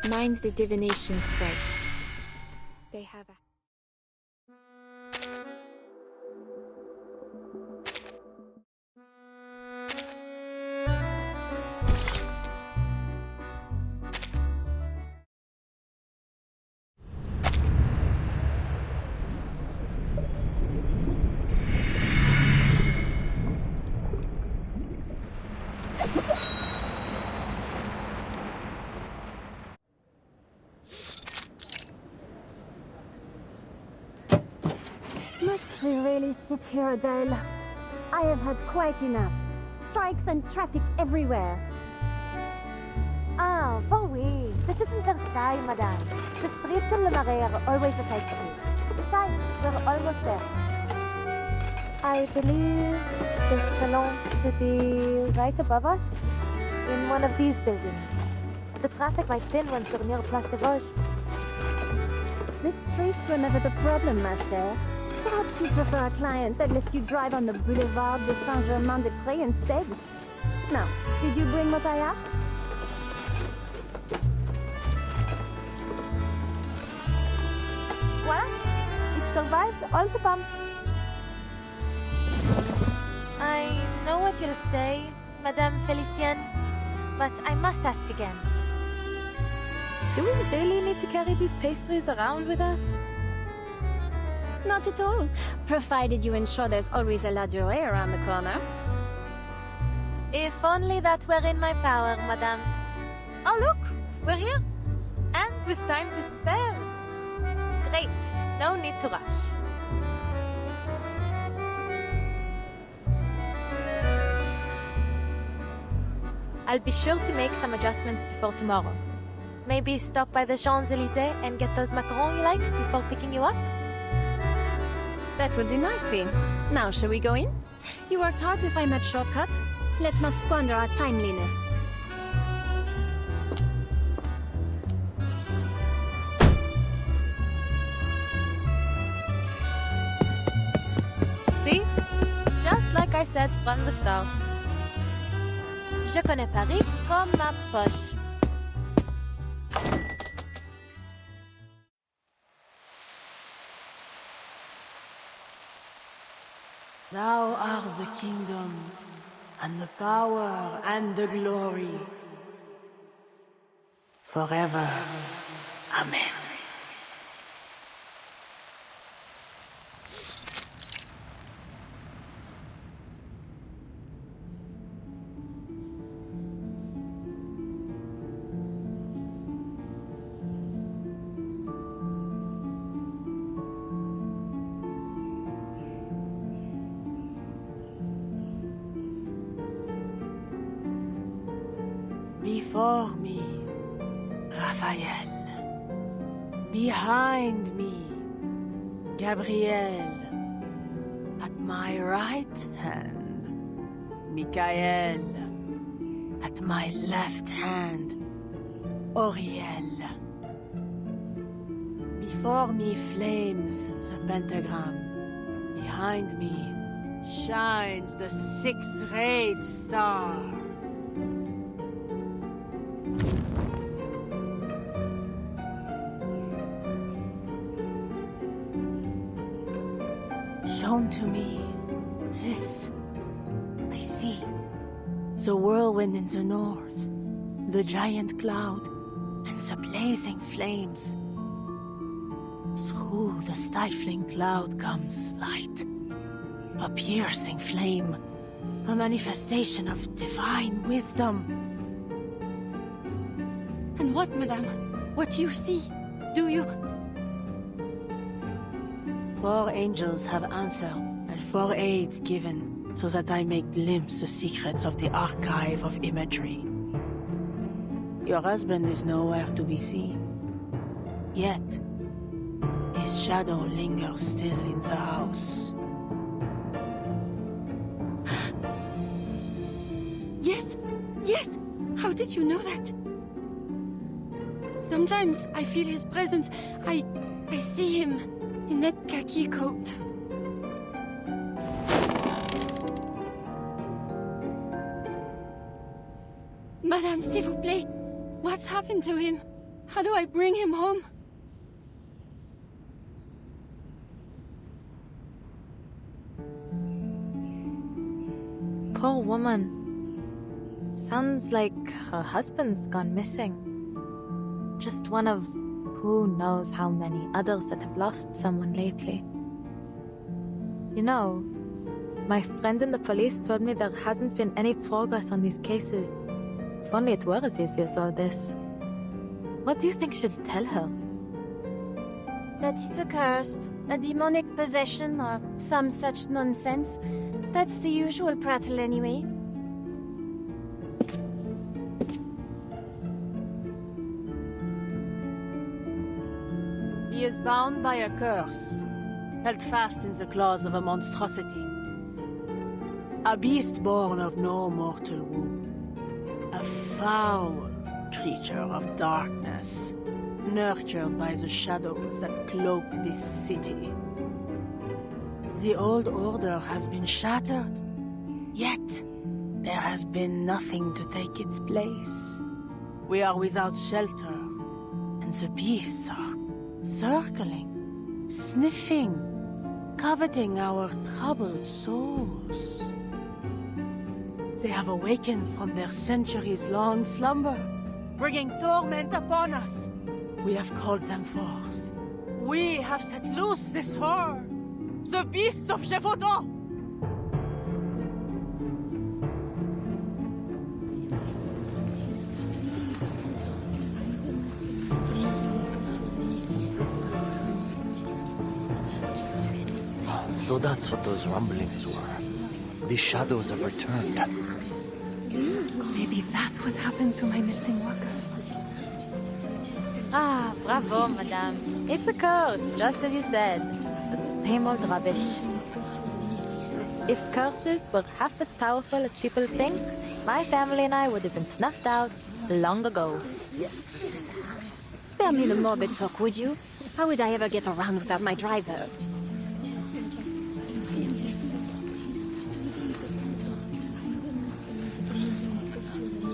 Mind the divination sprites. They have a... Must we really sit here, Adele? I have had quite enough. Strikes and traffic everywhere. Ah, oh oui. This isn't Versailles, madame. The streets in Le Marais are always a sight for me. Besides, we're almost there. I believe the salon should be right above us, in one of these buildings. The traffic might thin once we're near Place des Vosges. The streets were never the problem, ma chère. Perhaps you prefer a client that lets you drive on the Boulevard de Saint-Germain-des-Prés instead? Now, did you bring what I asked? Voilà, it survived all the bumps. I know what you'll say, Madame Felicienne, but I must ask again. Do we really need to carry these pastries around with us? Not at all, provided you ensure there's always a La Durée around the corner. If only that were in my power, Madame. Oh look, we're here! And with time to spare. Great, no need to rush. I'll be sure to make some adjustments before tomorrow. Maybe stop by the Champs-Élysées and get those macarons you like before picking you up? That would do nicely. Now, shall we go in? You worked hard to find that shortcut. Let's not squander our timeliness. See? Just like I said from the start. Je connais Paris comme ma poche. Thou art the kingdom, and the power, and the glory, forever. Amen. Before me, Raphael. Behind me, Gabriel. At my right hand, Michael. At my left hand, Oriel. Before me flames the pentagram. Behind me shines the six-rayed star. Shown to me, this I see. The whirlwind in the north, the giant cloud, and the blazing flames. Through the stifling cloud comes light, a piercing flame, a manifestation of divine wisdom. And what, madame? What do you see? Do you... 4 angels have answered, and 4 aids given, so that I may glimpse the secrets of the archive of imagery. Your husband is nowhere to be seen. Yet, his shadow lingers still in the house. Yes! Yes! How did you know that? Sometimes I feel his presence. I see him in that khaki coat. Madame, s'il vous plaît, what's happened to him? How do I bring him home? Poor woman. Sounds like her husband's gone missing. Just one of who knows how many others that have lost someone lately. You know, my friend in the police told me there hasn't been any progress on these cases. If only it were as easy as all this. What do you think she'll tell her? That it's a curse, a demonic possession, or some such nonsense. That's the usual prattle anyway. He is bound by a curse, held fast in the claws of a monstrosity. A beast born of no mortal womb. A foul creature of darkness, nurtured by the shadows that cloak this city. The old order has been shattered, yet there has been nothing to take its place. We are without shelter, and the beasts are circling, sniffing, coveting our troubled souls. They have awakened from their centuries-long slumber, bringing torment upon us. We have called them forth. We have set loose this horror, the beasts of Gévaudan! So that's what those rumblings were. The shadows have returned. Maybe that's what happened to my missing workers. Ah, bravo, madame. It's a curse, just as you said. The same old rubbish. If curses were half as powerful as people think, my family and I would have been snuffed out long ago. Spare me the morbid talk, would you? How would I ever get around without my driver?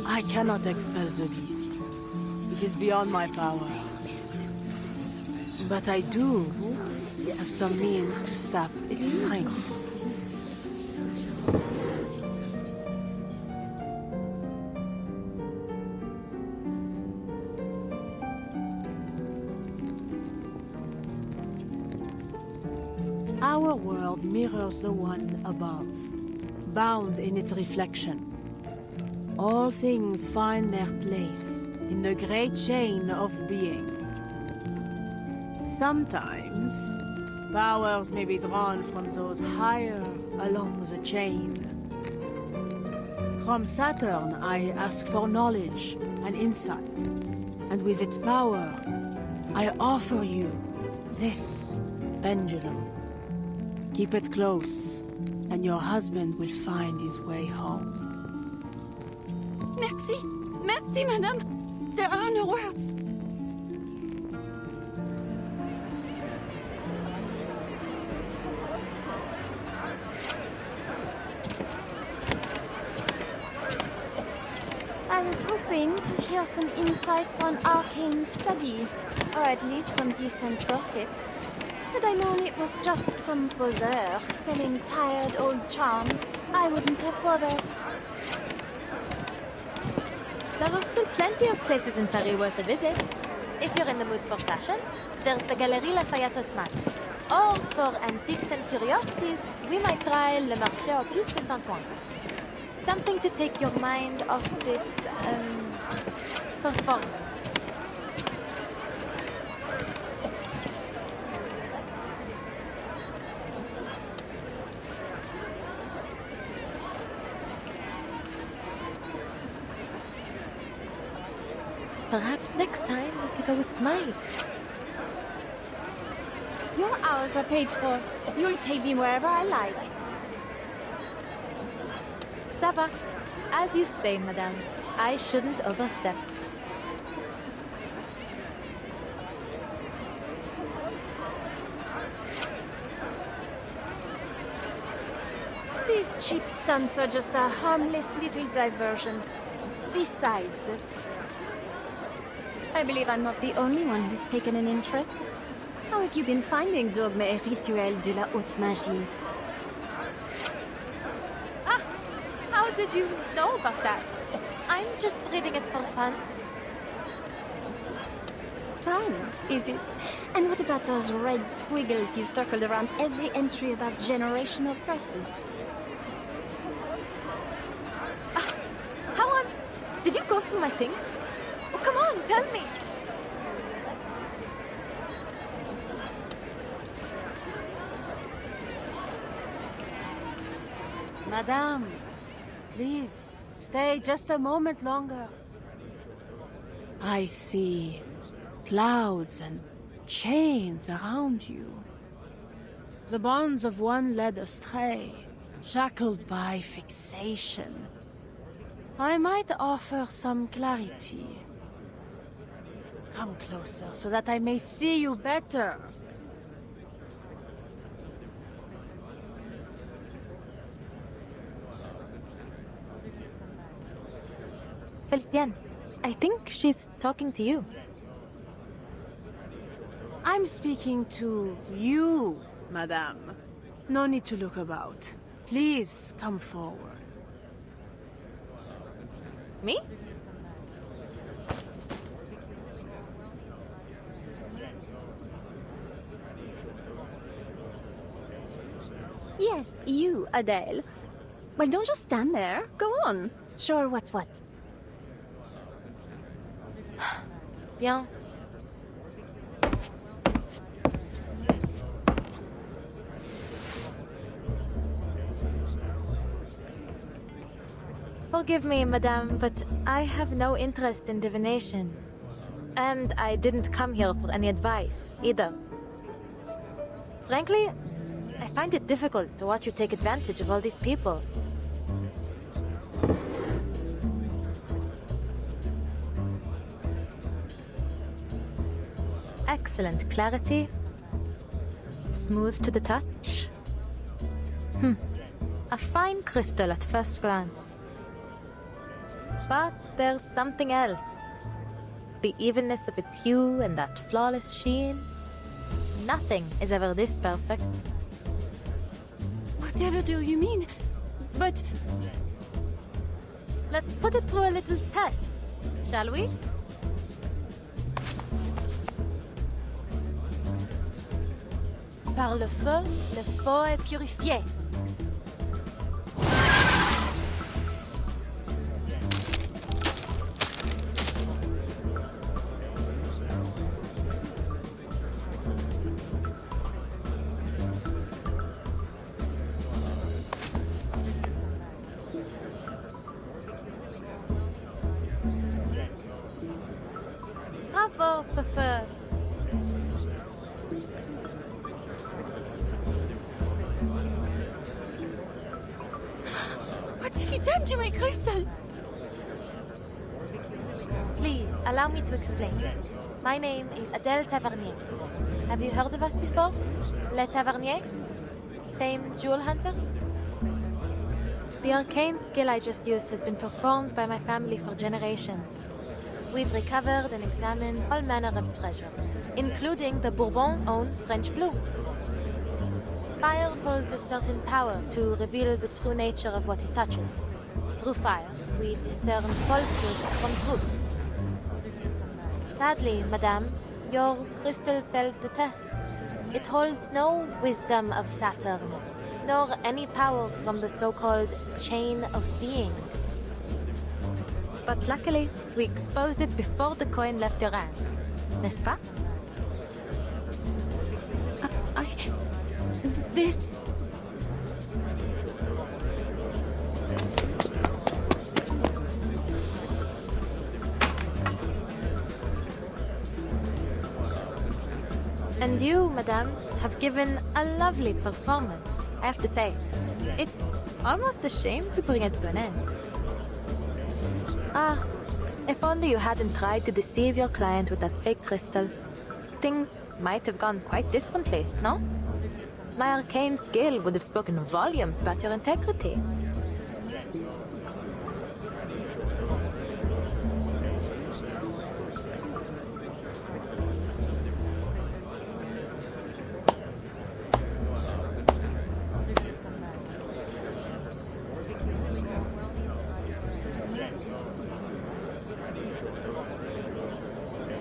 I cannot expel the beast. It is beyond my power. But I do have some means to sap its strength. Our world mirrors the one above, bound in its reflection. All things find their place in the great chain of being. Sometimes, powers may be drawn from those higher along the chain. From Saturn, I ask for knowledge and insight, and with its power, I offer you this pendulum. Keep it close, and your husband will find his way home. Merci. Merci, madame. There are no words. I was hoping to hear some insights on arcane study, or at least some decent gossip. Had I known it was just some poseur selling tired old charms, I wouldn't have bothered. There are still plenty of places in Paris worth a visit. If you're in the mood for fashion, there's the Galerie Lafayette Haussmann. Or for antiques and curiosities, we might try Le Marché aux Puces de Saint-Ouen. Something to take your mind off this, performance. Perhaps next time we could go with Mike. Your hours are paid for. You'll take me wherever I like. Ça va. As you say, madame. I shouldn't overstep. These cheap stunts are just a harmless little diversion. Besides, I believe I'm not the only one who's taken an interest. How have you been finding Dogme et Rituel de la Haute Magie? Ah! How did you know about that? I'm just reading it for fun. Fun, is it? And what about those red squiggles you circled around every entry about generational curses? How on? Did you go through my things? Oh, come on, tell me! Madame, please, stay just a moment longer. I see clouds and chains around you. The bonds of one led astray, shackled by fixation. I might offer some clarity. Come closer so that I may see you better. Felicienne, I think she's talking to you. I'm speaking to you, madame. No need to look about. Please come forward. Me? Yes, you, Adele. Well, don't just stand there. Go on. Sure, what's what? Bien. Forgive me, madame, but I have no interest in divination. And I didn't come here for any advice, either. Frankly, I find it difficult to watch you take advantage of all these people. Excellent clarity. Smooth to the touch. A fine crystal at first glance. But there's something else. The evenness of its hue and that flawless sheen. Nothing is ever this perfect. Whatever do you mean? But Let's put it through a little test, shall we? Par le feu est purifié. Bravo, Feu. what have you done to my crystal? Please, allow me to explain. My name is Adele Tavernier. Have you heard of us before? Les Taverniers? Famed jewel hunters? The arcane skill I just used has been performed by my family for generations. We've recovered and examined all manner of treasures, including the Bourbon's own French blue. Fire holds a certain power to reveal the true nature of what it touches. Through fire, we discern falsehood from truth. Sadly, madame, your crystal failed the test. It holds no wisdom of Saturn, nor any power from the so-called chain of being. But luckily, we exposed it before the coin left your hand. N'est-ce pas? This... And you, madame, have given a lovely performance, I have to say. It's almost a shame to bring it to an end. Ah, if only you hadn't tried to deceive your client with that fake crystal. Things might have gone quite differently, no? My arcane skill would have spoken volumes about your integrity.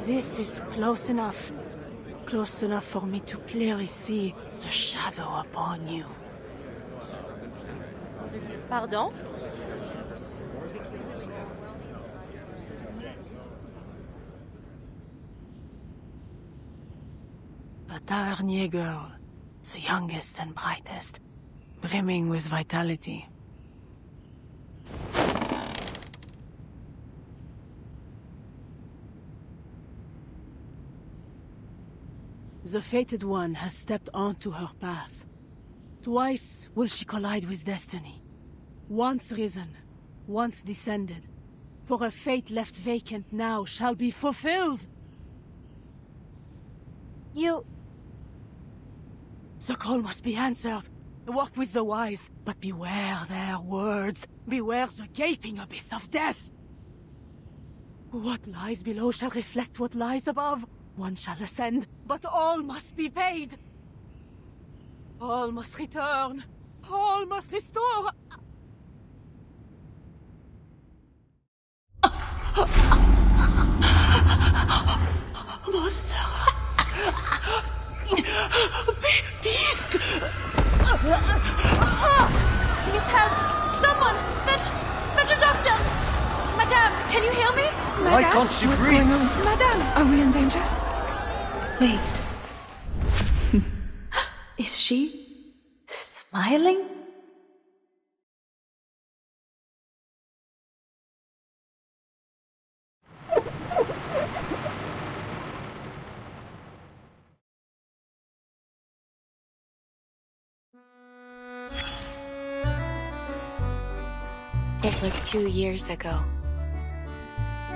This is close enough. Close enough for me to clearly see the shadow upon you. Pardon? A Tavernier girl, the youngest and brightest, brimming with vitality. The fated one has stepped onto her path. Twice will she collide with destiny. Once risen, once descended. For a fate left vacant now shall be fulfilled! You... The call must be answered. Walk with the wise, but beware their words. Beware the gaping abyss of death. What lies below shall reflect what lies above. One shall ascend, but all must be paid. All must return. All must restore. Monster! Beast! Please help! Someone! Fetch a doctor! Madame, can you hear me? Why can't she breathe? Madame, are we in danger? Wait. Is she smiling? It was 2 years ago.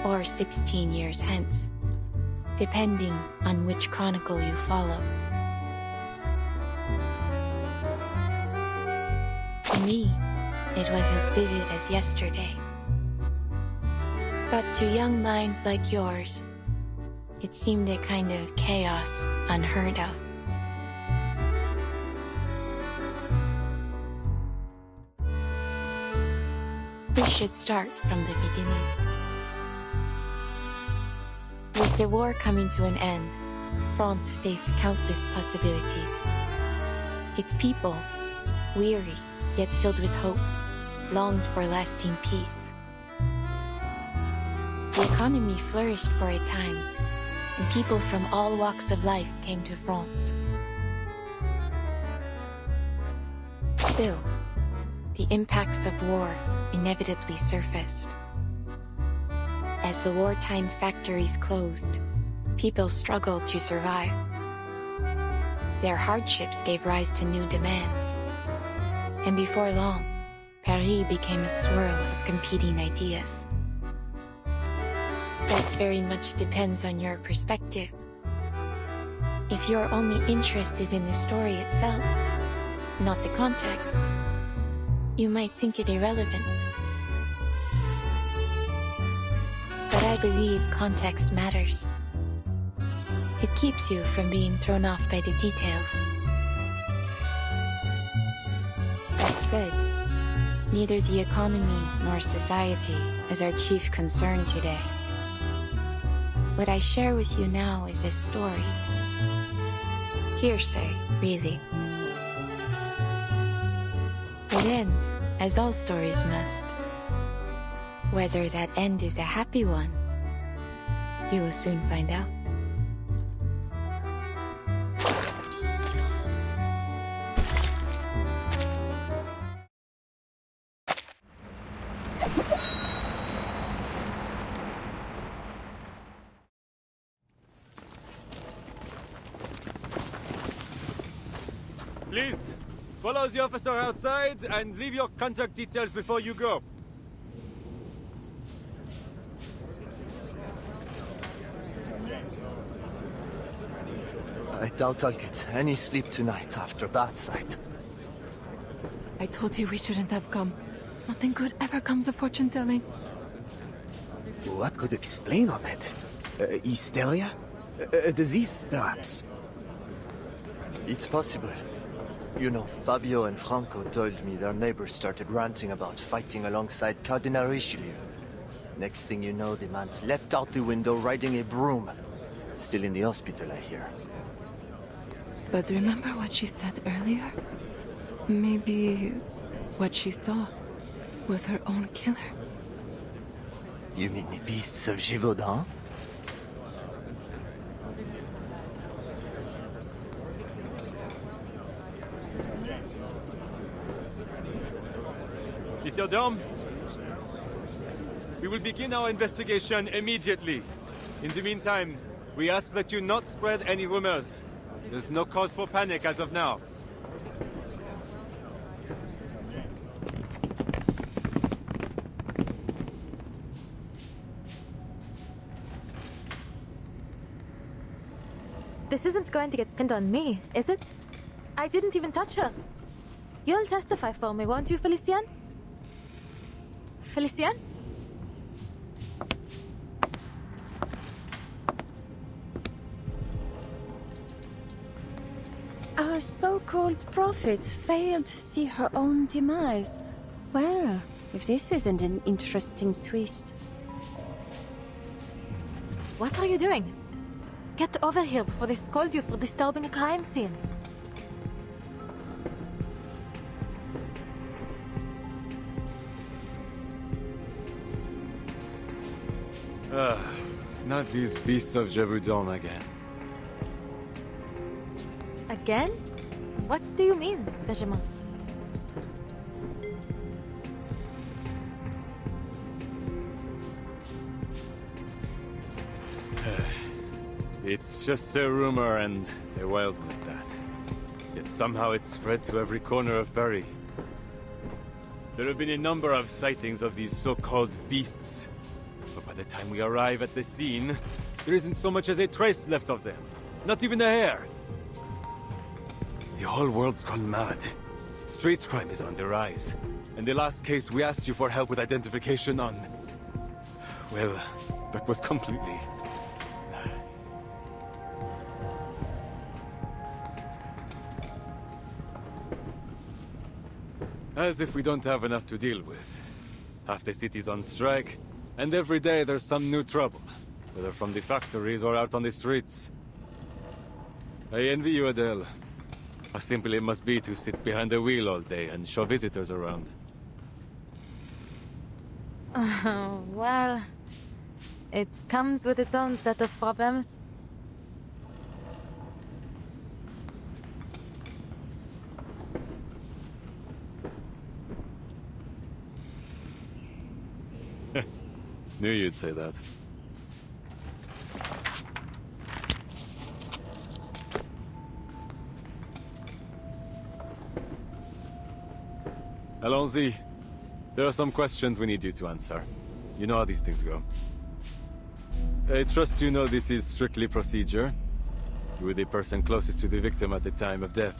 Or 16 years hence, depending on which chronicle you follow. To me, it was as vivid as yesterday. But to young minds like yours, it seemed a kind of chaos unheard of. We should start from the beginning. With the war coming to an end, France faced countless possibilities. Its people, weary yet filled with hope, longed for lasting peace. The economy flourished for a time, and people from all walks of life came to France. Still, the impacts of war inevitably surfaced. As the wartime factories closed, people struggled to survive. Their hardships gave rise to new demands. And before long, Paris became a swirl of competing ideas. That very much depends on your perspective. If your only interest is in the story itself, not the context, you might think it irrelevant. But I believe context matters. It keeps you from being thrown off by the details. That said, neither the economy nor society is our chief concern today. What I share with you now is a story. Hearsay, really. It ends, as all stories must. Whether that end is a happy one, you will soon find out. Please, follow the officer outside and leave your contact details before you go. I doubt I'll get any sleep tonight after that sight. I told you we shouldn't have come. Nothing good ever comes of fortune-telling. What could explain all that? Hysteria? A disease, perhaps? It's possible. You know, Fabio and Franco told me their neighbors started ranting about fighting alongside Cardinal Richelieu. Next thing you know, the man's leapt out the window riding a broom. Still in the hospital, I hear. But remember what she said earlier? Maybe what she saw was her own killer. You mean the beasts of Gévaudan? Monsieur Dom, we will begin our investigation immediately. In the meantime, we ask that you not spread any rumors. There's no cause for panic as of now. This isn't going to get pinned on me, is it? I didn't even touch her. You'll testify for me, won't you, Felicien? Felicien? Our so-called prophet failed to see her own demise. Well, if this isn't an interesting twist. What are you doing? Get over here before they scold you for disturbing a crime scene. Not these beasts of Gévaudan again. Again? What do you mean, Benjamin? It's just a rumor and a wild one at that. Yet somehow it's spread to every corner of Paris. There have been a number of sightings of these so-called beasts. But by the time we arrive at the scene, there isn't so much as a trace left of them. Not even a hair. The whole world's gone mad. Street crime is on the rise. And the last case we asked you for help with identification on... well, that was completely... As if we don't have enough to deal with. Half the city's on strike, and every day there's some new trouble, whether from the factories or out on the streets. I envy you, Adele. How simple it must be to sit behind the wheel all day and show visitors around. Well, it comes with its own set of problems. Knew you'd say that. Allons-y. There are some questions we need you to answer. You know how these things go. I trust you know this is strictly procedure. You were the person closest to the victim at the time of death.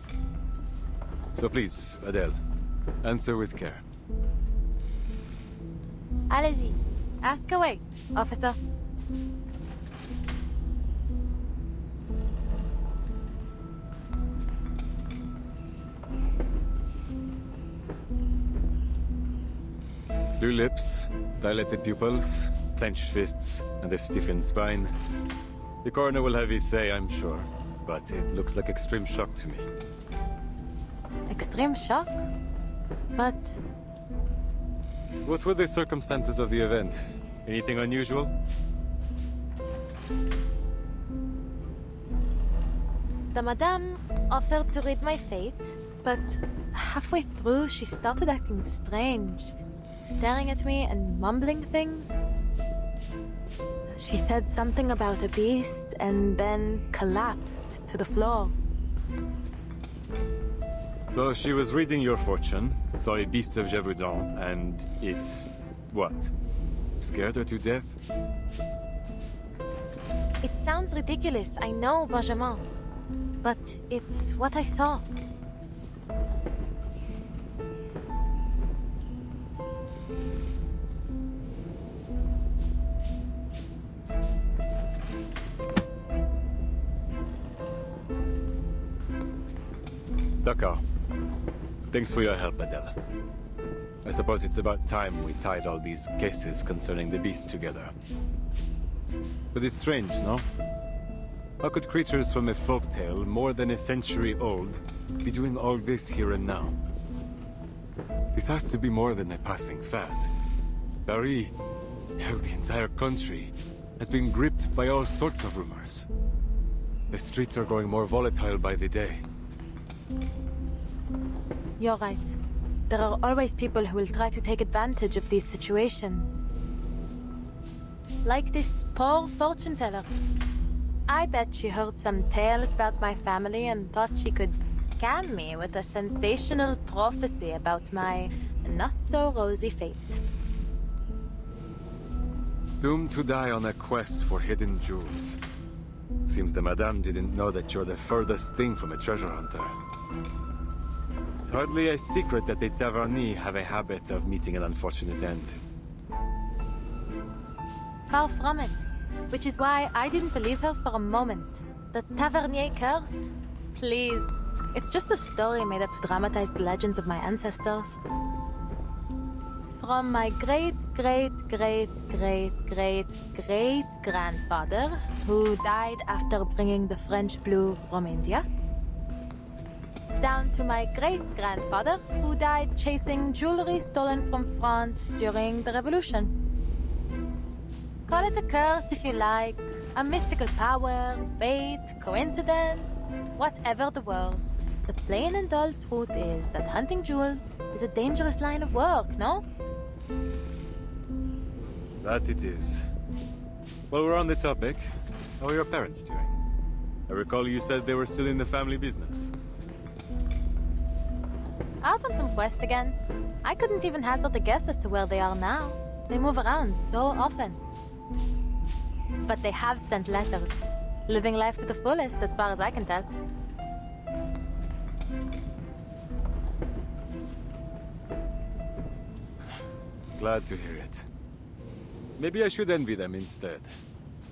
So please, Adele, answer with care. Allez-y. Ask away, officer. Blue lips, dilated pupils, clenched fists, and a stiffened spine. The coroner will have his say, I'm sure. But it looks like extreme shock to me. Extreme shock? But What were the circumstances of the event? Anything unusual? the madame offered to read my fate, but halfway through she started acting strange, staring at me and mumbling things. She said something about a beast and then collapsed to the floor. So she was reading your fortune, saw a beast of Gévaudan, and it... what? Scared her to death? It sounds ridiculous, I know, Benjamin. But it's what I saw. D'accord. Thanks for your help, Adele. I suppose it's about time we tied all these cases concerning the beast together. But it's strange, no? How could creatures from a folktale more than a century old be doing all this here and now? This has to be more than a passing fad. Paris, hell, the entire country, has been gripped by all sorts of rumors. The streets are growing more volatile by the day. You're right. There are always people who will try to take advantage of these situations. Like this poor fortune teller. I bet she heard some tales about my family and thought she could scam me with a sensational prophecy about my not-so-rosy fate. Doomed to die on a quest for hidden jewels. Seems the Madame didn't know that you're the furthest thing from a treasure hunter. It's hardly a secret that the Taverny have a habit of meeting an unfortunate end. Far from it. Which is why I didn't believe her for a moment. The Tavernier curse? Please. It's just a story made up to dramatize the legends of my ancestors. From my great-great-great-great-great-grandfather, who died after bringing the French blue from India, down to my great-grandfather, who died chasing jewelry stolen from France during the Revolution. Call it a curse if you like, a mystical power, fate, coincidence, whatever the words. The plain and dull truth is that hunting jewels is a dangerous line of work, no? That it is. While we're on the topic, how are your parents doing? I recall you said they were still in the family business. Out on some quest again. I couldn't even hazard a guess as to where they are now. They move around so often. But they have sent letters. Living life to the fullest, as far as I can tell. Glad to hear it. Maybe I should envy them instead.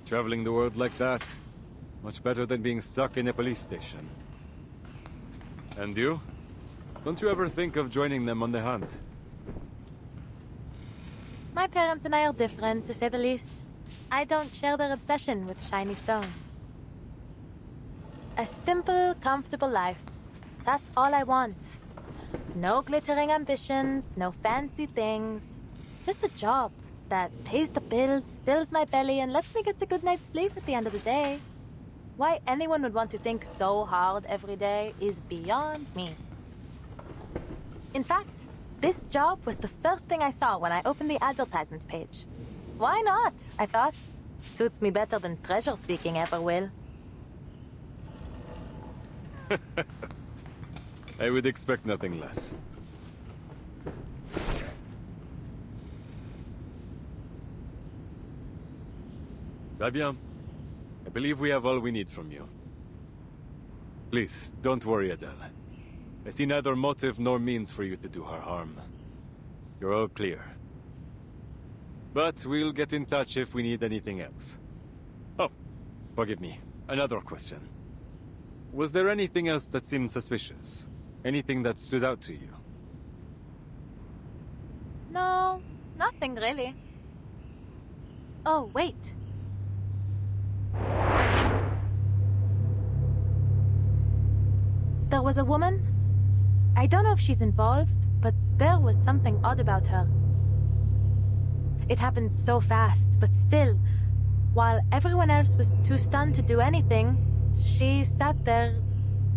Traveling the world like that, much better than being stuck in a police station. And you? Don't you ever think of joining them on the hunt? My parents and I are different, to say the least. I don't share their obsession with shiny stones. A simple, comfortable life. That's all I want. No glittering ambitions, no fancy things. Just a job that pays the bills, fills my belly, and lets me get a good night's sleep at the end of the day. Why anyone would want to think so hard every day is beyond me. In fact, this job was the first thing I saw when I opened the advertisements page. Why not? I thought. Suits me better than treasure seeking ever will. I would expect nothing less. Très bien. I believe we have all we need from you. Please, don't worry, Adele. I see neither motive nor means for you to do her harm. You're all clear. But we'll get in touch if we need anything else. Oh, forgive me. Another question. Was there anything else that seemed suspicious? Anything that stood out to you? No, nothing really. Oh, wait. There was a woman. I don't know if she's involved, but there was something odd about her. It happened so fast, but still, while everyone else was too stunned to do anything, she sat there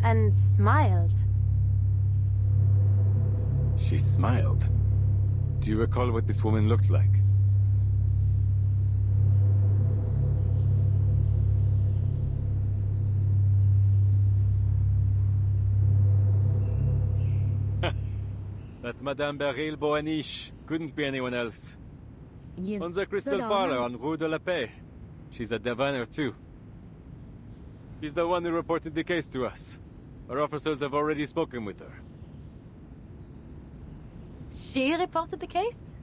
and smiled. She smiled. Do you recall what this woman looked like? That's Madame Beryl Boaniche. Couldn't be anyone else. On the Crystal Parlor on Rue de la Paix. She's a diviner too. She's the one who reported the case to us. Our officers have already spoken with her. She reported the case?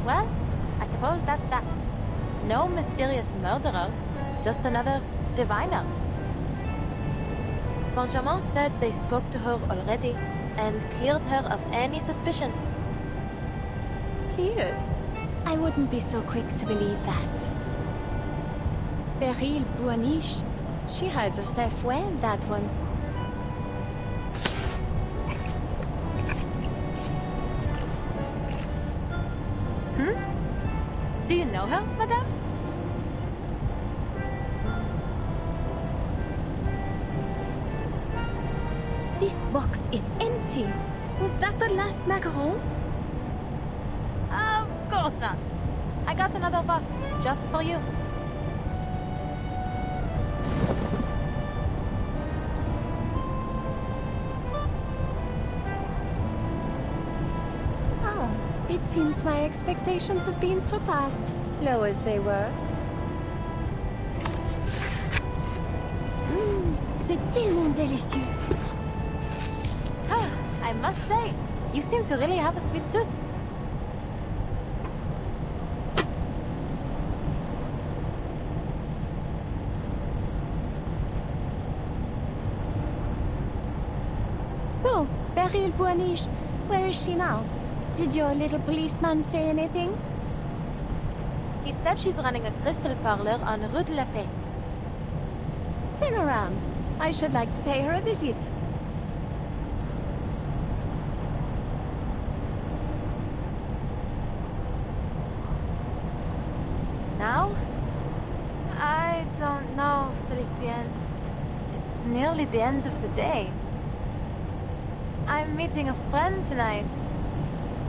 Well, I suppose that's that. No mysterious murderer, just another diviner. Benjamin said they spoke to her already and cleared her of any suspicion. Cleared? I wouldn't be so quick to believe that. Beryl Buaniche. She hides herself well, that one. Do you know her, madame? This box is empty. Was that the last macaron? Of course not. I got another box, just for you. Ah, it seems my expectations have been surpassed, low as they were. C'est tellement délicieux. Ah, I must say, you seem to really have a sweet tooth. So, Beryl Buaniche, where is she now? Did your little policeman say anything? He said she's running a crystal parlor on Rue de la Paix. Turn around. I should like to pay her a visit. Now? I don't know, Felicien. It's nearly the end of the day. I'm meeting a friend tonight.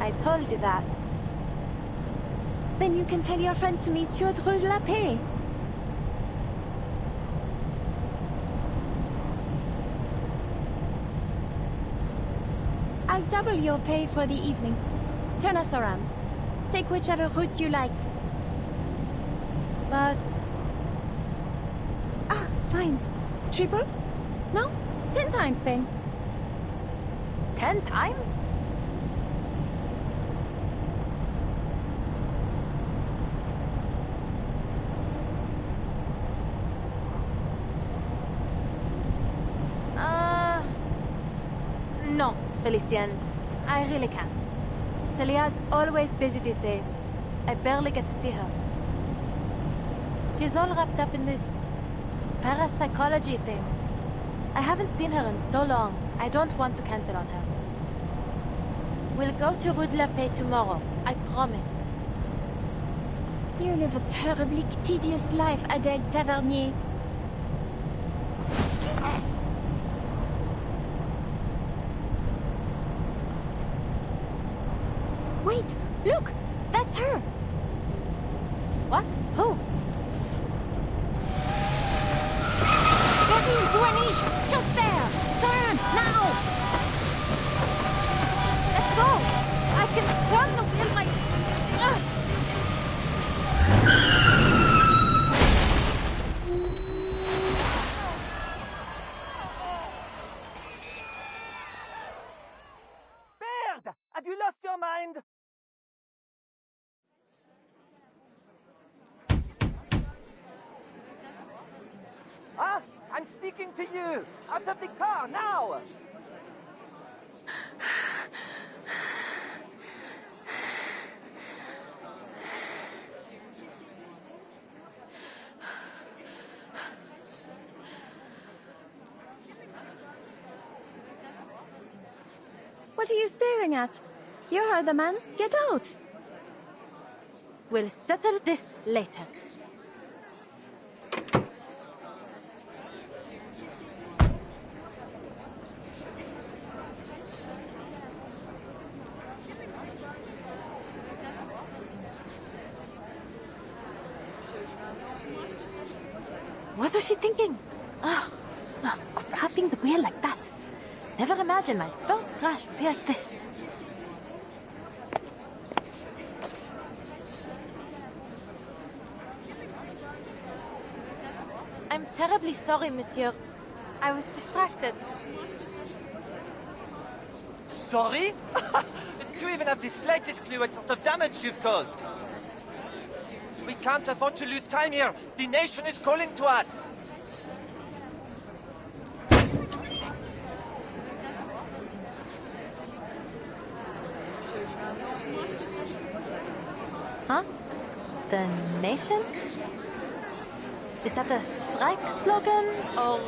I told you that. Then you can tell your friend to meet you at Rue de la Paix. I'll double your pay for the evening. Turn us around. Take whichever route you like. But Ah, fine. Triple? No? 10 times then. 10 times? No, Felicien. I really can't. Celia's always busy these days. I barely get to see her. She's all wrapped up in this parapsychology thing. I haven't seen her in so long. I don't want to cancel on her. We'll go to Rue de la Paix tomorrow. I promise. You live a terribly tedious life, Adèle Tavernier. Wait! Look! That's her! What? Who? Beryl Buaniche! Just there! Turn! Now! Let go! I can turn the wheel my... Merde! Have you lost your mind? Ah! I'm speaking to you! Out of the car, now! What are you staring at? You heard the man. Get out! We'll settle this later. What was she thinking? Ugh, grabbing the wheel like that. Never imagined my first crash would be like this. I'm terribly sorry, monsieur. I was distracted. Sorry? Do you even have the slightest clue what sort of damage you've caused? We can't afford to lose time here. The nation is calling to us. Huh? The nation? Is that a strike slogan? Or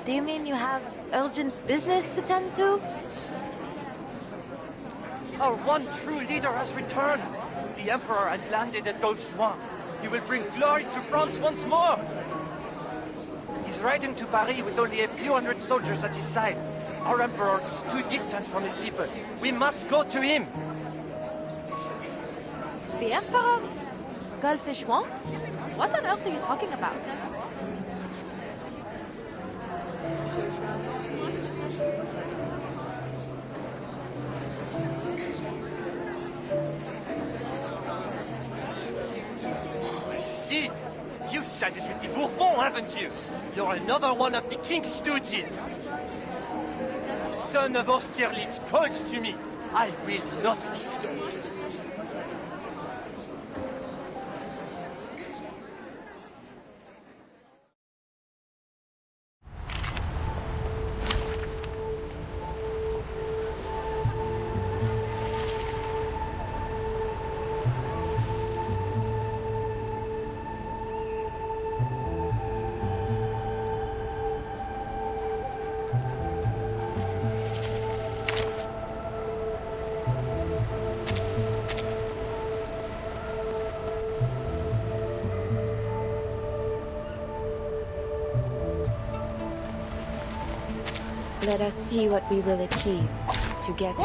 do you mean you have urgent business to tend to? Our one true leader has returned. The Emperor has landed at Golfe-Juan. He will bring glory to France once more. He's riding to Paris with only a few hundred soldiers at his side. Our Emperor is too distant from his people. We must go to him. The Emperor? Golfe-Juan? What on earth are you talking about? I see. You sided with the Bourbon, haven't you? You're another one of the King's stooges. The son of Austerlitz calls to me. I will not be stopped. Let us see what we will achieve together.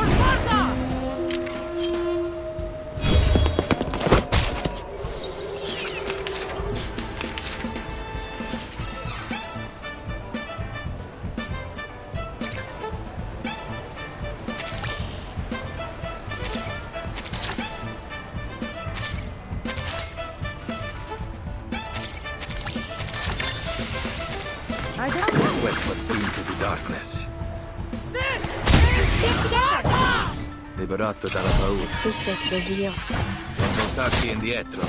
Welcome into the darkness. Liberato dalla paura. Non voltarti indietro.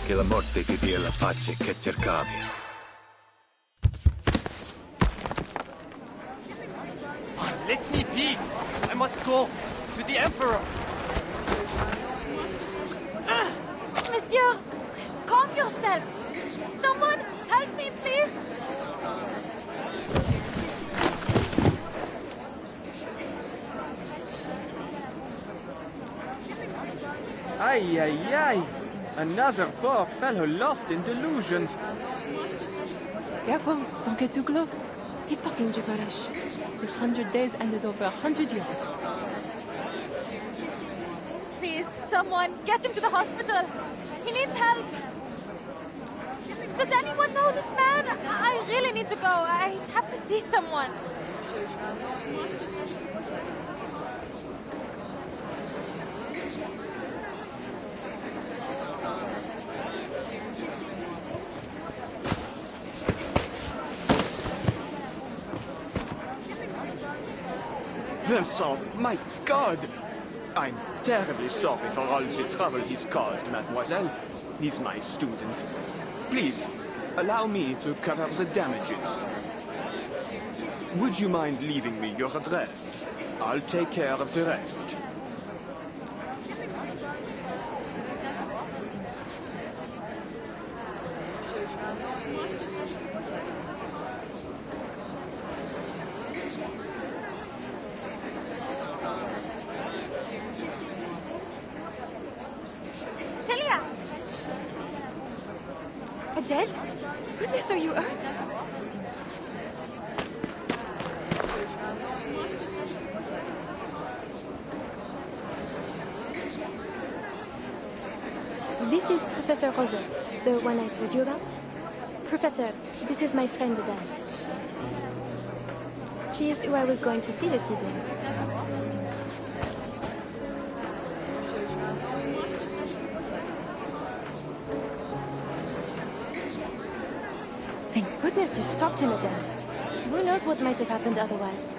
Che la morte ti dia la pace che cercavi. Let me be. I must go to the Emperor. Monsieur, calm yourself. Someone help me, please. Aye, aye, aye. Another poor fellow lost in delusion. Careful, don't get too close. He's talking gibberish. The 100 days ended over 100 years ago. Please, someone, get him to the hospital. He needs help. Does anyone know this man? I really need to go. I have to see someone. Vincent, my God! I'm terribly sorry for all the trouble he's caused, mademoiselle. He's my student. Please, allow me to cover the damages. Would you mind leaving me your address? I'll take care of the rest. Celia! Adele? Goodness, are you hurt? This is Professor Roser, the one I told you about. Professor, this is my friend Adele. She is who I was going to see this evening. Thank goodness you stopped him, Adele. Who knows what might have happened otherwise?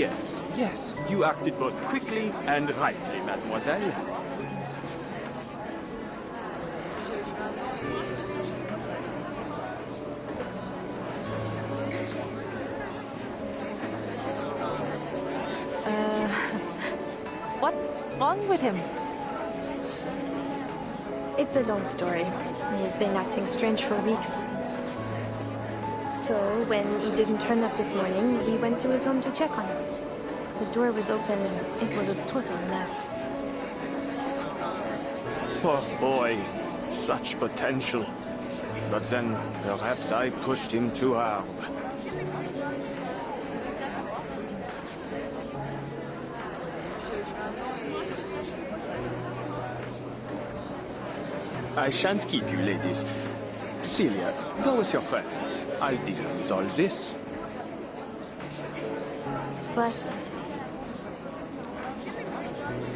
Yes, yes. You acted both quickly and rightly, mademoiselle. What's wrong with him? It's a long story. He's been acting strange for weeks. So, when he didn't turn up this morning, we went to his home to check on him. The door was open and it was a total mess. Poor boy. Such potential. But then, perhaps I pushed him too hard. I shan't keep you, ladies. Celia, go with your friend. I'll deal with all this. But...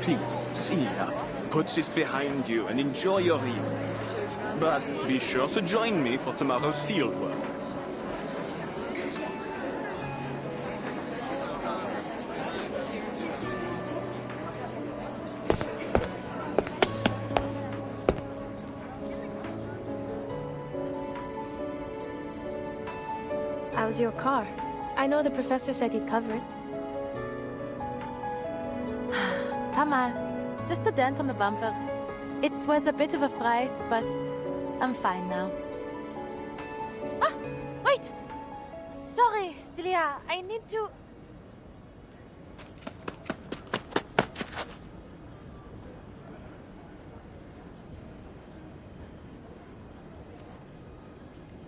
Please, Celia, put this behind you and enjoy your evening. But be sure to join me for tomorrow's fieldwork. How's your car? I know the professor said he'd cover it. Tamal, just a dent on the bumper. It was a bit of a fright, but I'm fine now. Ah! Wait! Sorry, Celia. I need to...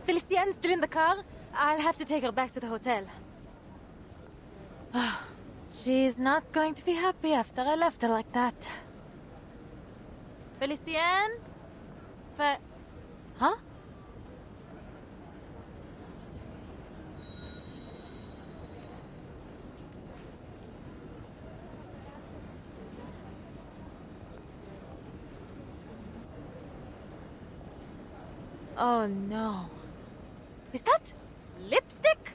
Felicienne's still in the car? I'll have to take her back to the hotel. She's not going to be happy after I left her like that. Felicienne? Huh? Oh no. Is that lipstick?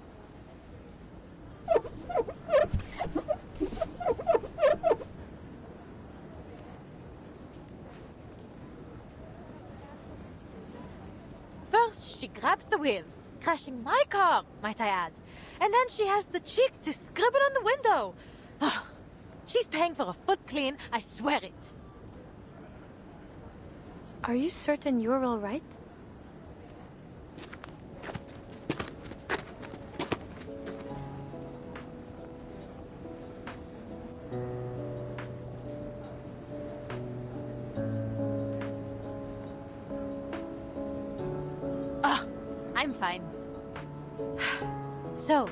First, she grabs the wheel, crashing my car, might I add. And then she has the cheek to scribble on the window. Ugh. She's paying for a foot clean, I swear it. Are you certain you're all right? I'm fine. So,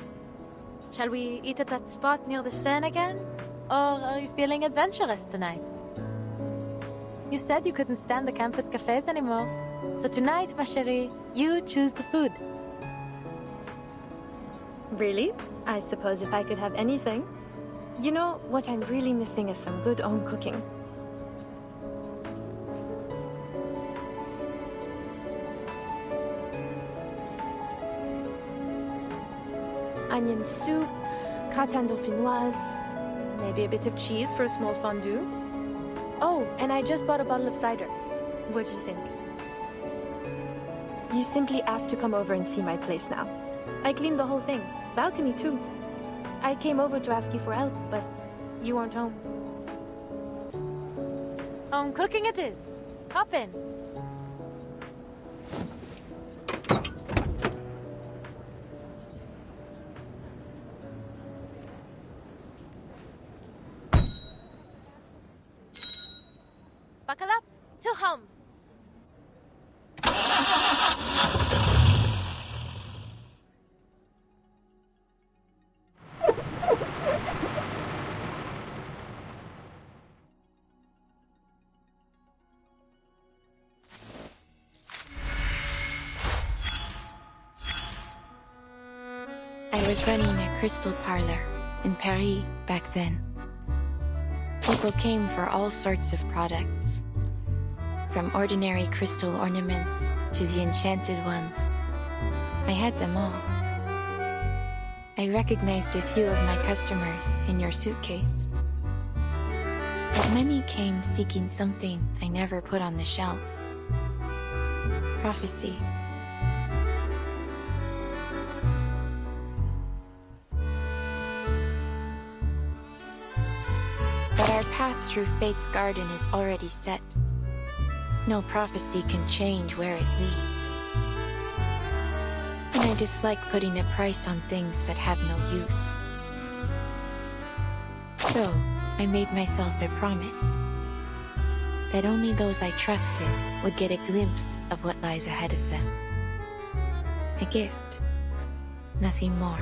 shall we eat at that spot near the Seine again? Or are you feeling adventurous tonight? You said you couldn't stand the campus cafes anymore. So tonight, ma chérie, you choose the food. Really? I suppose if I could have anything. You know, what I'm really missing is some good home cooking. Onion soup, gratin dauphinoise, maybe a bit of cheese for a small fondue. Oh, and I just bought a bottle of cider. What do you think? You simply have to come over and see my place now. I cleaned the whole thing. Balcony too. I came over to ask you for help, but you weren't home. Home cooking it is. Hop in. Buckle up to home. I was running a crystal parlor in Paris back then. People came for all sorts of products, from ordinary crystal ornaments to the enchanted ones. I had them all. I recognized a few of my customers in your suitcase. But many came seeking something I never put on the shelf. Prophecy. But our path through Fate's garden is already set. No prophecy can change where it leads. And I dislike putting a price on things that have no use. So, I made myself a promise that only those I trusted would get a glimpse of what lies ahead of them. A gift, nothing more.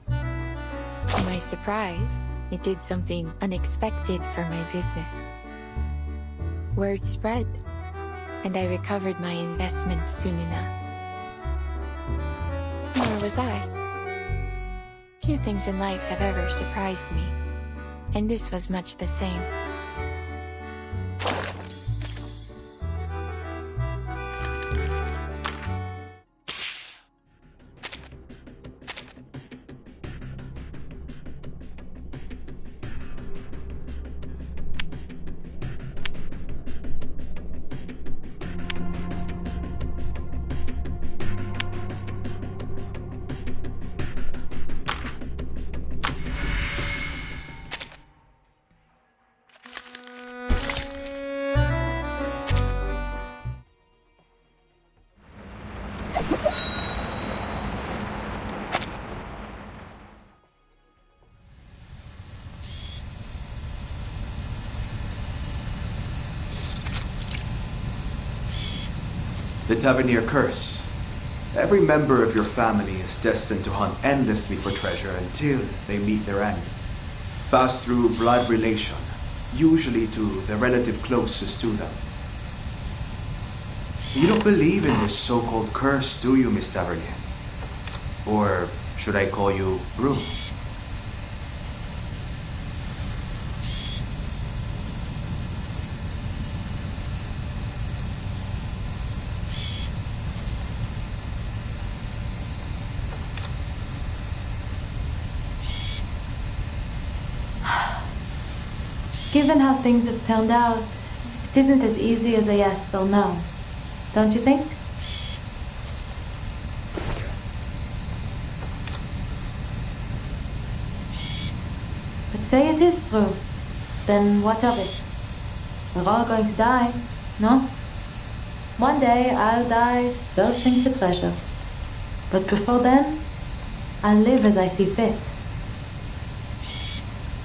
To my surprise, it did something unexpected for my business. Word spread, and I recovered my investment soon enough. Nor was I. Few things in life have ever surprised me, and this was much the same. The Tavernier Curse. Every member of your family is destined to hunt endlessly for treasure until they meet their end. Pass through blood relation, usually to the relative closest to them. You don't believe in this so-called curse, do you, Miss Tavernier? Or should I call you Brune? Given how things have turned out, it isn't as easy as a yes or no. Don't you think? But say it is true, then what of it? We're all going to die, no? One day I'll die searching for treasure. But before then, I'll live as I see fit.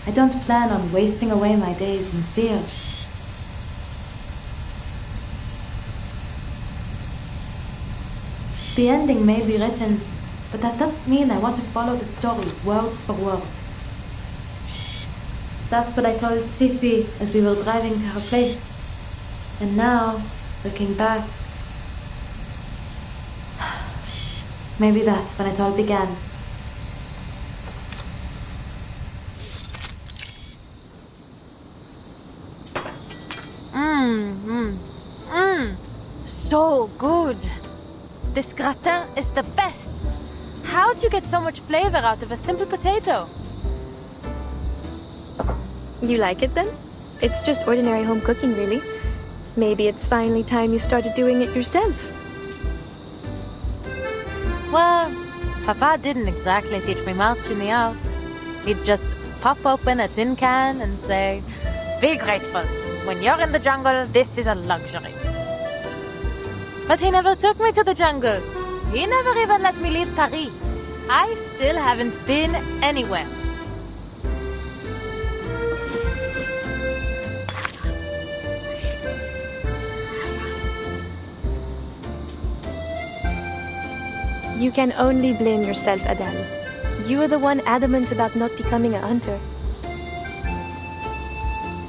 I don't plan on wasting away my days in fear. The ending may be written, but that doesn't mean I want to follow the story word for word. That's what I told Sissi as we were driving to her place. And now, looking back, maybe that's when it all began. So good. This gratin is the best. How'd you get so much flavor out of a simple potato? You like it then? It's just ordinary home cooking, really. Maybe it's finally time you started doing it yourself. Well, Papa didn't exactly teach me much in the art. He'd just pop open a tin can and say, "Be grateful. When you're in the jungle, this is a luxury." But he never took me to the jungle. He never even let me leave Paris. I still haven't been anywhere. You can only blame yourself, Adele. You were the one adamant about not becoming a hunter.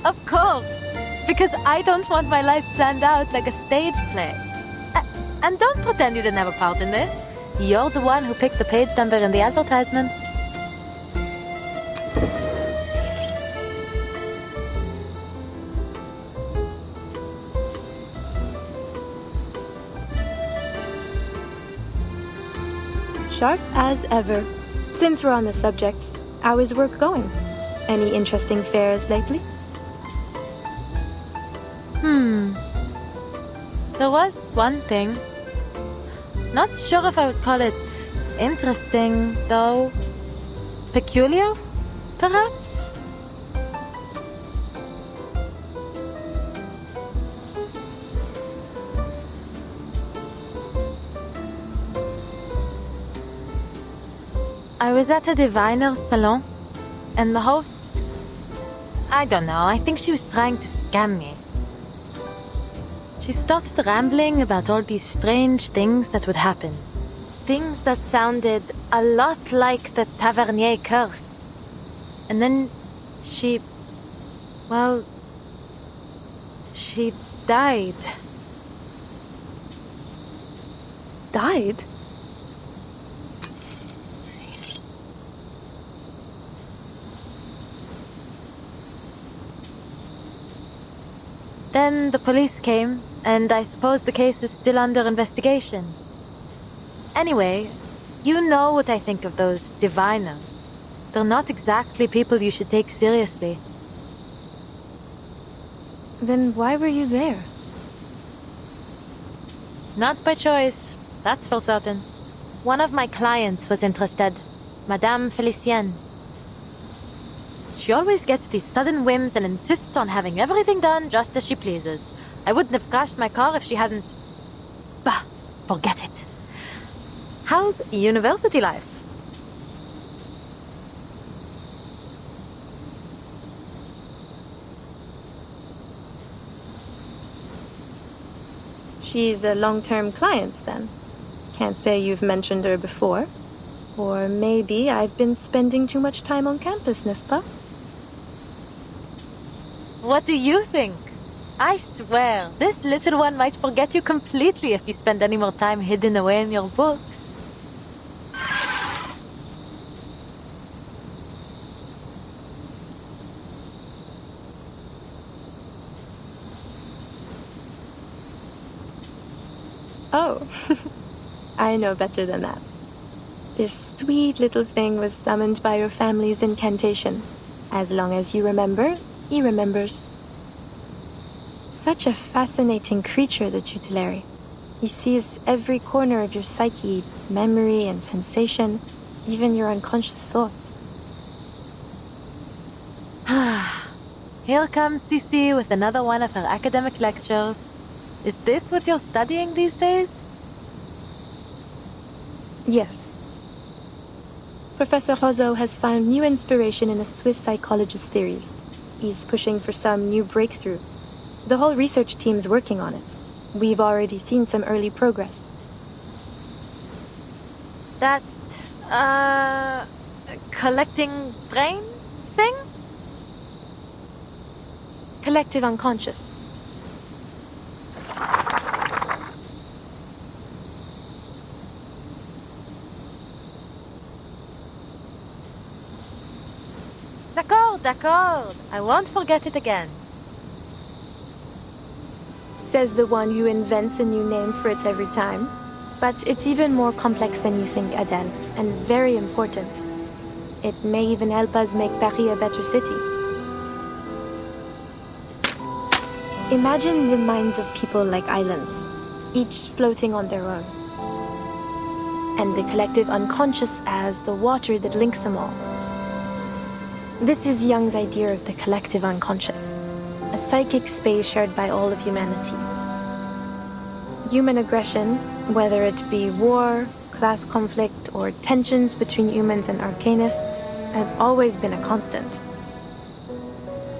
Of course, because I don't want my life planned out like a stage play. And don't pretend you didn't have a part in this. You're the one who picked the page number in the advertisements. Sharp as ever. Since we're on the subject, how is work going? Any interesting fairs lately? There was one thing. Not sure if I would call it interesting, though. Peculiar, perhaps? I was at a diviner's salon, and the host... I don't know, I think she was trying to scam me. She started rambling about all these strange things that would happen. Things that sounded a lot like the Tavernier curse. And then she... well... she died. Died? Then the police came, and I suppose the case is still under investigation. Anyway, you know what I think of those diviners. They're not exactly people you should take seriously. Then why were you there? Not by choice, that's for certain. One of my clients was interested, Madame Felicienne. She always gets these sudden whims and insists on having everything done just as she pleases. I wouldn't have crashed my car if she hadn't... Bah, forget it. How's university life? She's a long-term client, then. Can't say you've mentioned her before. Or maybe I've been spending too much time on campus, n'est-ce pas? What do you think? I swear, this little one might forget you completely if you spend any more time hidden away in your books. Oh, I know better than that. This sweet little thing was summoned by your family's incantation. As long as you remember, he remembers. Such a fascinating creature, the tutelary. He sees every corner of your psyche, memory and sensation, even your unconscious thoughts. Here comes Cici with another one of her academic lectures. Is this what you're studying these days? Yes. Professor Roseau has found new inspiration in a Swiss psychologist's theories. He's pushing for some new breakthrough. The whole research team's working on it. We've already seen some early progress. That, collecting brain thing? Collective unconscious. D'accord. I won't forget it again. Says the one who invents a new name for it every time. But it's even more complex than you think, Adele, and very important. It may even help us make Paris a better city. Imagine the minds of people like islands, each floating on their own. And the collective unconscious as the water that links them all. This is Jung's idea of the collective unconscious, a psychic space shared by all of humanity. Human aggression, whether it be war, class conflict, or tensions between humans and arcanists, has always been a constant.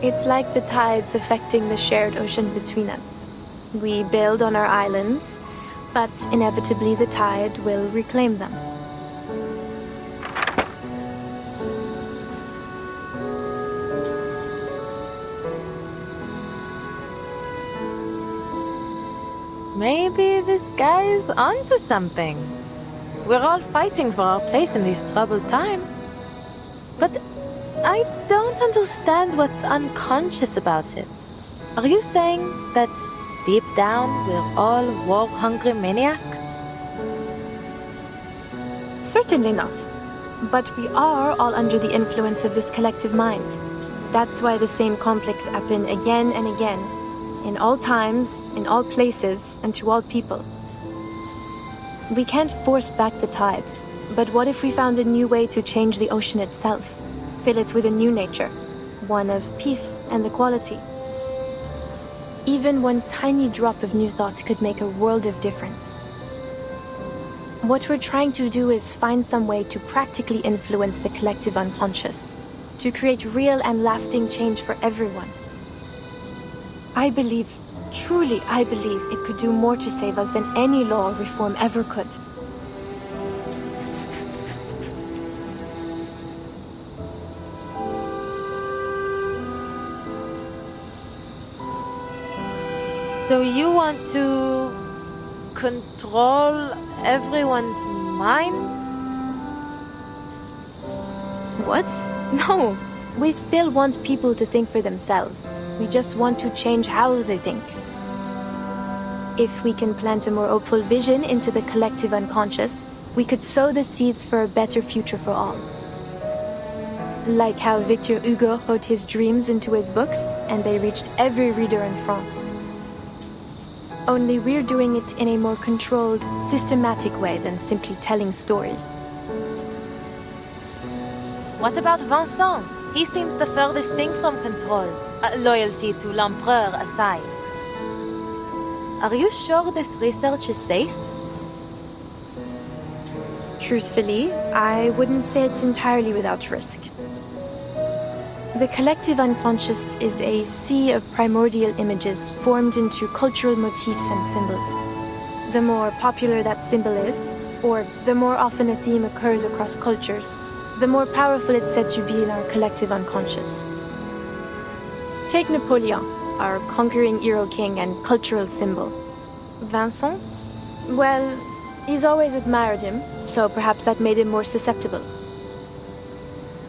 It's like the tides affecting the shared ocean between us. We build on our islands, but inevitably the tide will reclaim them. Maybe this guy's onto something. We're all fighting for our place in these troubled times. But I don't understand what's unconscious about it. Are you saying that deep down we're all war-hungry maniacs? Certainly not. But we are all under the influence of this collective mind. That's why the same conflicts happen again and again, in all times, in all places, and to all people. We can't force back the tide, but what if we found a new way to change the ocean itself? Fill it with a new nature, one of peace and equality. Even one tiny drop of new thought could make a world of difference. What we're trying to do is find some way to practically influence the collective unconscious, to create real and lasting change for everyone. I believe, truly I believe, it could do more to save us than any law or reform ever could. So you want to control everyone's minds? What? No. We still want people to think for themselves. We just want to change how they think. If we can plant a more hopeful vision into the collective unconscious, we could sow the seeds for a better future for all. Like how Victor Hugo wrote his dreams into his books, and they reached every reader in France. Only we're doing it in a more controlled, systematic way than simply telling stories. What about Vincent? He seems the furthest thing from control, loyalty to l'Empereur aside. Are you sure this research is safe? Truthfully, I wouldn't say it's entirely without risk. The collective unconscious is a sea of primordial images formed into cultural motifs and symbols. The more popular that symbol is, or the more often a theme occurs across cultures, the more powerful it's said to be in our collective unconscious. Take Napoleon, our conquering hero king and cultural symbol. Vincent? Well, he's always admired him, so perhaps that made him more susceptible.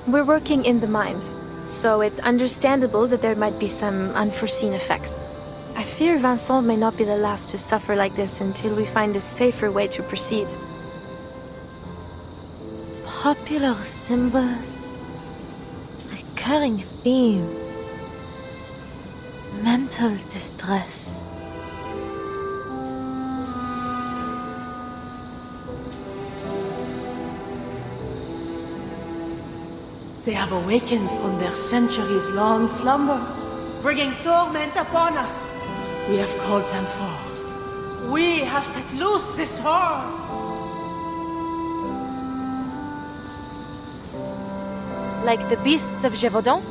We're working in the mind, so it's understandable that there might be some unforeseen effects. I fear Vincent may not be the last to suffer like this until we find a safer way to proceed. Popular symbols, recurring themes, mental distress. They have awakened from their centuries-long slumber, bringing torment upon us. We have called them forth. We have set loose this horde. Like the beasts of Gévaudan?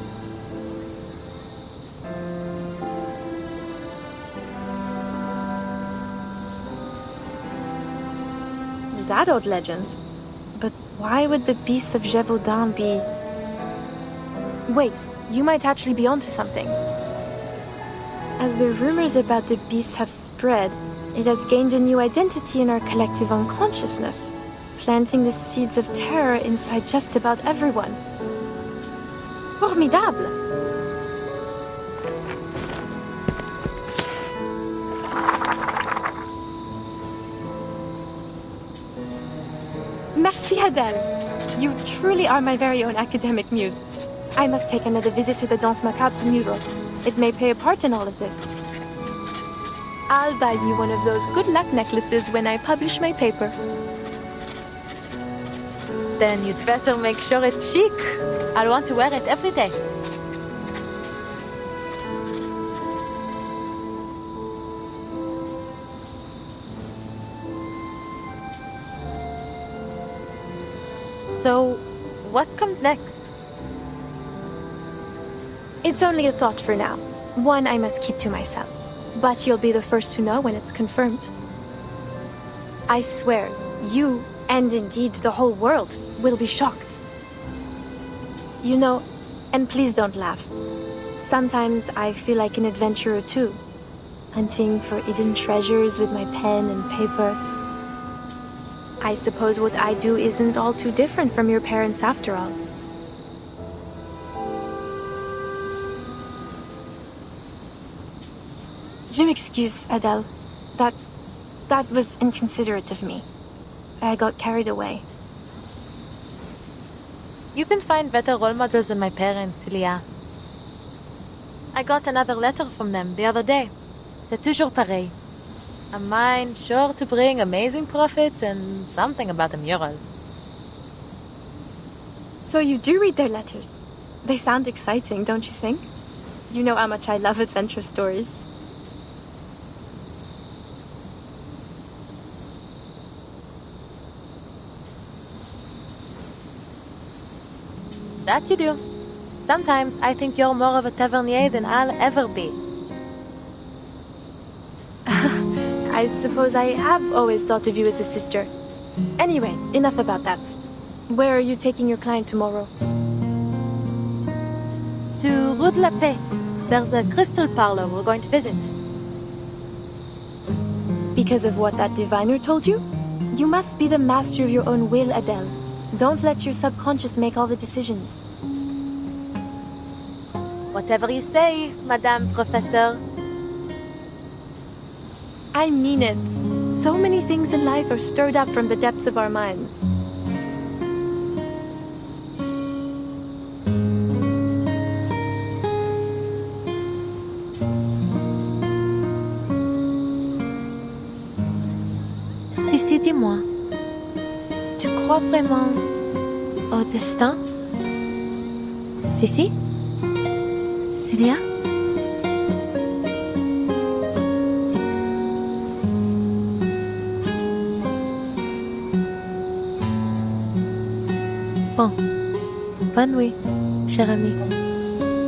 That old legend. But why would the beasts of Gévaudan be... Wait, you might actually be onto something. As the rumors about the beasts have spread, it has gained a new identity in our collective unconsciousness, planting the seeds of terror inside just about everyone. Formidable! Merci, Adèle. You truly are my very own academic muse. I must take another visit to the Danse Macabre mural. It may play a part in all of this. I'll buy you one of those good luck necklaces when I publish my paper. Then you'd better make sure it's chic. I'll want to wear it every day. So, what comes next? It's only a thought for now. One I must keep to myself. But you'll be the first to know when it's confirmed. I swear, you, and indeed the whole world, will be shocked. You know, and please don't laugh. Sometimes I feel like an adventurer too, hunting for hidden treasures with my pen and paper. I suppose what I do isn't all too different from your parents after all. Je m'excuse, Adèle. That was inconsiderate of me. I got carried away. You can find better role models than my parents, Leah. I got another letter from them the other day. C'est toujours pareil. A mind sure to bring amazing profits and something about a mural. So you do read their letters. They sound exciting, don't you think? You know how much I love adventure stories. That you do. Sometimes I think you're more of a tavernier than I'll ever be. I suppose I have always thought of you as a sister. Anyway, enough about that. Where are you taking your client tomorrow? To Rue de la Paix. There's a crystal parlor we're going to visit. Because of what that diviner told you? You must be the master of your own will, Adele. Don't let your subconscious make all the decisions. Whatever you say, Madame Professeur. I mean it. So many things in life are stirred up from the depths of our minds. Sissi, dis-moi, tu crois vraiment au destin? Sissi? Celia? Bon, bonne nuit, chère amie.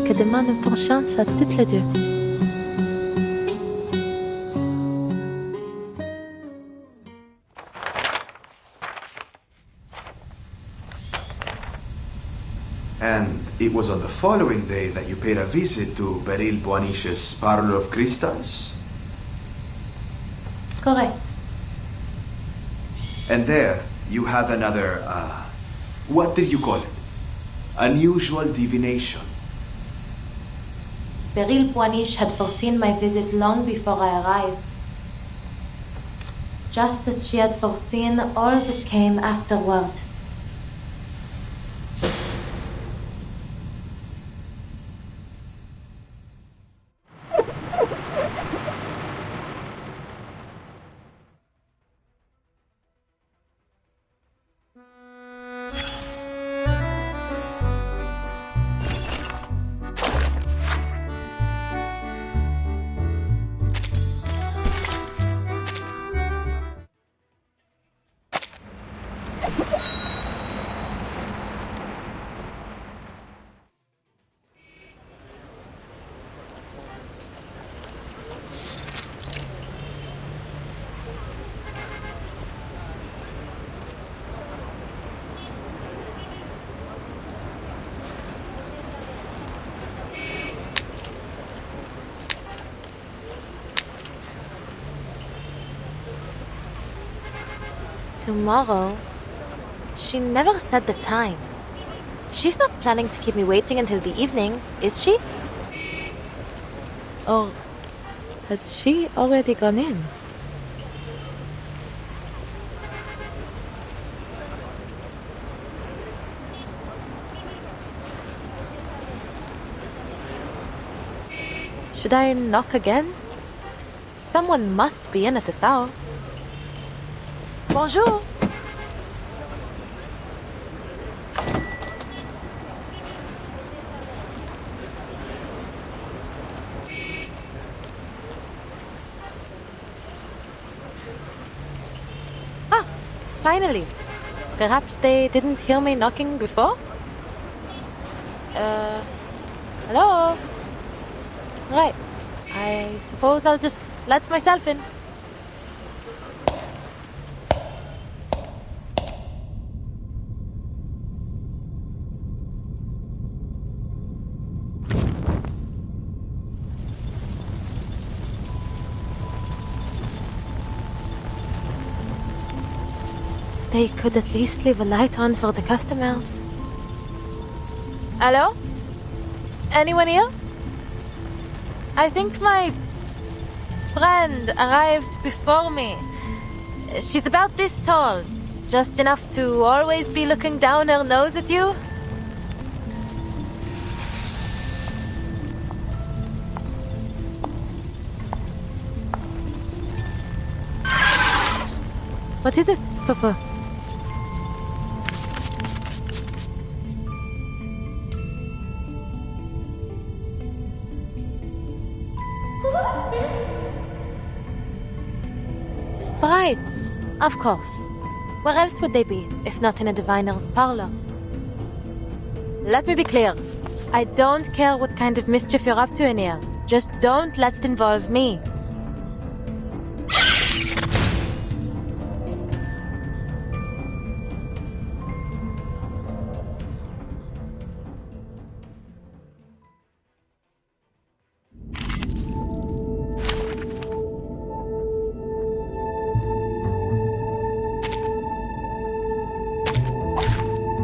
Que demain nous porte chance à toutes les deux. And it was on the following day that you paid a visit to Beryl Boaniche's Parlor of Crystals? Correct. And there, you had another, what did you call it? Unusual divination. Beryl Boaniche had foreseen my visit long before I arrived. Just as she had foreseen all that came afterward. Tomorrow? She never said the time. She's not planning to keep me waiting until the evening, is she? Or has she already gone in? Should I knock again? Someone must be in at this hour. Bonjour. Ah, finally. Perhaps they didn't hear me knocking before? Hello? Right. I suppose I'll just let myself in. They could at least leave a light on for the customers. Hello? Anyone here? I think my friend arrived before me. She's about this tall, just enough to always be looking down her nose at you. What is it, Papa? Sprites, of course. Where else would they be, if not in a diviner's parlor? Let me be clear. I don't care what kind of mischief you're up to in here. Just don't let it involve me.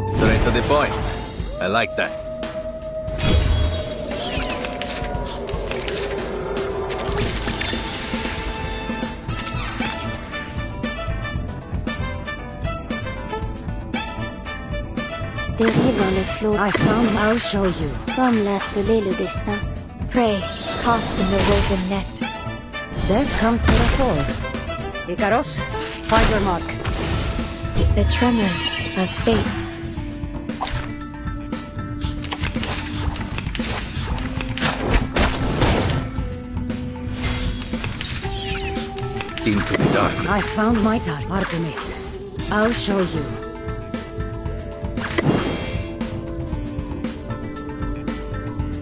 Straight to the point. I like that. Derrière le flot. I found, I'll show you. Comme l'a scellé le destin. Prey, caught in the woven net. There comes for us all. Icaros, find your mark. The tremors of fate. Into the dark. I found my target, Artemis. I'll show you.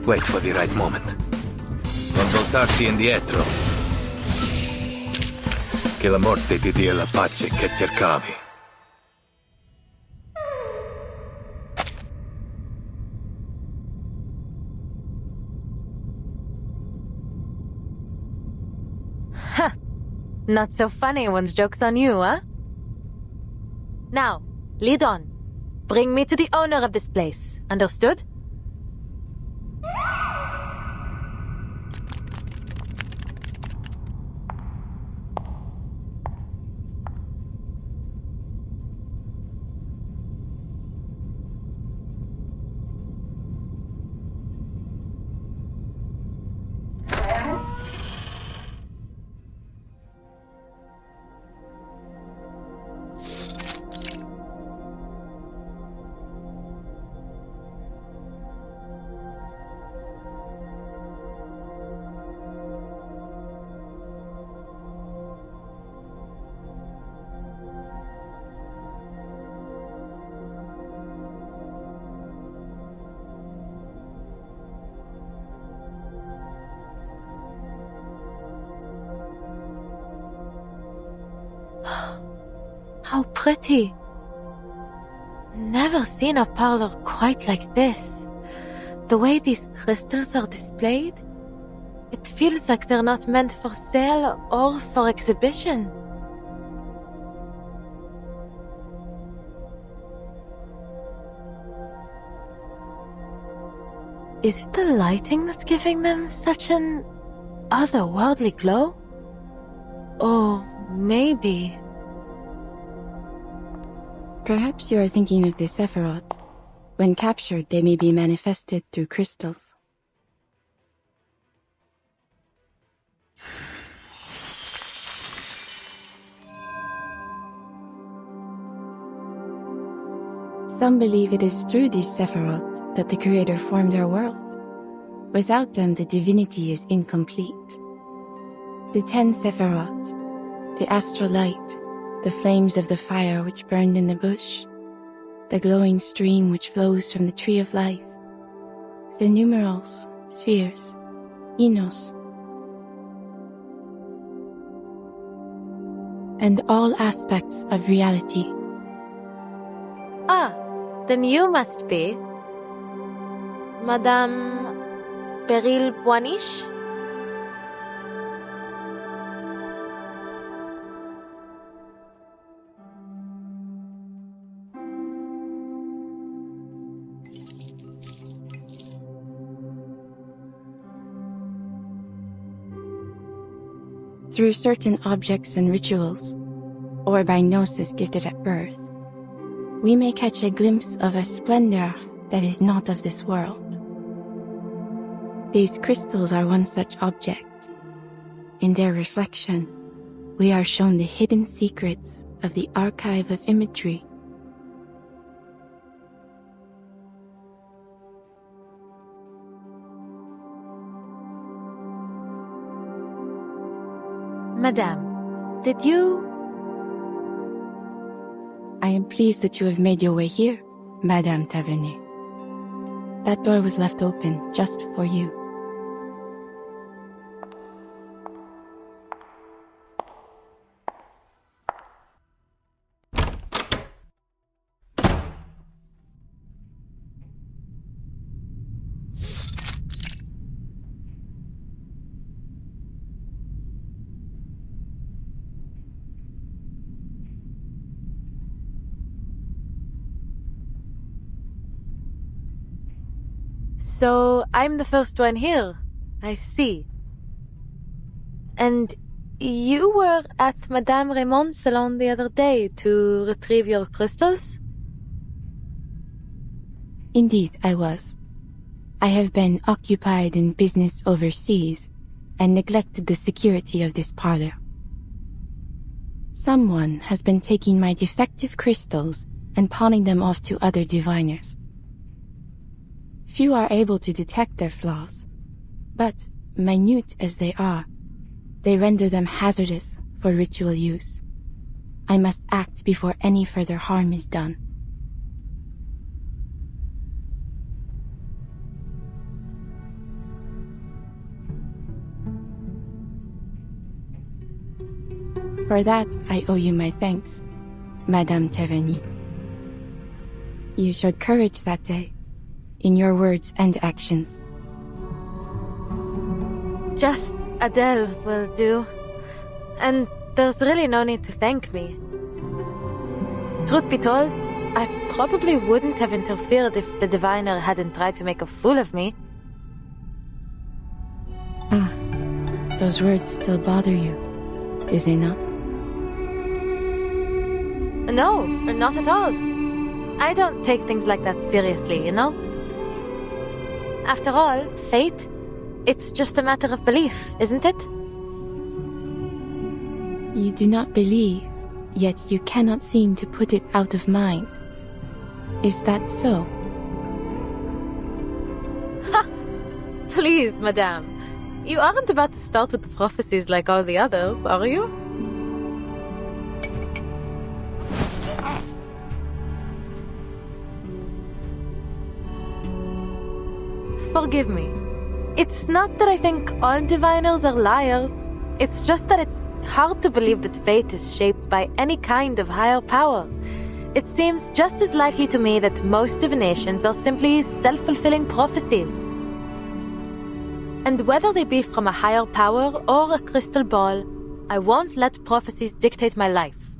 Wait for the right moment. Non voltarti indietro. Che la morte ti dia la pace che cercavi. Ha! Not so funny when the joke's on you, huh? Now, lead on. Bring me to the owner of this place. Understood? How pretty. Never seen a parlor quite like this. The way these crystals are displayed, it feels like they're not meant for sale or for exhibition. Is it the lighting that's giving them such an otherworldly glow? Or maybe... Perhaps you are thinking of the Sephiroth. When captured, they may be manifested through crystals. Some believe it is through these Sephiroth that the Creator formed our world. Without them, the divinity is incomplete. The 10 Sephiroth, the astral light, the flames of the fire which burned in the bush, the glowing stream which flows from the tree of life, the numerals, spheres, Enos, and all aspects of reality. Ah, then you must be Madame Beryl Boiniche? Through certain objects and rituals, or by gnosis gifted at birth, we may catch a glimpse of a splendor that is not of this world. These crystals are one such object. In their reflection, we are shown the hidden secrets of the Archive of Imagery. Madame, did you... I am pleased that you have made your way here, Madame Tavernier. That door was left open just for you. So, I'm the first one here. I see. And you were at Madame Raymond's salon the other day to retrieve your crystals? Indeed, I was. I have been occupied in business overseas and neglected the security of this parlor. Someone has been taking my defective crystals and pawning them off to other diviners. Few are able to detect their flaws, but, minute as they are, they render them hazardous for ritual use. I must act before any further harm is done. For that, I owe you my thanks, Madame Tavernier. You showed courage that day, in your words and actions. Just Adele will do. And there's really no need to thank me. Truth be told, I probably wouldn't have interfered if the diviner hadn't tried to make a fool of me. Ah, those words still bother you, do they not? No, not at all. I don't take things like that seriously, you know? After all, fate, it's just a matter of belief, isn't it? You do not believe, yet you cannot seem to put it out of mind. Is that so? Ha! Please, madame. You aren't about to start with the prophecies like all the others, are you? Forgive me. It's not that I think all diviners are liars. It's just that it's hard to believe that fate is shaped by any kind of higher power. It seems just as likely to me that most divinations are simply self-fulfilling prophecies. And whether they be from a higher power or a crystal ball, I won't let prophecies dictate my life.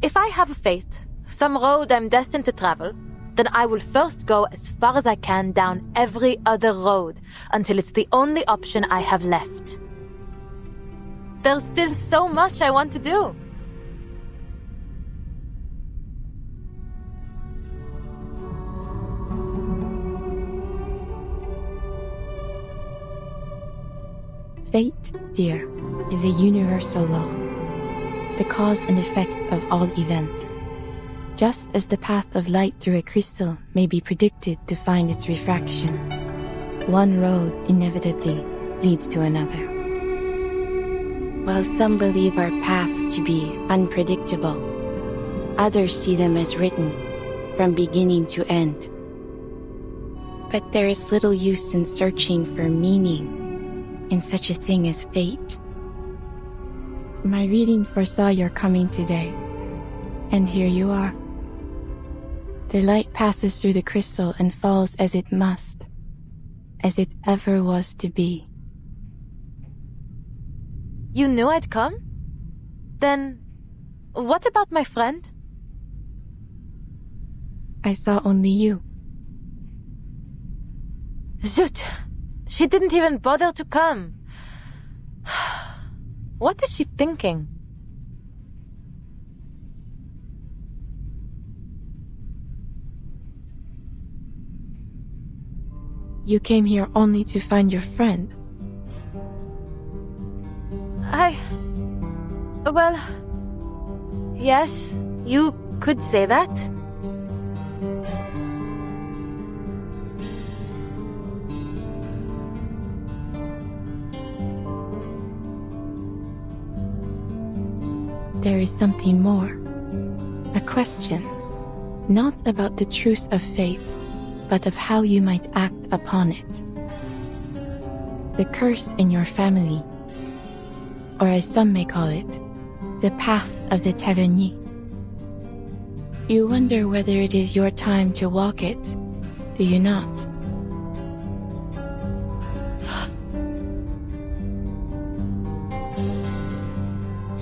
If I have a fate, some road I'm destined to travel, then I will first go as far as I can down every other road until it's the only option I have left. There's still so much I want to do. Fate, dear, is a universal law, the cause and effect of all events. Just as the path of light through a crystal may be predicted to find its refraction, one road inevitably leads to another. While some believe our paths to be unpredictable, others see them as written, from beginning to end. But there is little use in searching for meaning in such a thing as fate. My reading foresaw your coming today, and here you are. The light passes through the crystal and falls as it must, as it ever was to be. You knew I'd come? Then, what about my friend? I saw only you. Zut! She didn't even bother to come. What is she thinking? You came here only to find your friend. Well, Yes, you could say that. There is something more. A question, not about the truth of fate, but of how you might act upon it. The curse in your family, or as some may call it, the path of the Tavernier. You wonder whether it is your time to walk it, do you not?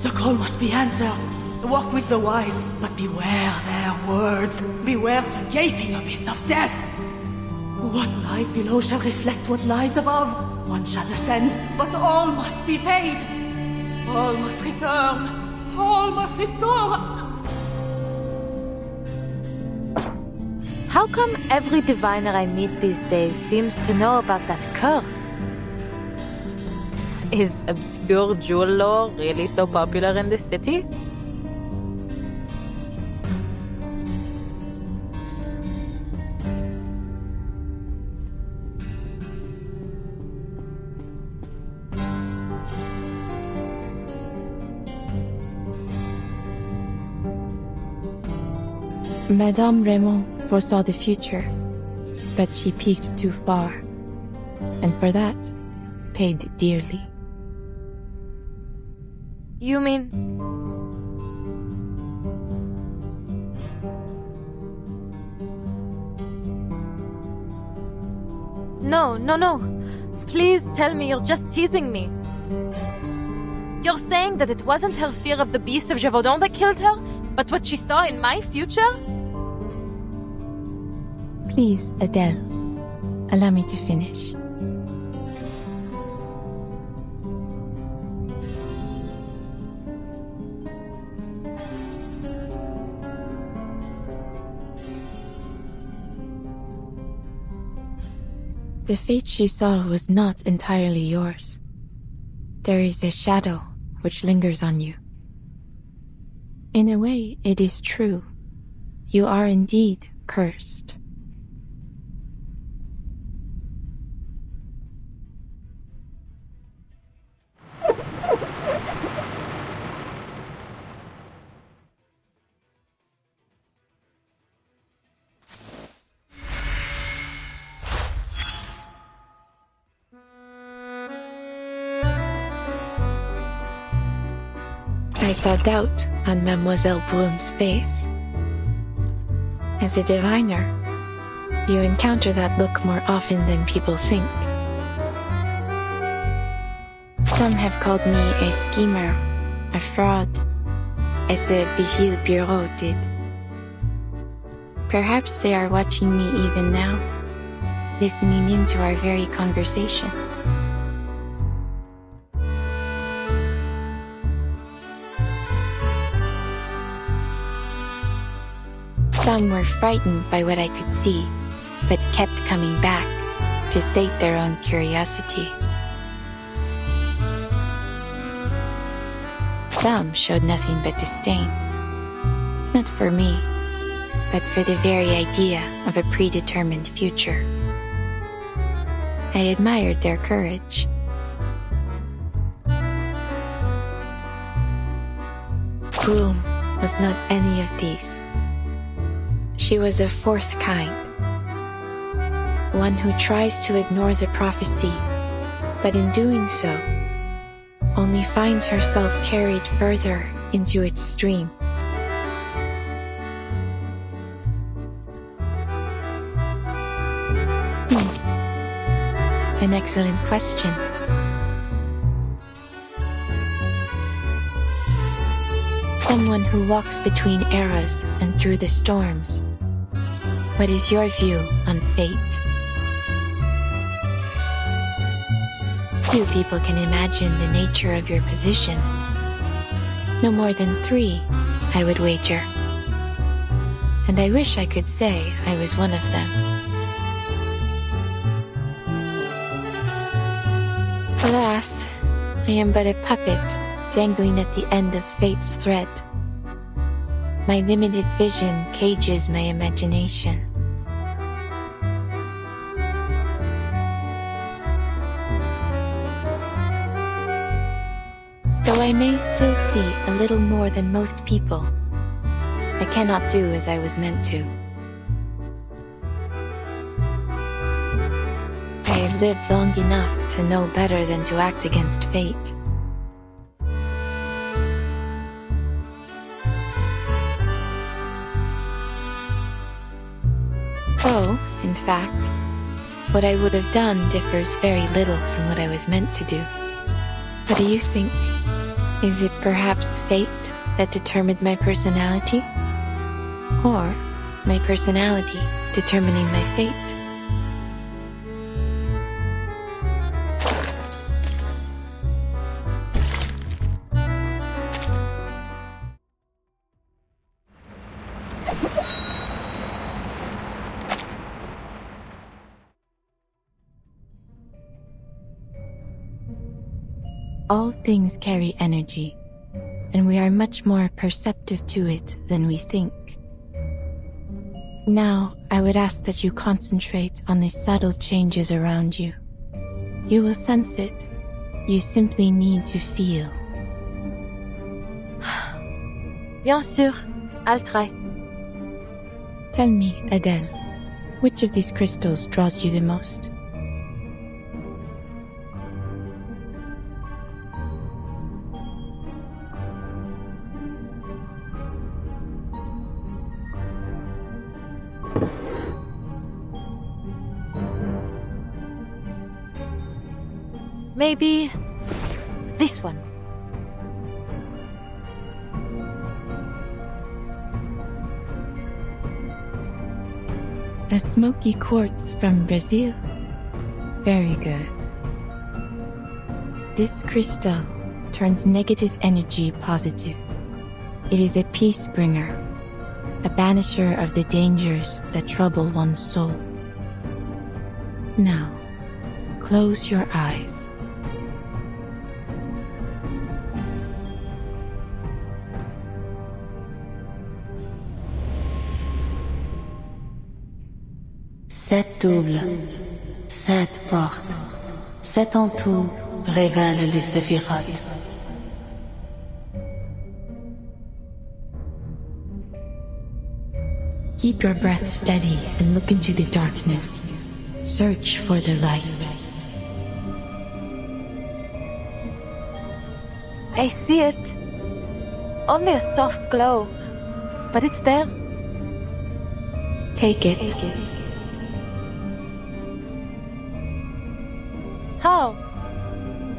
The call must be answered. Walk with the wise, but beware their words. Beware the gaping abyss of death. What lies below shall reflect what lies above. One shall ascend, but all must be paid. All must return. All must restore. How come every diviner I meet these days seems to know about that curse? Is obscure jewel lore really so popular in this city? Madame Raymond foresaw the future, but she peeked too far, and for that, paid dearly. You mean... No. Please tell me you're just teasing me. You're saying that it wasn't her fear of the beast of Gévaudan that killed her, but what she saw in my future? Please, Adele, allow me to finish. The fate she saw was not entirely yours. There is a shadow which lingers on you. In a way, it is true. You are indeed cursed. I saw doubt on Mademoiselle Brum's face. As a diviner, you encounter that look more often than people think. Some have called me a schemer, a fraud, as the Vigile Bureau did. Perhaps they are watching me even now, listening into our very conversation. Some were frightened by what I could see, but kept coming back to sate their own curiosity. Some showed nothing but disdain, not for me, but for the very idea of a predetermined future. I admired their courage. Broom was not any of these. She was a fourth kind, one who tries to ignore the prophecy, but in doing so, only finds herself carried further into its stream. An excellent question. Someone who walks between eras and through the storms. What is your view on fate? Few people can imagine the nature of your position. No more than 3, I would wager. And I wish I could say I was one of them. Alas, I am but a puppet dangling at the end of fate's thread. My limited vision cages my imagination. Though I may still see a little more than most people, I cannot do as I was meant to. I have lived long enough to know better than to act against fate. Oh, in fact, what I would have done differs very little from what I was meant to do. What do you think? Is it perhaps fate that determined my personality? Or my personality determining my fate? All things carry energy, and we are much more perceptive to it than we think. Now, I would ask that you concentrate on the subtle changes around you. You will sense it. You simply need to feel. Bien sûr, I'll try. Tell me, Adele, which of these crystals draws you the most? Maybe this one. A smoky quartz from Brazil? Very good. This crystal turns negative energy positive. It is a peace bringer, a banisher of the dangers that trouble one's soul. Now, close your eyes. Sept doubles, sept portes, sept en tout révèlent les séphirotes. Keep your breath steady and look into the darkness. Search for the light. I see it. Only a soft glow, but it's there. Take it. How?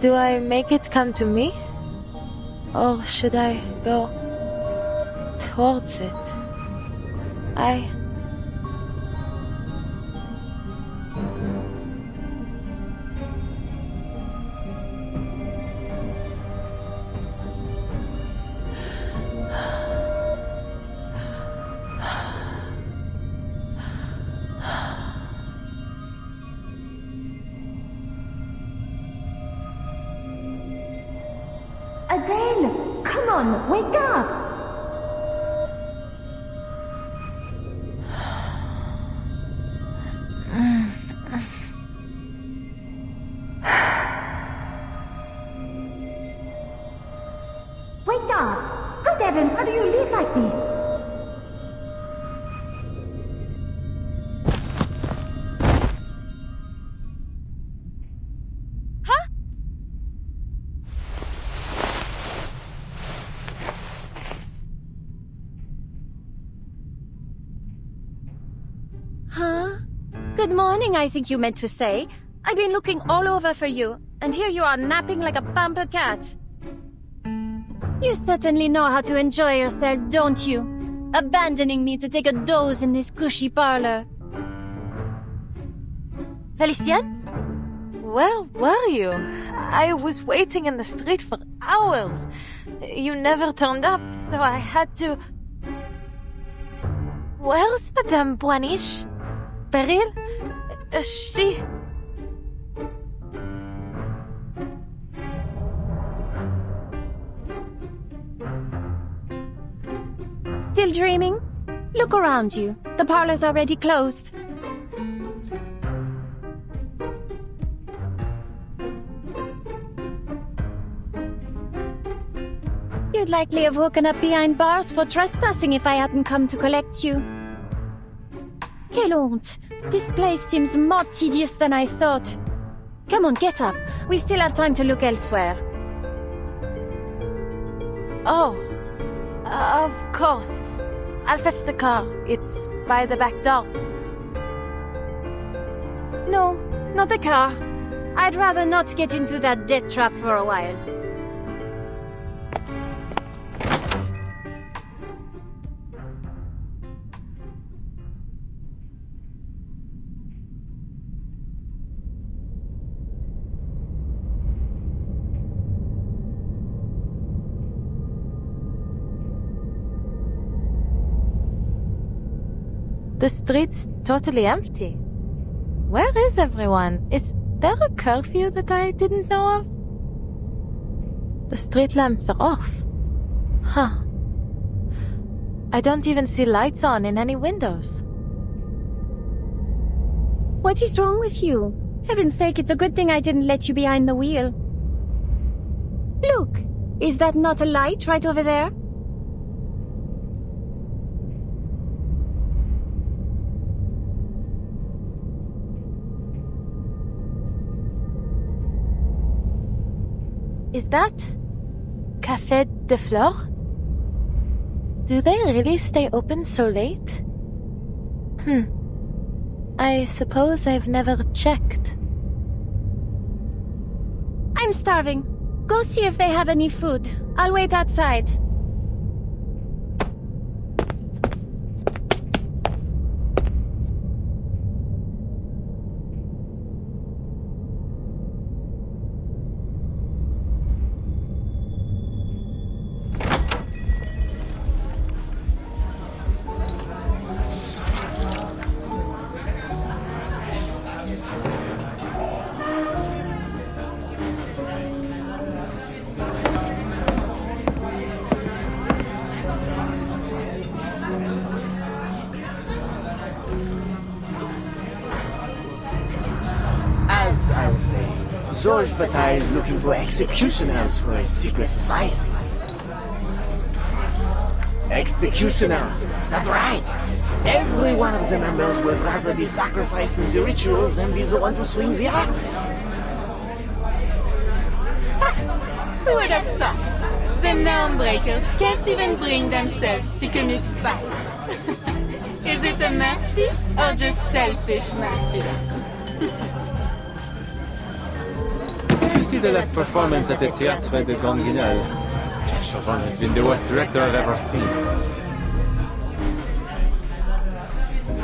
Do I make it come to me? Or should I go towards it? Adele, come on, wake up! Wake up! Good heavens, how do you live like this? Huh? Good morning, I think you meant to say. I've been looking all over for you, and here you are napping like a pampered cat. You certainly know how to enjoy yourself, don't you? Abandoning me to take a doze in this cushy parlor. Felicienne? Where were you? I was waiting in the street for hours. You never turned up, so I had to... Where's Madame Boiniche? Peril? She... Still dreaming? Look around you. The parlor's already closed. You'd likely have woken up behind bars for trespassing if I hadn't come to collect you. Quelle honte! This place seems more tedious than I thought. Come on, get up. We still have time to look elsewhere. Oh, of course. I'll fetch the car. It's by the back door. No, not the car. I'd rather not get into that death trap for a while. The street's totally empty. Where is everyone? Is there a curfew that I didn't know of? The street lamps are off. Huh. I don't even see lights on in any windows. What is wrong with you? Heaven's sake, it's a good thing I didn't let you behind the wheel. Look, is that not a light right over there? Is that Café de Flore? Do they really stay open so late? I suppose I've never checked. I'm starving. Go see if they have any food. I'll wait outside. As I was saying, Georges Bataille is looking for executioners for his secret society. Executioners, that's right! Every one of the members would rather be sacrificed in the rituals than be the one to swing the axe. Who would have thought? The Normbreakers can't even bring themselves to commit violence. Is it a mercy or just selfish nature? Did you see the last performance at the Théâtre de Ganguinel? Jack Chauvin has been the worst director I've ever seen.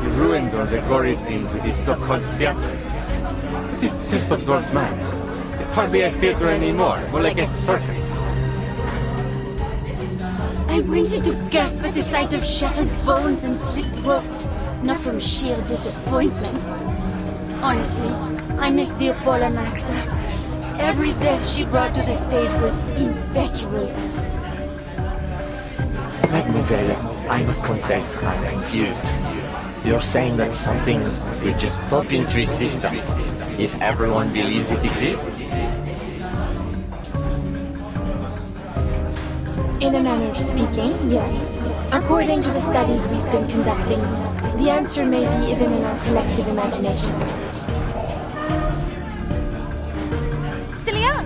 He ruined all the gory scenes with his so-called theatrics. This self-absorbed man. It's hardly a theater anymore, more like a circus. I wanted to gasp at the sight of shattered bones and slit throats, not from sheer disappointment. Honestly, I missed the Apollinaxa. Every death she brought to the stage was impeccable. Mademoiselle, I must confess I'm confused. You're saying that something will just pop into existence if everyone believes it exists? In a manner of speaking, yes. According to the studies we've been conducting, the answer may be hidden in our collective imagination. Celia!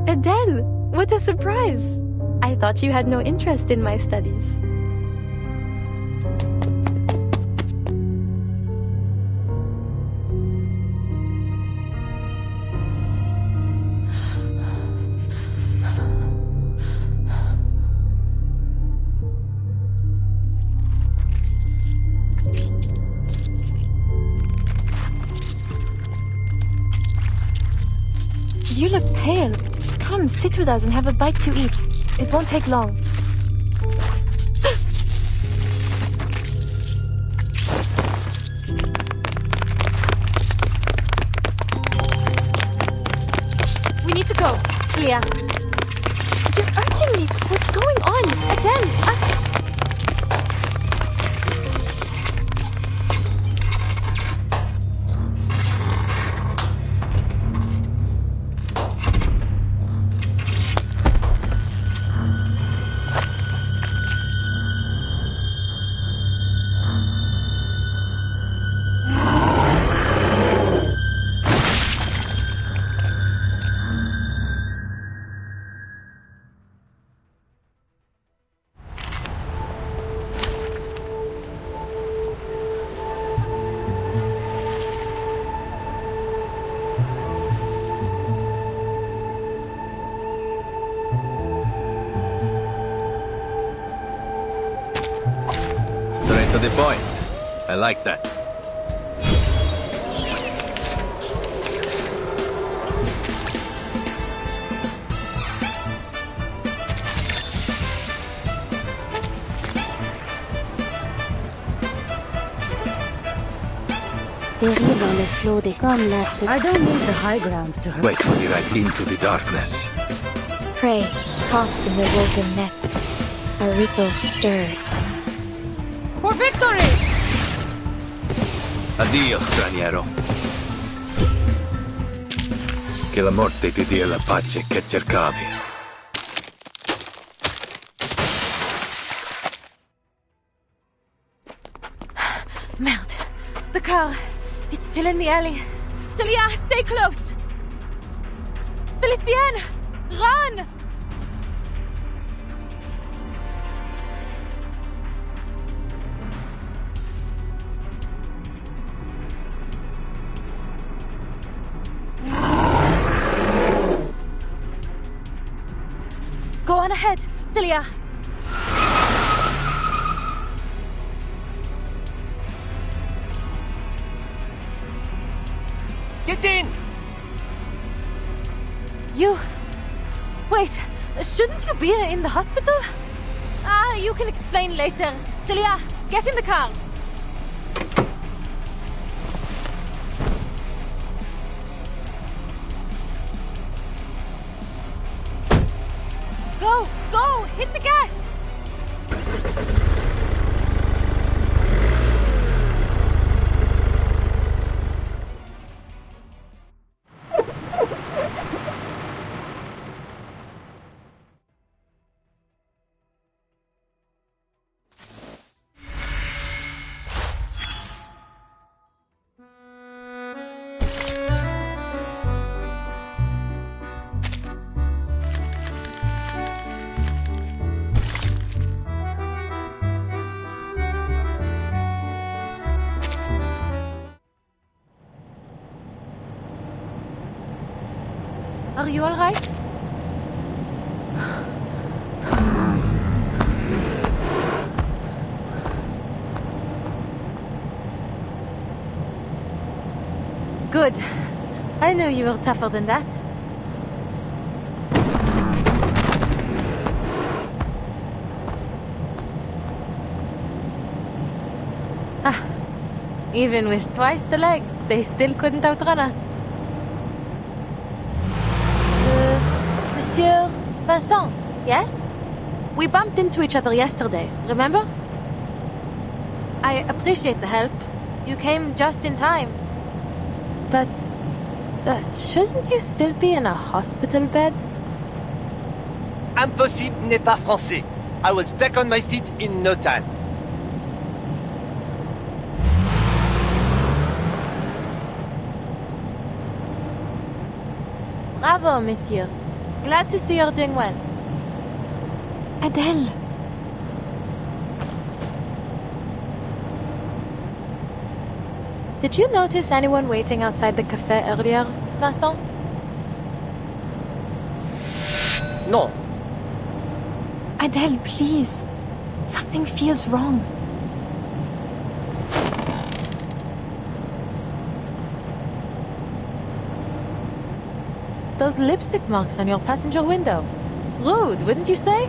Adele! What a surprise! I thought you had no interest in my studies. pale. Come, sit with us and have a bite to eat. It won't take long. We need to go. Celia. You're hurting me. What's going on? Adele. Straight to the point. I like that. Périr dans le flot des comme la I don't need the high ground to hurt. Wait for the right into the darkness. Prey, caught in the woven net. A ripple stirred. For victory! Addio, straniero. Che la morte ti dia la pace che cercavi. Merde. The car. It's still in the alley. Celia, stay close. Felicien, run! Go on ahead, Celia. Get in! You... Wait, shouldn't you be in the hospital? You can explain later. Celia, get in the car. Go, go, hit the gas! Are you all right? Good. I knew you were tougher than that. Even with twice the legs, they still couldn't outrun us. Monsieur Vincent, yes? We bumped into each other yesterday, remember? I appreciate the help. You came just in time. But... shouldn't you still be in a hospital bed? Impossible n'est pas français. I was back on my feet in no time. Bravo, monsieur. Glad to see you're doing well. Adele. Did you notice anyone waiting outside the cafe earlier, Vincent? No. Adele, please. Something feels wrong. those lipstick marks on your passenger window. Rude, wouldn't you say?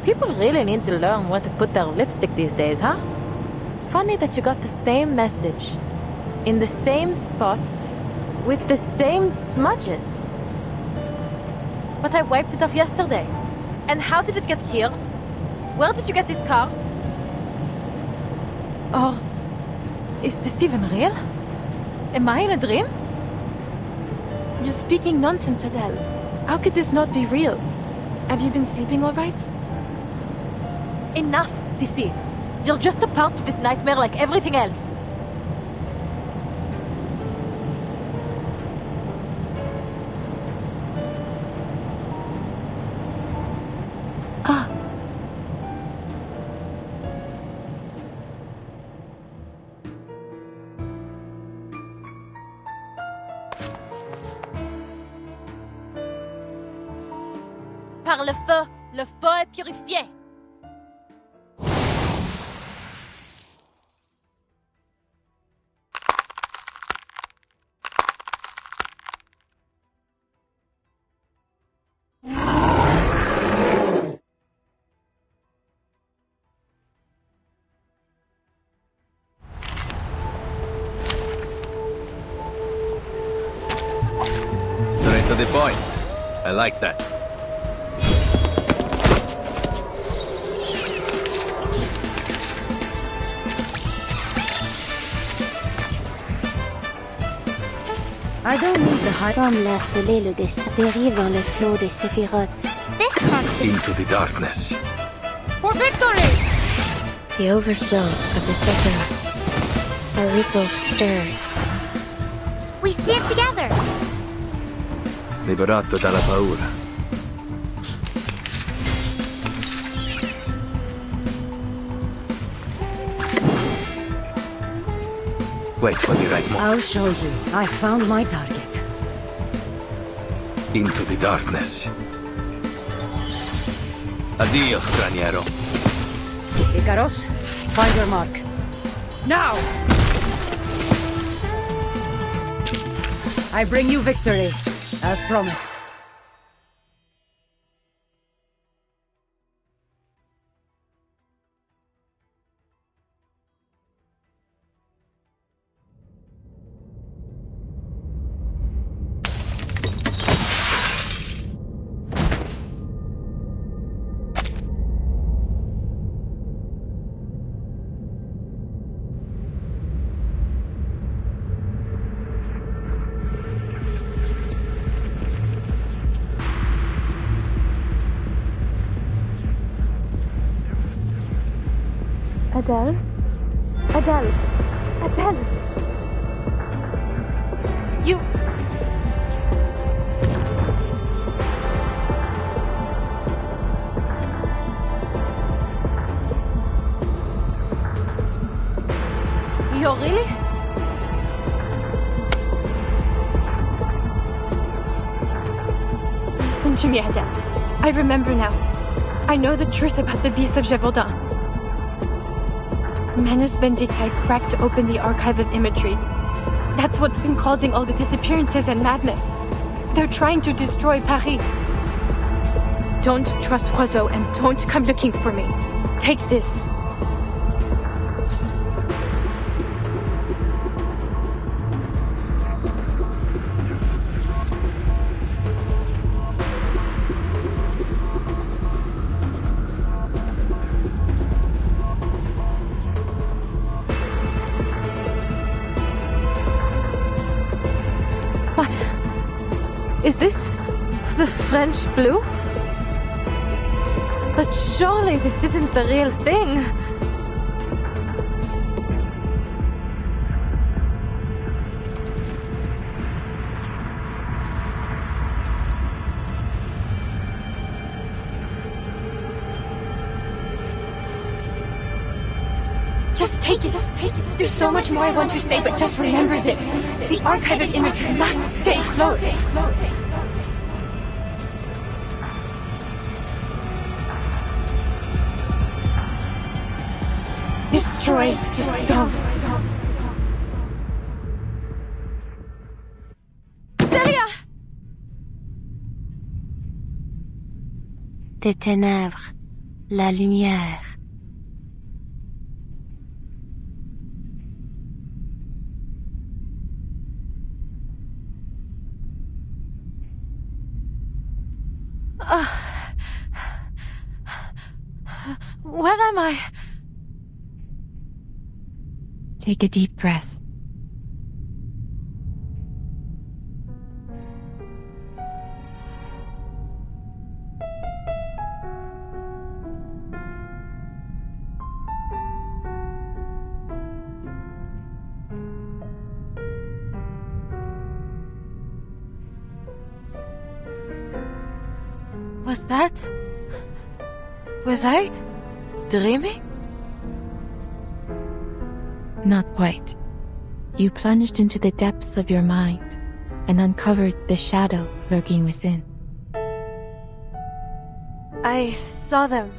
People really need to learn where to put their lipstick these days, huh? Funny that you got the same message, in the same spot, with the same smudges. But I wiped it off yesterday. And how did it get here? Where did you get this car? Or is this even real? Am I in a dream? You're speaking nonsense, Adele. How could this not be real? Have you been sleeping all right? Enough, Sissy. You're just a part of this nightmare like everything else. Par le feu est purifié. Straight to the point. I like that. I don't need the heart. Comme la soleil le destin dérive dans le flot des séphirotes. Into the darkness. For victory! The overflow of the Sephiroth. A ripple stirred. We stand together! Liberato dalla paura. Wait for the right moment. I'll show you. I found my target. Into the darkness. Addio, straniero. Ikaros, find your mark. Now! I bring you victory, as promised. Adele? Adele? Adele? You... You're really? Listen to me, Adele. I remember now. I know the truth about the Beast of Gévaudan. Manus Vindicti cracked open the archive of imagery. That's what's been causing all the disappearances and madness. They're trying to destroy Paris. Don't trust Roiseau and don't come looking for me. Take this. Is this the French blue? But surely this isn't the real thing. Just take it. There's so much more I want to say, but just remember this. The archive of imagery must stay closed. Destroy the stone. Celia! des ténèbres, la lumière. Where am I? Take a deep breath. Was I dreaming? Not quite. You plunged into the depths of your mind and uncovered the shadow lurking within. I saw them.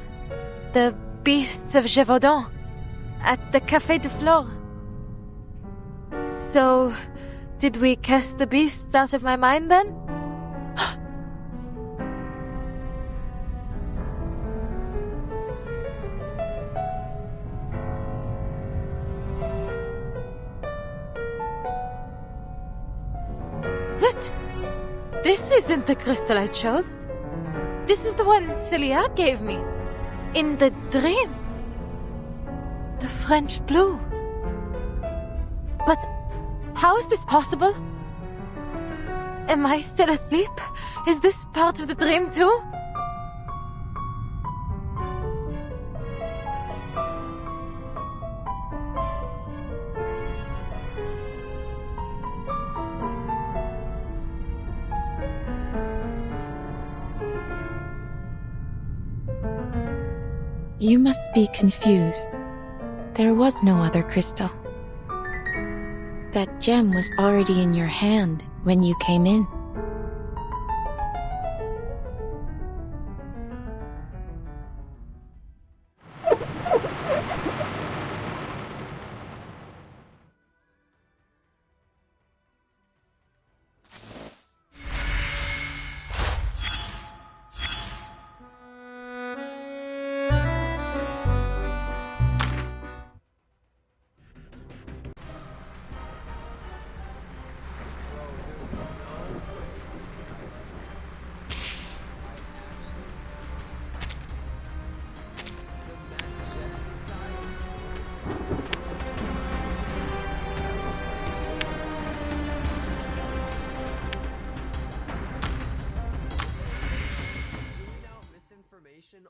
The beasts of Gévaudan. At the Café du Flore. So, did we cast the beasts out of my mind then? Zut! This isn't the crystal I chose. This is the one Celia gave me. In the dream. The French blue. But how is this possible? Am I still asleep? Is this part of the dream too? You must be confused. There was no other crystal. That gem was already in your hand when you came in.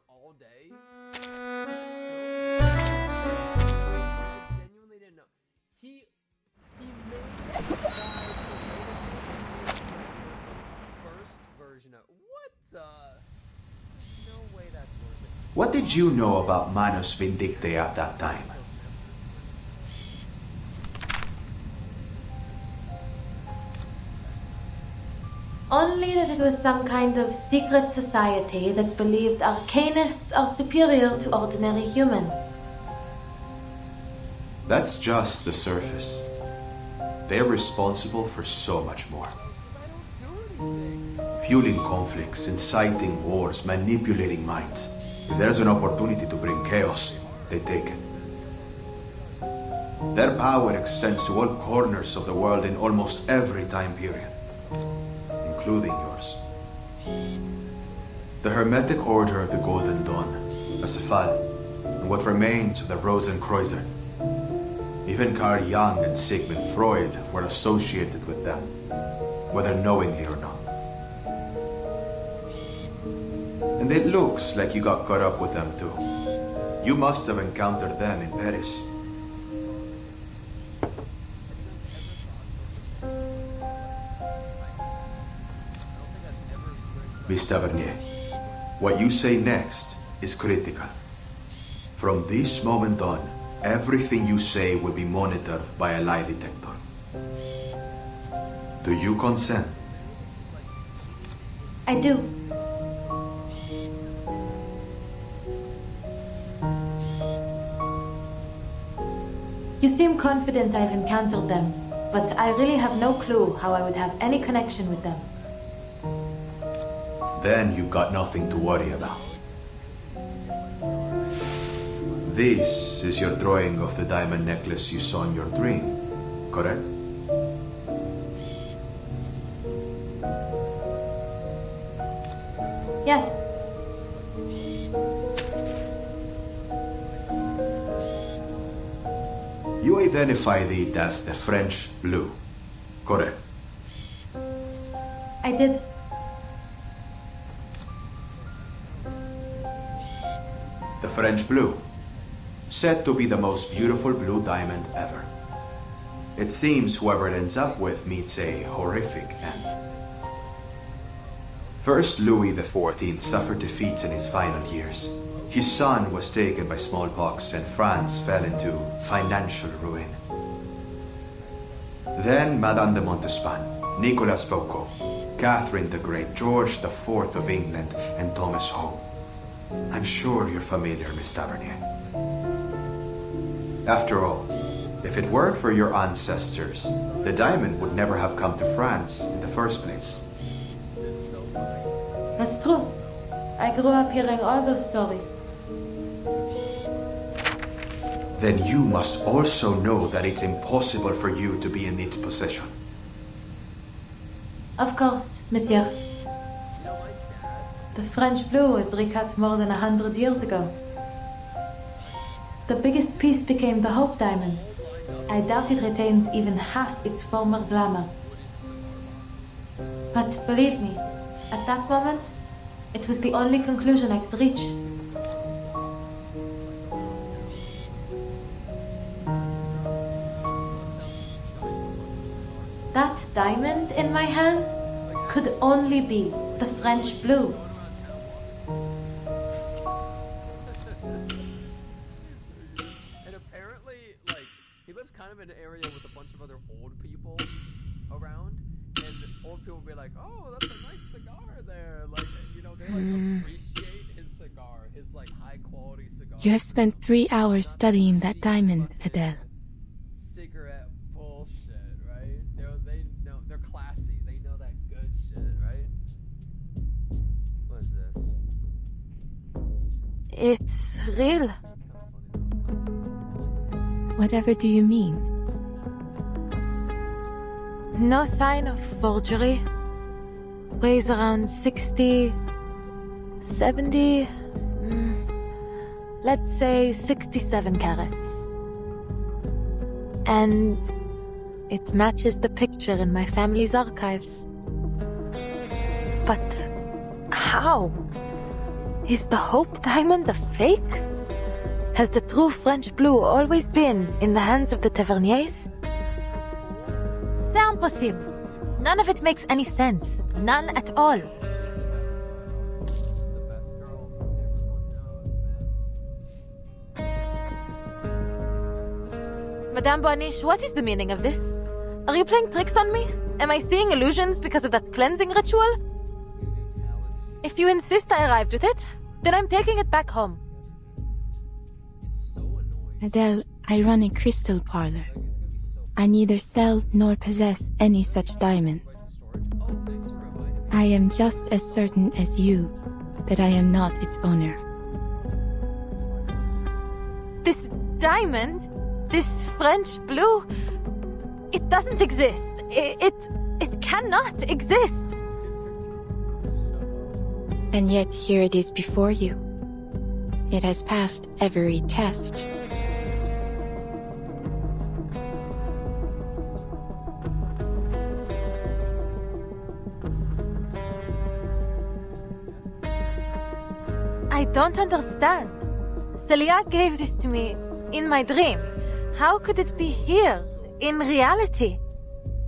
All day. Genuinely didn't know. He made first version of what the? No way that's worth it. What did you know about Manus Vindictae at that time? Only that it was some kind of secret society that believed arcanists are superior to ordinary humans. That's just the surface. They're responsible for so much more. Fueling conflicts, inciting wars, manipulating minds. If there's an opportunity to bring chaos, they take it. Their power extends to all corners of the world in almost every time period, including yours. The Hermetic Order of the Golden Dawn, Asafal, and what remains of the Rosenkreuzer. Even Carl Jung and Sigmund Freud were associated with them, whether knowingly or not. And it looks like you got caught up with them too. You must have encountered them in Paris. Miss Tavernier, what you say next is critical. From this moment on, everything you say will be monitored by a lie detector. Do you consent? I do. You seem confident I've encountered them, but I really have no clue how I would have any connection with them. Then you've got nothing to worry about. This is your drawing of the diamond necklace you saw in your dream, correct? Yes. You identified it as the French blue, correct? I did. The French blue, said to be the most beautiful blue diamond ever. It seems whoever it ends up with meets a horrific end. First, Louis XIV suffered defeats in his final years. His son was taken by smallpox and France fell into financial ruin. Then Madame de Montespan, Nicolas Foucault, Catherine the Great, George IV of England, and Thomas Home. I'm sure you're familiar, Miss Tavernier. After all, if it weren't for your ancestors, the diamond would never have come to France in the first place. That's true. I grew up hearing all those stories. Then you must also know that it's impossible for you to be in its possession. Of course, monsieur. The French blue was recut more than 100 years ago. The biggest piece became the Hope Diamond. I doubt it retains even half its former glamour. But believe me, at that moment, it was the only conclusion I could reach. That diamond in my hand could only be the French blue. And apparently, like, he lives kind of in an area with a bunch of other old people around, and old people will be like, oh, that's a nice cigar there. Like, you know, they like appreciate his cigar, his like high quality cigar. You have spent 3 hours studying that diamond, Adele. Cigarette bullshit, right? They're classy. They know that good shit, right? What is this? It's real. Whatever do you mean? No sign of forgery. Weighs around 60, 70, let's say 67 carats. And it matches the picture in my family's archives. But how? Is the Hope Diamond a fake? Has the true French blue always been in the hands of the Taverniers? C'est impossible. None of it makes any sense. None at all. Madame Boniche, what is the meaning of this? Are you playing tricks on me? Am I seeing illusions because of that cleansing ritual? If you insist I arrived with it, then I'm taking it back home. Adele, I run a crystal parlor. I neither sell nor possess any such diamonds. I am just as certain as you that I am not its owner. This diamond, this French blue, it doesn't exist. It cannot exist. And yet here it is before you. It has passed every test. I don't understand. Celia gave this to me in my dream. How could it be here, in reality?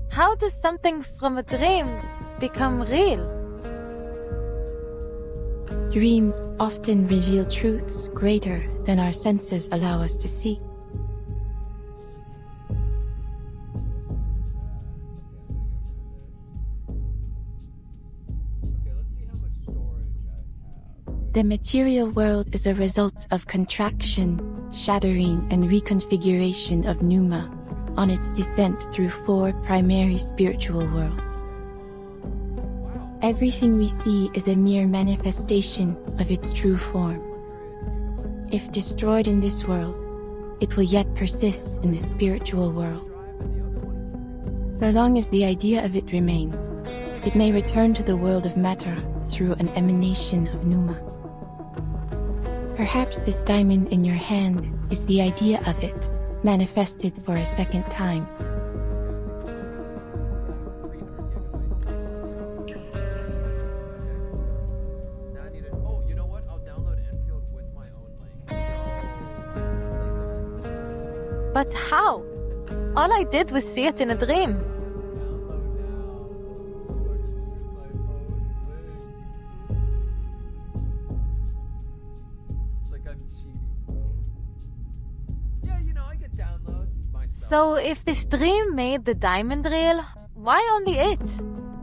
How does something from a dream become real? Dreams often reveal truths greater than our senses allow us to see. The material world is a result of contraction, shattering, and reconfiguration of Pneuma on its descent through 4 primary spiritual worlds. Everything we see is a mere manifestation of its true form. If destroyed in this world, it will yet persist in the spiritual world. So long as the idea of it remains, it may return to the world of matter through an emanation of Numa. Perhaps this diamond in your hand is the idea of it, manifested for a second time. But how? All I did was see it in a dream. So if this dream made the diamond real, why only it?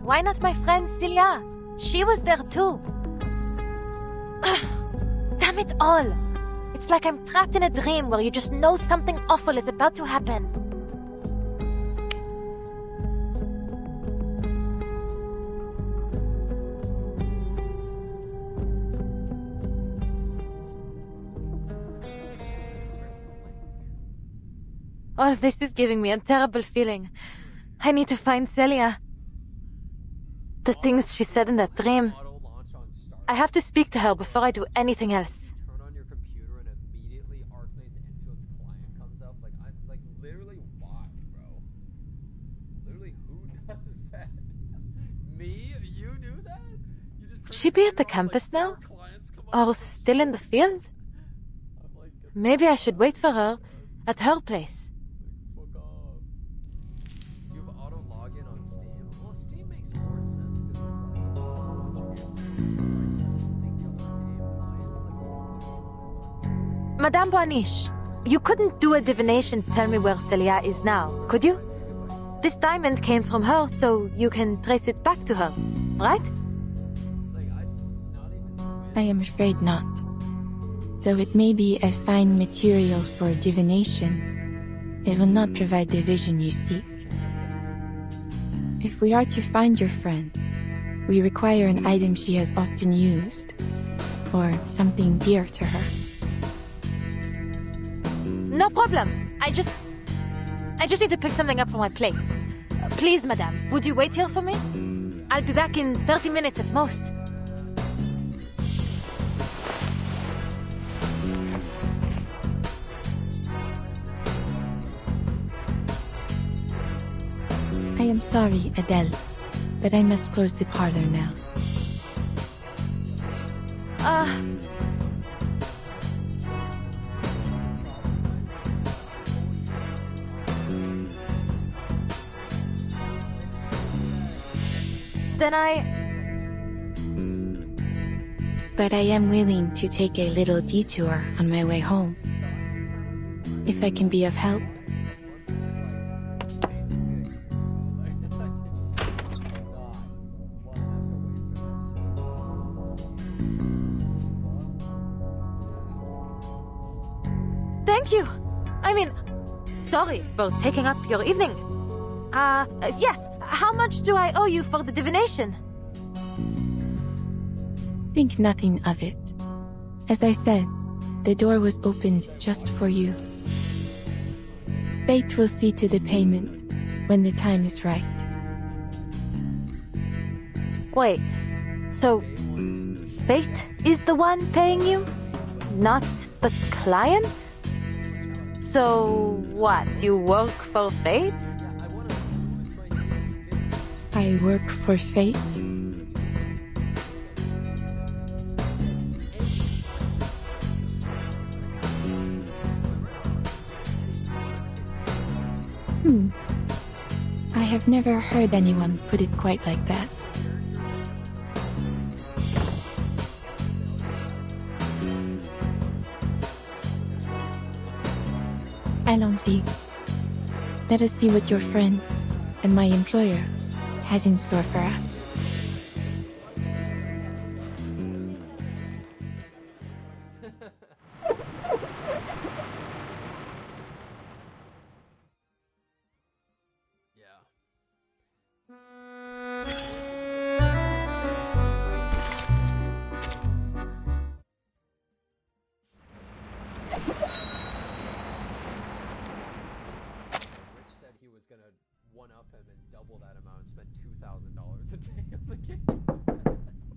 Why not my friend Celia? She was there too. Damn it all! It's like I'm trapped in a dream where you just know something awful is about to happen. Oh, this is giving me a terrible feeling. I need to find Celia. The things she said in that dream. I have to speak to her before I do anything else. Turn on your computer and immediately Arknay's Infield's client comes up. Like literally why, bro? Literally who does that? Me? You do that? You just Could she be at the campus now? Or still in the field? Maybe I should wait for her at her place. You have auto login on Steam. Well, Steam makes more sense because it's like Madame Boaniche, you couldn't do a divination to tell me where Celia is now, could you? This diamond came from her, so you can trace it back to her, right? I am afraid not. Though it may be a fine material for divination, it will not provide the vision you seek. If we are to find your friend, we require an item she has often used, or something dear to her. No problem. I just need to pick something up from my place. Please, madame, would you wait here for me? I'll be back in 30 minutes at most. I am sorry, Adele, but I must close the parlor now. But I am willing to take a little detour on my way home. If I can be of help. Thank you. I mean, sorry for taking up your evening. Yes, how much do I owe you for the divination? Think nothing of it. As I said, the door was opened just for you. Fate will see to the payment when the time is right. Wait, so Fate is the one paying you? Not the client? So what, you work for Fate? I work for Fate? I have never heard anyone put it quite like that. Allons-y. Let us see what your friend and my employer has in store for us. him and double that amount and spend $2,000 a day on the game.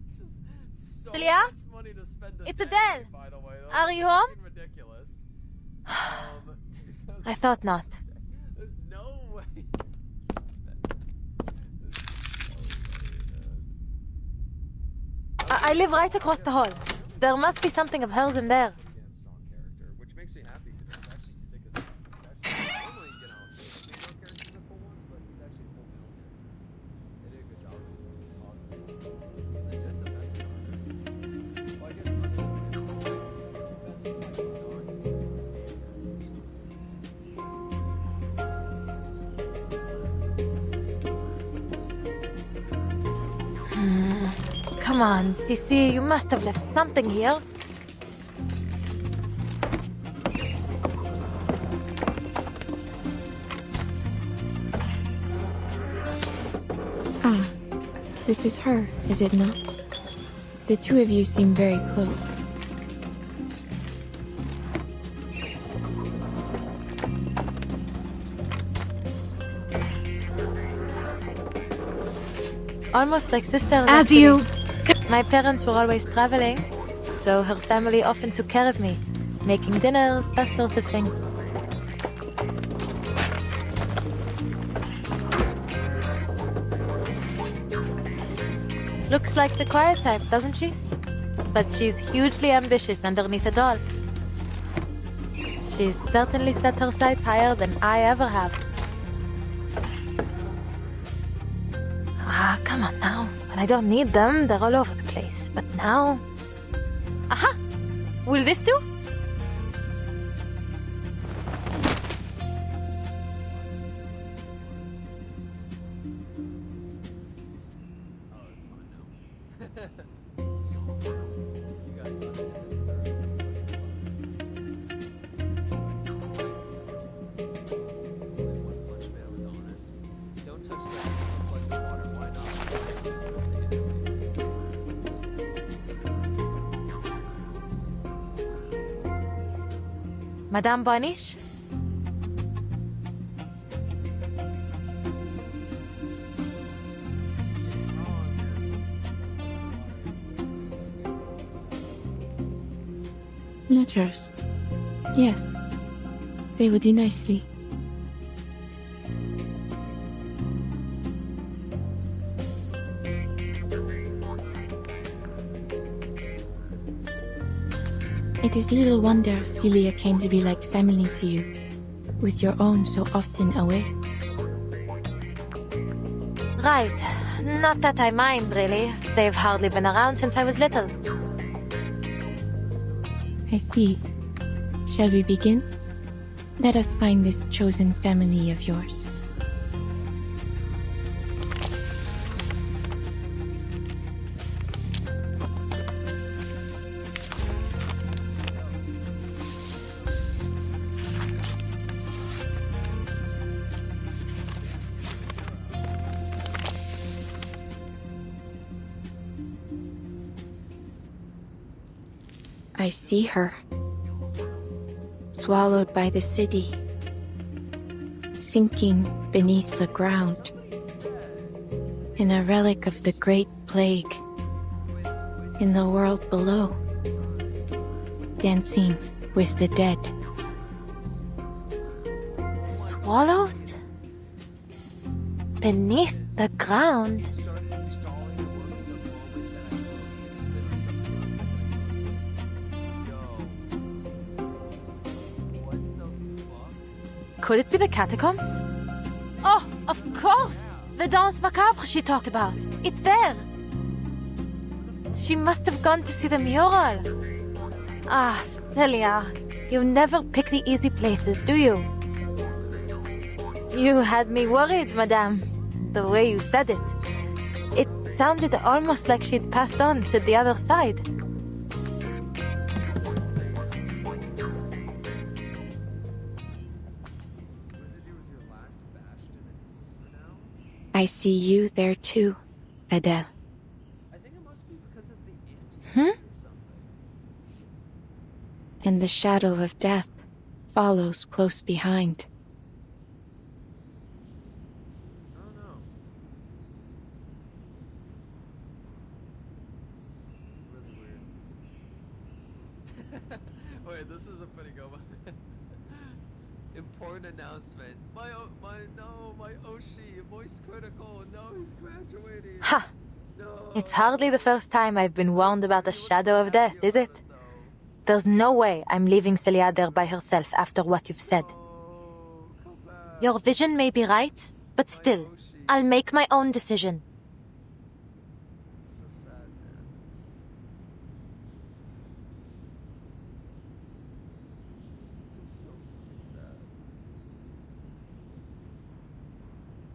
Which is so Celia? much money to spend a It's day, Adele. by the way. Are you home? Ridiculous. I thought not. There's no way. I live right across the hall. There must be something of hers in there. Which makes me happy because it's actually sick as fuck. It's actually, normally, you know, female characters are cool ones, but he's actually a cool male character. They did a good job. He's legit the best starter. Well, I guess other than him, the best like Come on, Sissy, you must have left something here. Ah, this is her, is it not? The two of you seem very close. Almost like sisters. As actually. you... My parents were always traveling, so her family often took care of me, making dinners, that sort of thing. Looks like the quiet type, doesn't she? But she's hugely ambitious underneath it all. She's certainly set her sights higher than I ever have. Ah, come on now. When I don't need them, they're all over the place. But now... Aha! Will this do? Madame Bonish? Letters. Yes, they would do nicely. It is little wonder Celia came to be like family to you, with your own so often away. Right. Not that I mind, really. They've hardly been around since I was little. I see. Shall we begin? Let us find this chosen family of yours. I see her, swallowed by the city, sinking beneath the ground, in a relic of the Great Plague, in the world below, dancing with the dead. Swallowed? Beneath the ground? Could it be the catacombs? Oh, of course! The Danse Macabre she talked about. It's there! She must have gone to see the mural. Ah, Celia, you never pick the easy places, do you? You had me worried, madame, the way you said it. It sounded almost like she'd passed on to the other side. I see you there too, Adele. I think it must be because of the Hmm? And the shadow of death follows close behind. Oh, Important announcement. My Oshi, Moist Critical. No, he's graduating. Ha! It's hardly the first time I've been warned about the shadow of death, is it? There's no way I'm leaving Celia there by herself after what you've said. Your vision may be right, but still, I'll make my own decision. So sad, man. It's so fucking sad.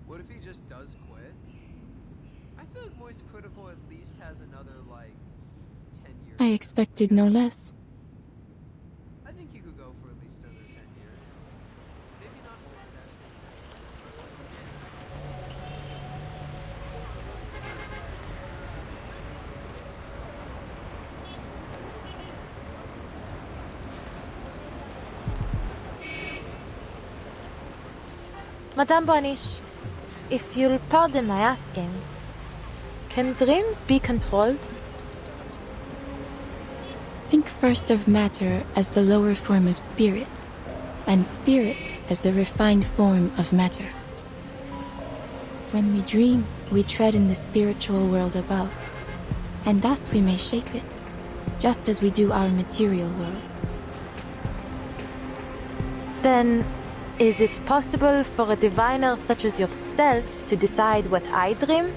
What if he just does quit? I feel like Moist Critical at least has another, like, 10 years. I expected no less. I think you could go for at least another 10 years. Maybe not the exact same years, Madame Boniche, if you'll pardon my asking, can dreams be controlled? Think first of matter as the lower form of spirit, and spirit as the refined form of matter. When we dream, we tread in the spiritual world above, and thus we may shape it, just as we do our material world. Then, is it possible for a diviner such as yourself to decide what I dream?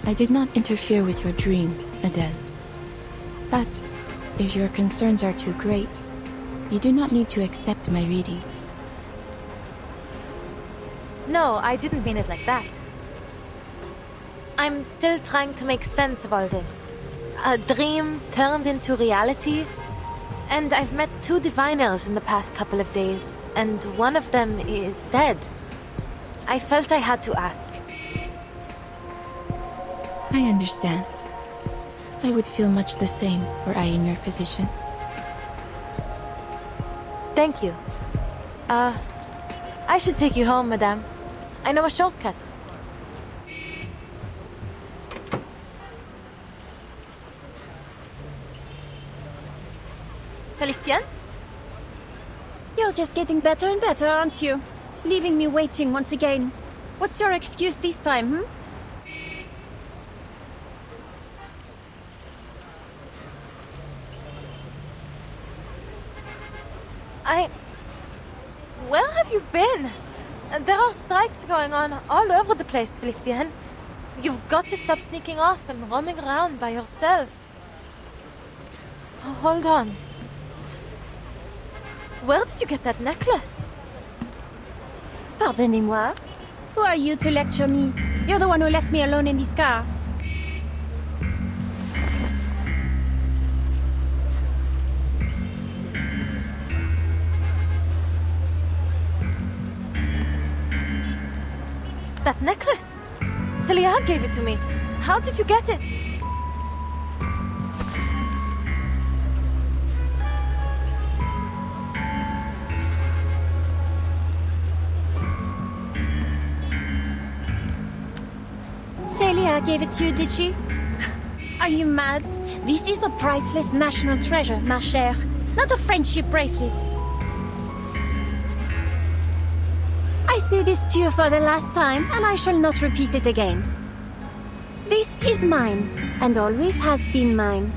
I did not interfere with your dream, Adele. But, if your concerns are too great, you do not need to accept my readings. No, I didn't mean it like that. I'm still trying to make sense of all this. A dream turned into reality, and I've met 2 diviners in the past couple of days, and one of them is dead. I felt I had to ask. I understand. I would feel much the same were I in your position. Thank you. I should take you home, madame. I know a shortcut. Félicien? You're just getting better and better, aren't you? Leaving me waiting once again. What's your excuse this time, Where have you been? There are strikes going on all over the place, Félicien. You've got to stop sneaking off and roaming around by yourself. Hold on. Where did you get that necklace? Pardonnez-moi. Who are you to lecture me? You're the one who left me alone in this car. That necklace? Celia gave it to me. How did you get it? Celia gave it to you, did she? Are you mad? This is a priceless national treasure, ma chère, not a friendship bracelet. I say this to you for the last time, and I shall not repeat it again. This is mine, and always has been mine.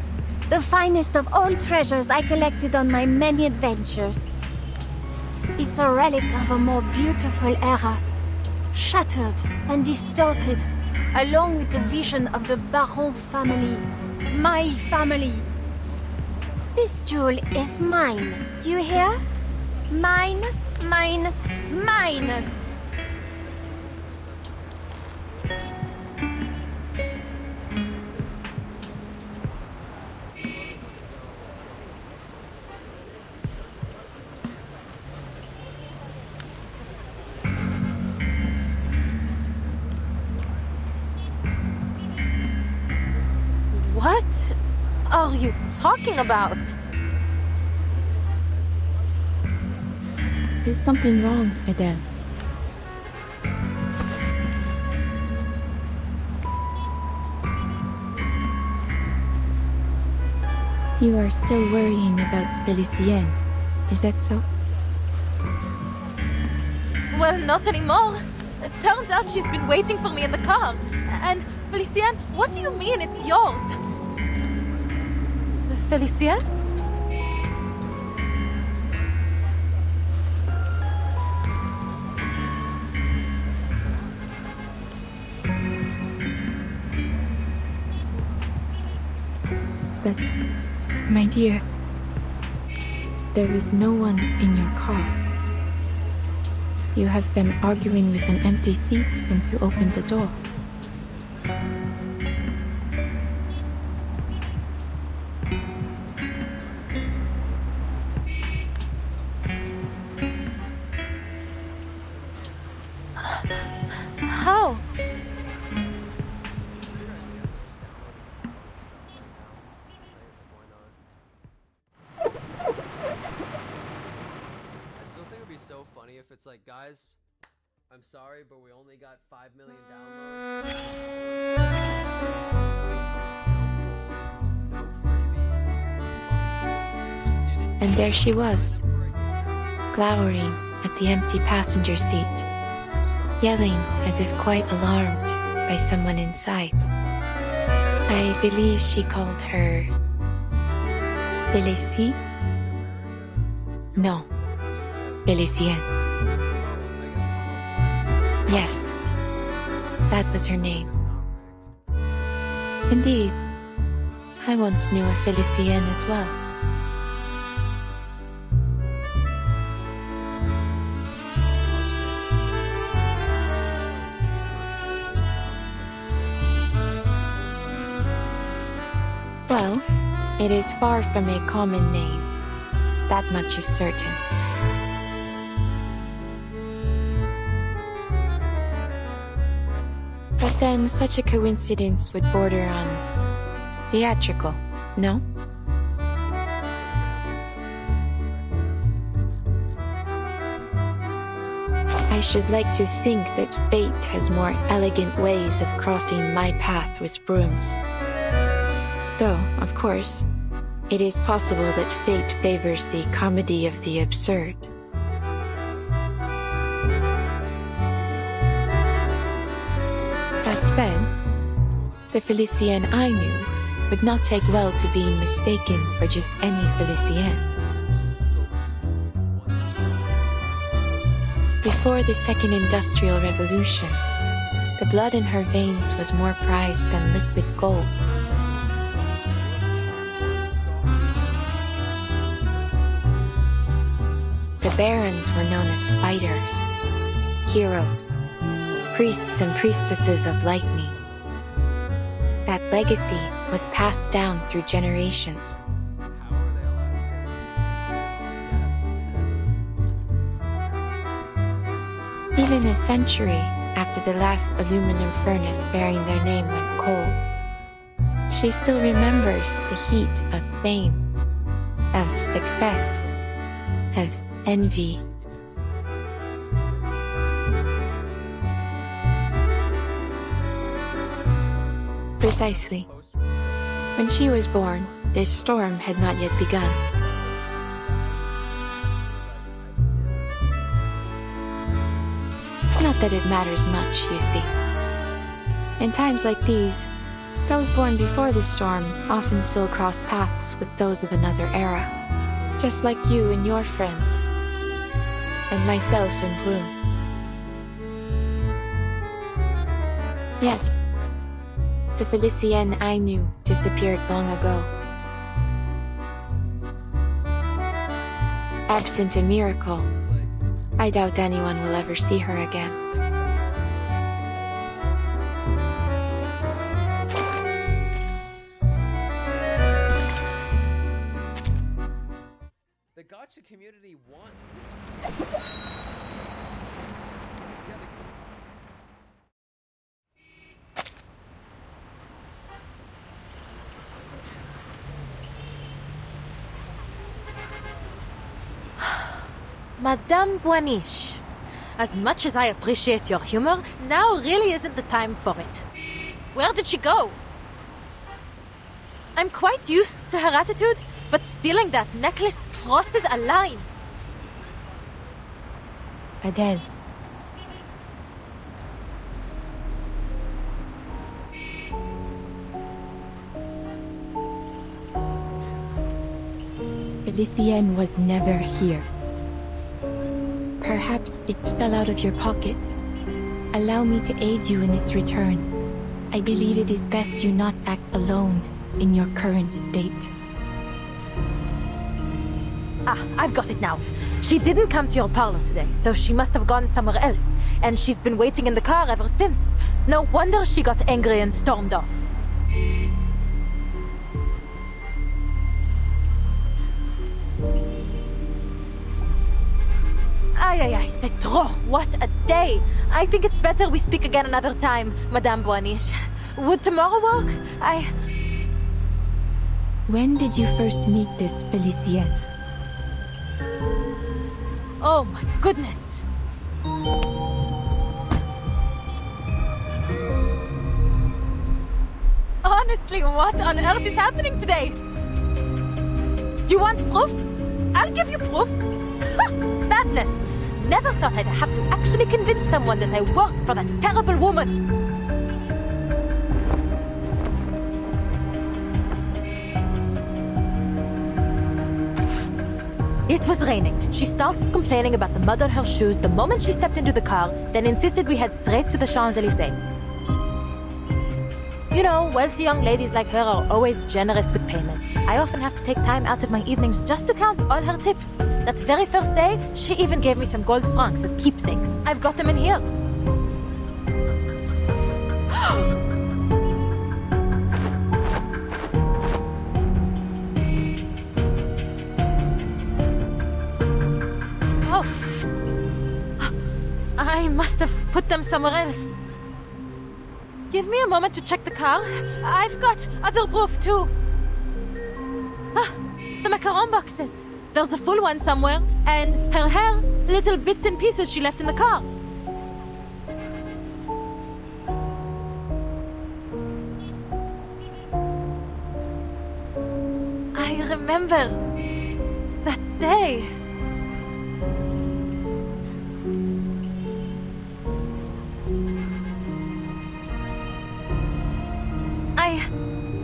The finest of all treasures I collected on my many adventures. It's a relic of a more beautiful era, shattered and distorted, along with the vision of the Baron family, my family. This jewel is mine, do you hear? Mine, mine, mine! What are you talking about? There's something wrong, Adele. You are still worrying about Felicienne, is that so? Well, not anymore. It turns out she's been waiting for me in the car. And, Felicienne, what do you mean it's yours? Felicienne? But, my dear, there is no one in your car. You have been arguing with an empty seat since you opened the door. How? So funny if it's like, guys, I'm sorry, but we only got 5 million downloads. No freebies. And there she was, glowering at the empty passenger seat, yelling as if quite alarmed by someone inside. I believe she called her Félicie? No, Felicienne. Yes, that was her name. Indeed, I once knew a Felicienne as well. Well, it is far from a common name. That much is certain. But then such a coincidence would border on theatrical, no? I should like to think that fate has more elegant ways of crossing my path with brooms. Though, of course, it is possible that fate favors the comedy of the absurd. That said, the Felicienne I knew would not take well to being mistaken for just any Felicienne. Before the Second Industrial Revolution, the blood in her veins was more prized than liquid gold. The barons were known as fighters, heroes, priests and priestesses of lightning. That legacy was passed down through generations. Even a century after the last aluminum furnace bearing their name went cold, she still remembers the heat of fame, of success, of envy. Precisely. When she was born, this storm had not yet begun. Not that it matters much, you see. In times like these, those born before the storm often still cross paths with those of another era, just like you and your friends, and myself and Brune. Yes, the Felicienne I knew disappeared long ago. Absent a miracle, I doubt anyone will ever see her again. The gacha community want leaks. Madame Boiniche, as much as I appreciate your humor, now really isn't the time for it. Where did she go? I'm quite used to her attitude, but stealing that necklace crosses a line. Adele. Felicienne was never here. Perhaps it fell out of your pocket. Allow me to aid you in its return. I believe it is best you not act alone in your current state. Ah, I've got it now. She didn't come to your parlor today, so she must have gone somewhere else, and she's been waiting in the car ever since. No wonder she got angry and stormed off. Aïe, c'est trop! What a day! I think it's better we speak again another time, Madame Boaniche. Would tomorrow work? When did you first meet this Felicienne? Oh my goodness! Honestly, what on earth is happening today? You want proof? I'll give you proof. Madness! Never thought I'd have to actually convince someone that I worked for that terrible woman. It was raining. She started complaining about the mud on her shoes the moment she stepped into the car, then insisted we head straight to the Champs-Élysées. You know, wealthy young ladies like her are always generous with payment. I often have to take time out of my evenings just to count all her tips. That very first day, she even gave me some gold francs as keepsakes. I've got them in here. Oh. I must have put them somewhere else. Give me a moment to check the car. I've got other proof too. Ah, the macaron boxes. There's a full one somewhere, and her hair, little bits and pieces she left in the car. I remember that day.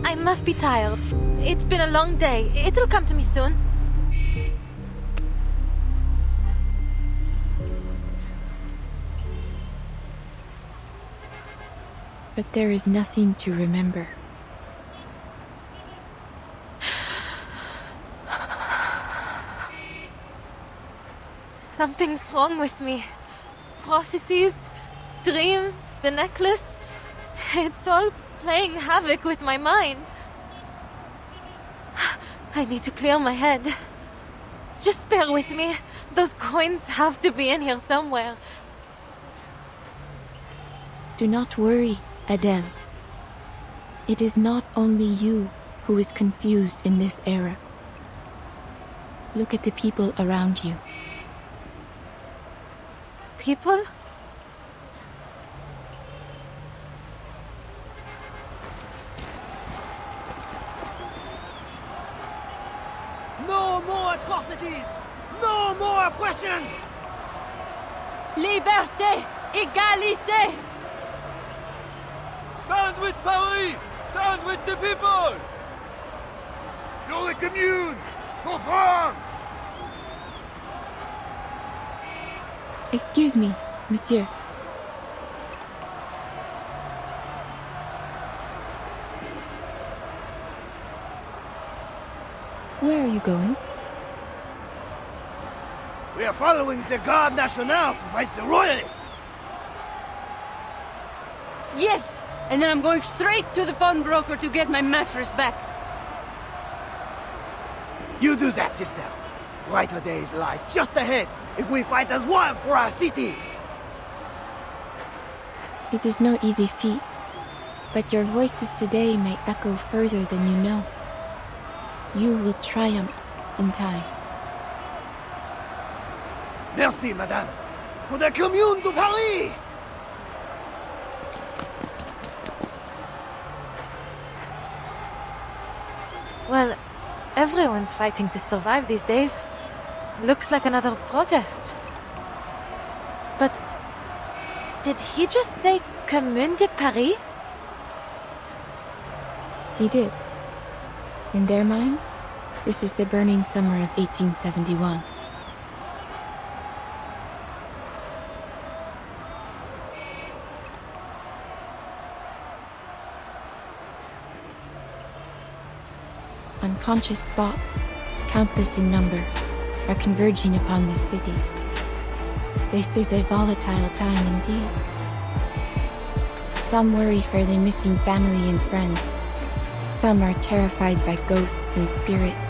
I must be tired. It's been a long day. It'll come to me soon. But there is nothing to remember. Something's wrong with me. Prophecies, dreams, the necklace. It's all playing havoc with my mind. I need to clear my head. Just bear with me. Those coins have to be in here somewhere. Do not worry, Adele. It is not only you who is confused in this era. Look at the people around you. People? No more atrocities! No more oppression! Liberté! Égalité! Stand with Paris! Stand with the people! Pour the commune! For France! Excuse me, monsieur. Where are you going? We are following the Garde Nationale to fight the Royalists! Yes! And then I'm going straight to the pawnbroker to get my mattress back. You do that, sister. Brighter days lie just ahead if we fight as one for our city! It is no easy feat, but your voices today may echo further than you know. You will triumph in time. Merci, madame. Pour the Commune de Paris! Well, everyone's fighting to survive these days. Looks like another protest. But did he just say Commune de Paris? He did. In their minds, this is the burning summer of 1871. Unconscious thoughts, countless in number, are converging upon this city. This is a volatile time indeed. Some worry for their missing family and friends. Some are terrified by ghosts and spirits.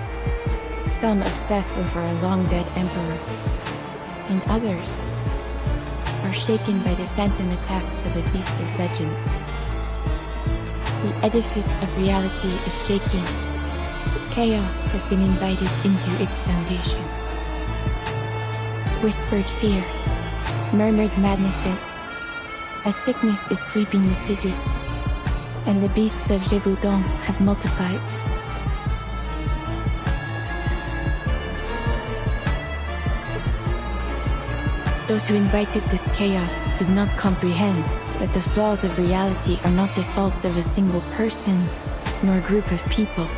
Some obsess over a long-dead emperor. And others are shaken by the phantom attacks of a beast of legend. The edifice of reality is shaking. Chaos has been invited into its foundation. Whispered fears, murmured madnesses. A sickness is sweeping the city, and the beasts of Gévaudan have multiplied. Those who invited this chaos did not comprehend that the flaws of reality are not the fault of a single person, nor group of people.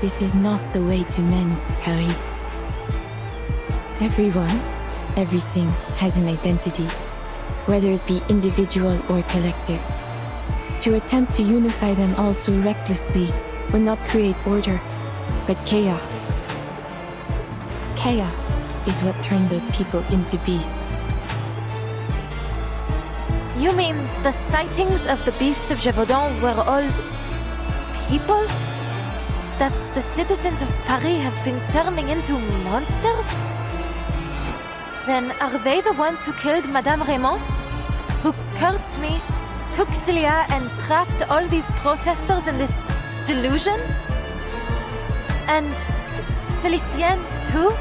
This is not the way to mend, Harry. Everyone, everything has an identity, whether it be individual or collective. To attempt to unify them all so recklessly will not create order, but chaos. Chaos is what turned those people into beasts. You mean the sightings of the beasts of Gévaudan were all people? That the citizens of Paris have been turning into monsters? Then are they the ones who killed Madame Raymond? Who cursed me, took Celia and trapped all these protesters in this delusion? And Félicien too?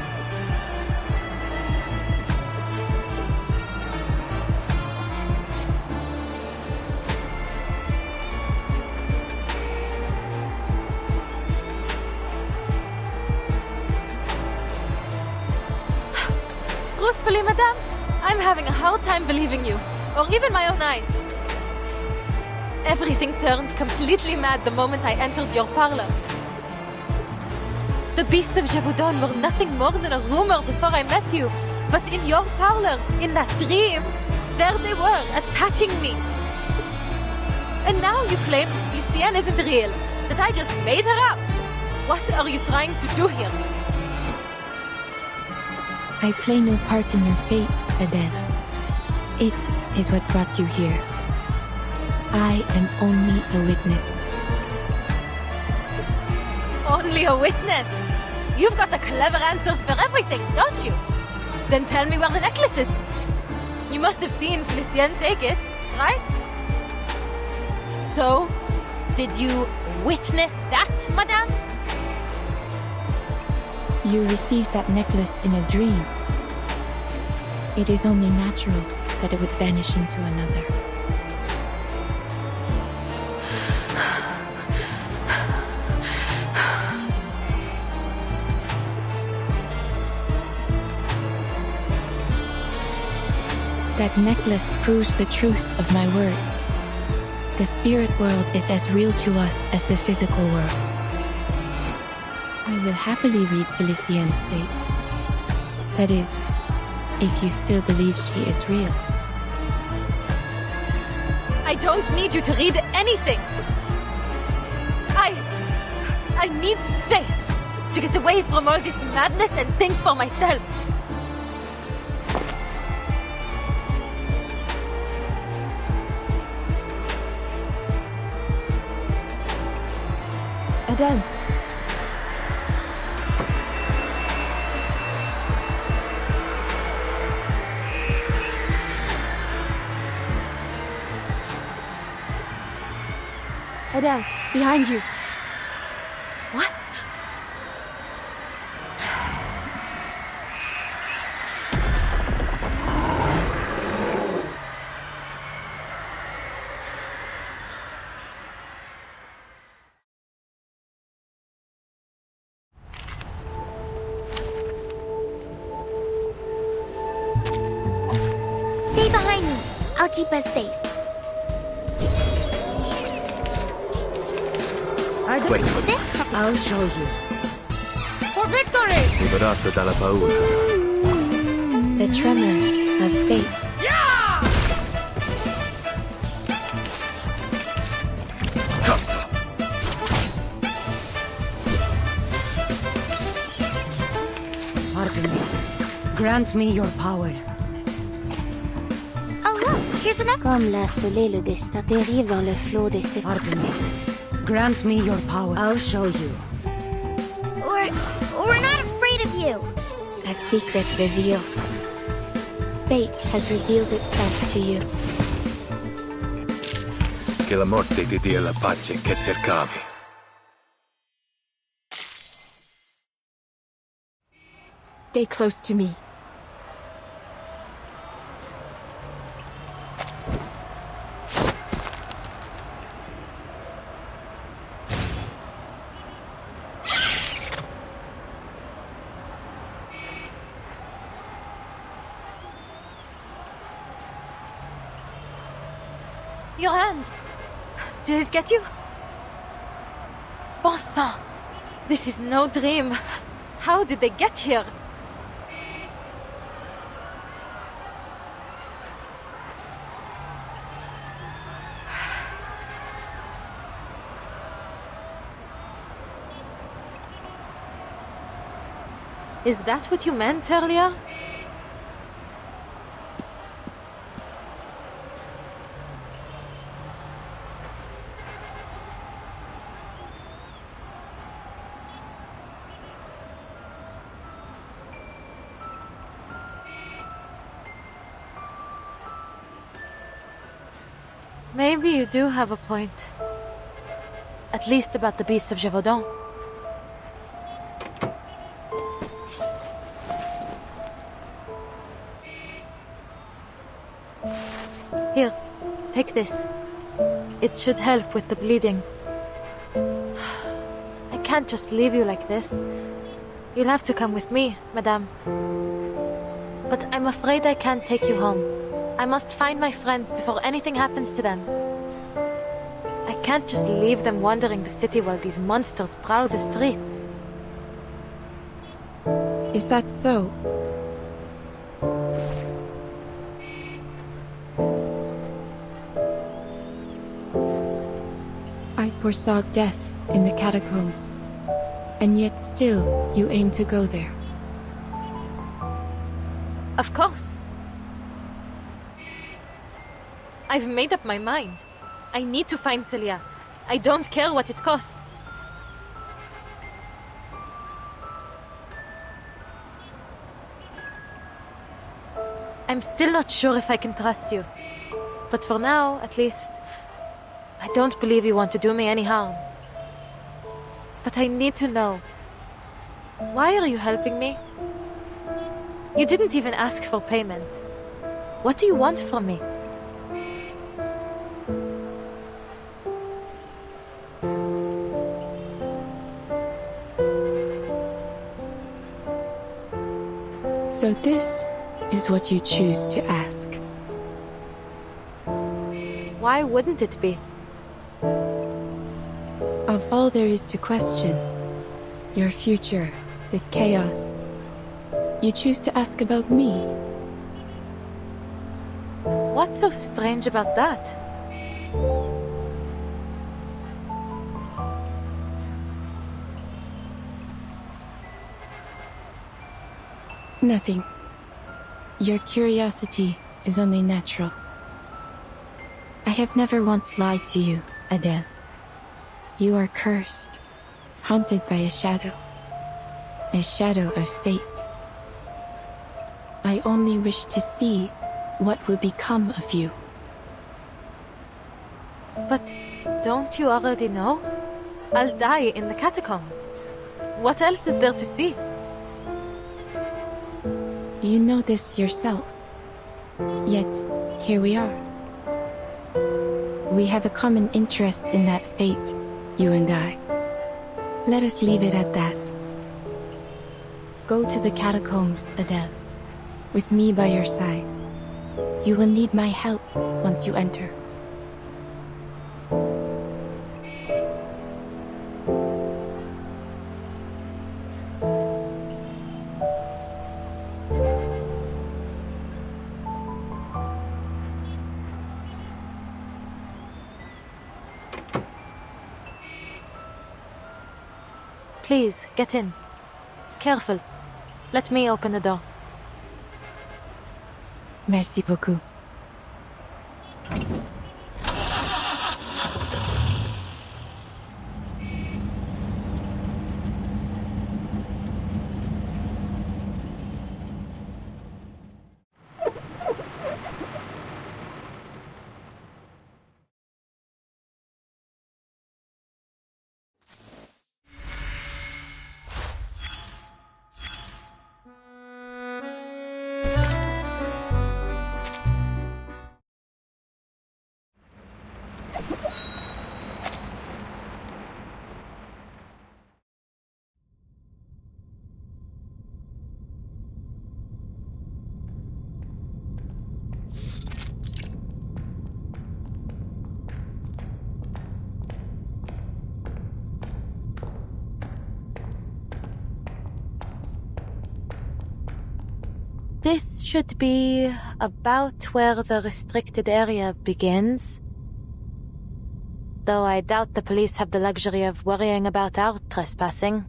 Truthfully, madame, I'm having a hard time believing you, or even my own eyes. Everything turned completely mad the moment I entered your parlor. The beasts of Gévaudan were nothing more than a rumor before I met you, but in your parlor, in that dream, there they were, attacking me. And now you claim that Félicien isn't real, that I just made her up. What are you trying to do here? I play no part in your fate, Adele. It is what brought you here. I am only a witness. Only a witness? You've got a clever answer for everything, don't you? Then tell me where the necklace is. You must have seen Félicien take it, right? So, did you witness that, madame? You received that necklace in a dream. It is only natural that it would vanish into another. That necklace proves the truth of my words. The spirit world is as real to us as the physical world. I will happily read Félicien's fate. That is, if you still believe she is real. I don't need you to read anything. I need space to get away from all this madness and think for myself. Adele. Adele, behind you. I'll keep us safe. Wait for this. I'll show you. For victory! Liberato dalla paura. The tremors of fate. Cazzo! Artemis, grant me your power. Oh look, here's an Comme la soleil, le destin dérive dans le flot des Sephiroth. Artemis, grant me your power. I'll show you. We're not afraid of you. A secret revealed. Fate has revealed itself to you. Che la morte ti dia la pace che cercavi. Stay close to me. Your hand! Did it get you? Bon sang! This is no dream. How did they get here? Is that what you meant earlier? Maybe you do have a point. At least about the beasts of Gévaudan. Here, take this. It should help with the bleeding. I can't just leave you like this. You'll have to come with me, madame. But I'm afraid I can't take you home. I must find my friends before anything happens to them. I can't just leave them wandering the city while these monsters prowl the streets. Is that so? I foresaw death in the catacombs, and yet still you aim to go there. Of course. I've made up my mind. I need to find Celia. I don't care what it costs. I'm still not sure if I can trust you. But for now, at least, I don't believe you want to do me any harm. But I need to know. Why are you helping me? You didn't even ask for payment. What do you want from me? So this is what you choose to ask. Why wouldn't it be? Of all there is to question, your future, this chaos, you choose to ask about me. What's so strange about that? Nothing. Your curiosity is only natural. I have never once lied to you, Adele. You are cursed, haunted by a shadow of fate. I only wish to see what will become of you. But don't you already know? I'll die in the catacombs. What else is there to see? You know this yourself. Yet, here we are. We have a common interest in that fate, you and I. Let us leave it at that. Go to the catacombs, Adele, with me by your side. You will need my help once you enter. Please, get in. Careful. Let me open the door. Merci beaucoup. This should be about where the restricted area begins. Though I doubt the police have the luxury of worrying about our trespassing.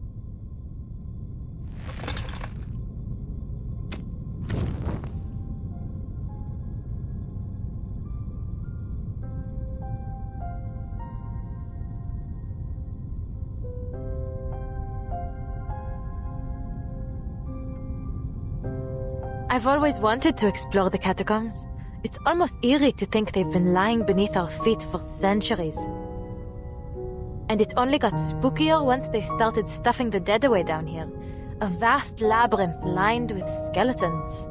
I've always wanted to explore the catacombs. It's almost eerie to think they've been lying beneath our feet for centuries. And it only got spookier once they started stuffing the dead away down here. A vast labyrinth lined with skeletons.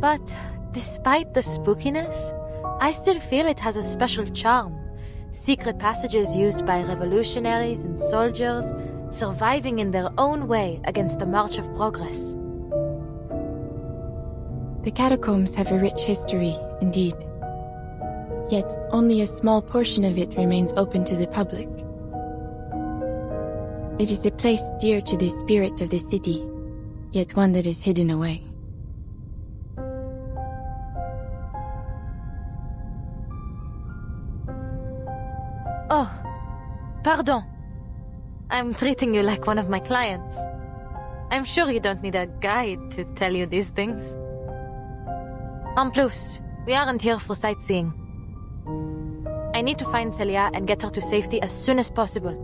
But despite the spookiness, I still feel it has a special charm. Secret passages used by revolutionaries and soldiers, surviving in their own way against the march of progress. The catacombs have a rich history, indeed. Yet only a small portion of it remains open to the public. It is a place dear to the spirit of the city, yet one that is hidden away. Oh, pardon. I'm treating you like one of my clients. I'm sure you don't need a guide to tell you these things. En plus, we aren't here for sightseeing. I need to find Celia and get her to safety as soon as possible.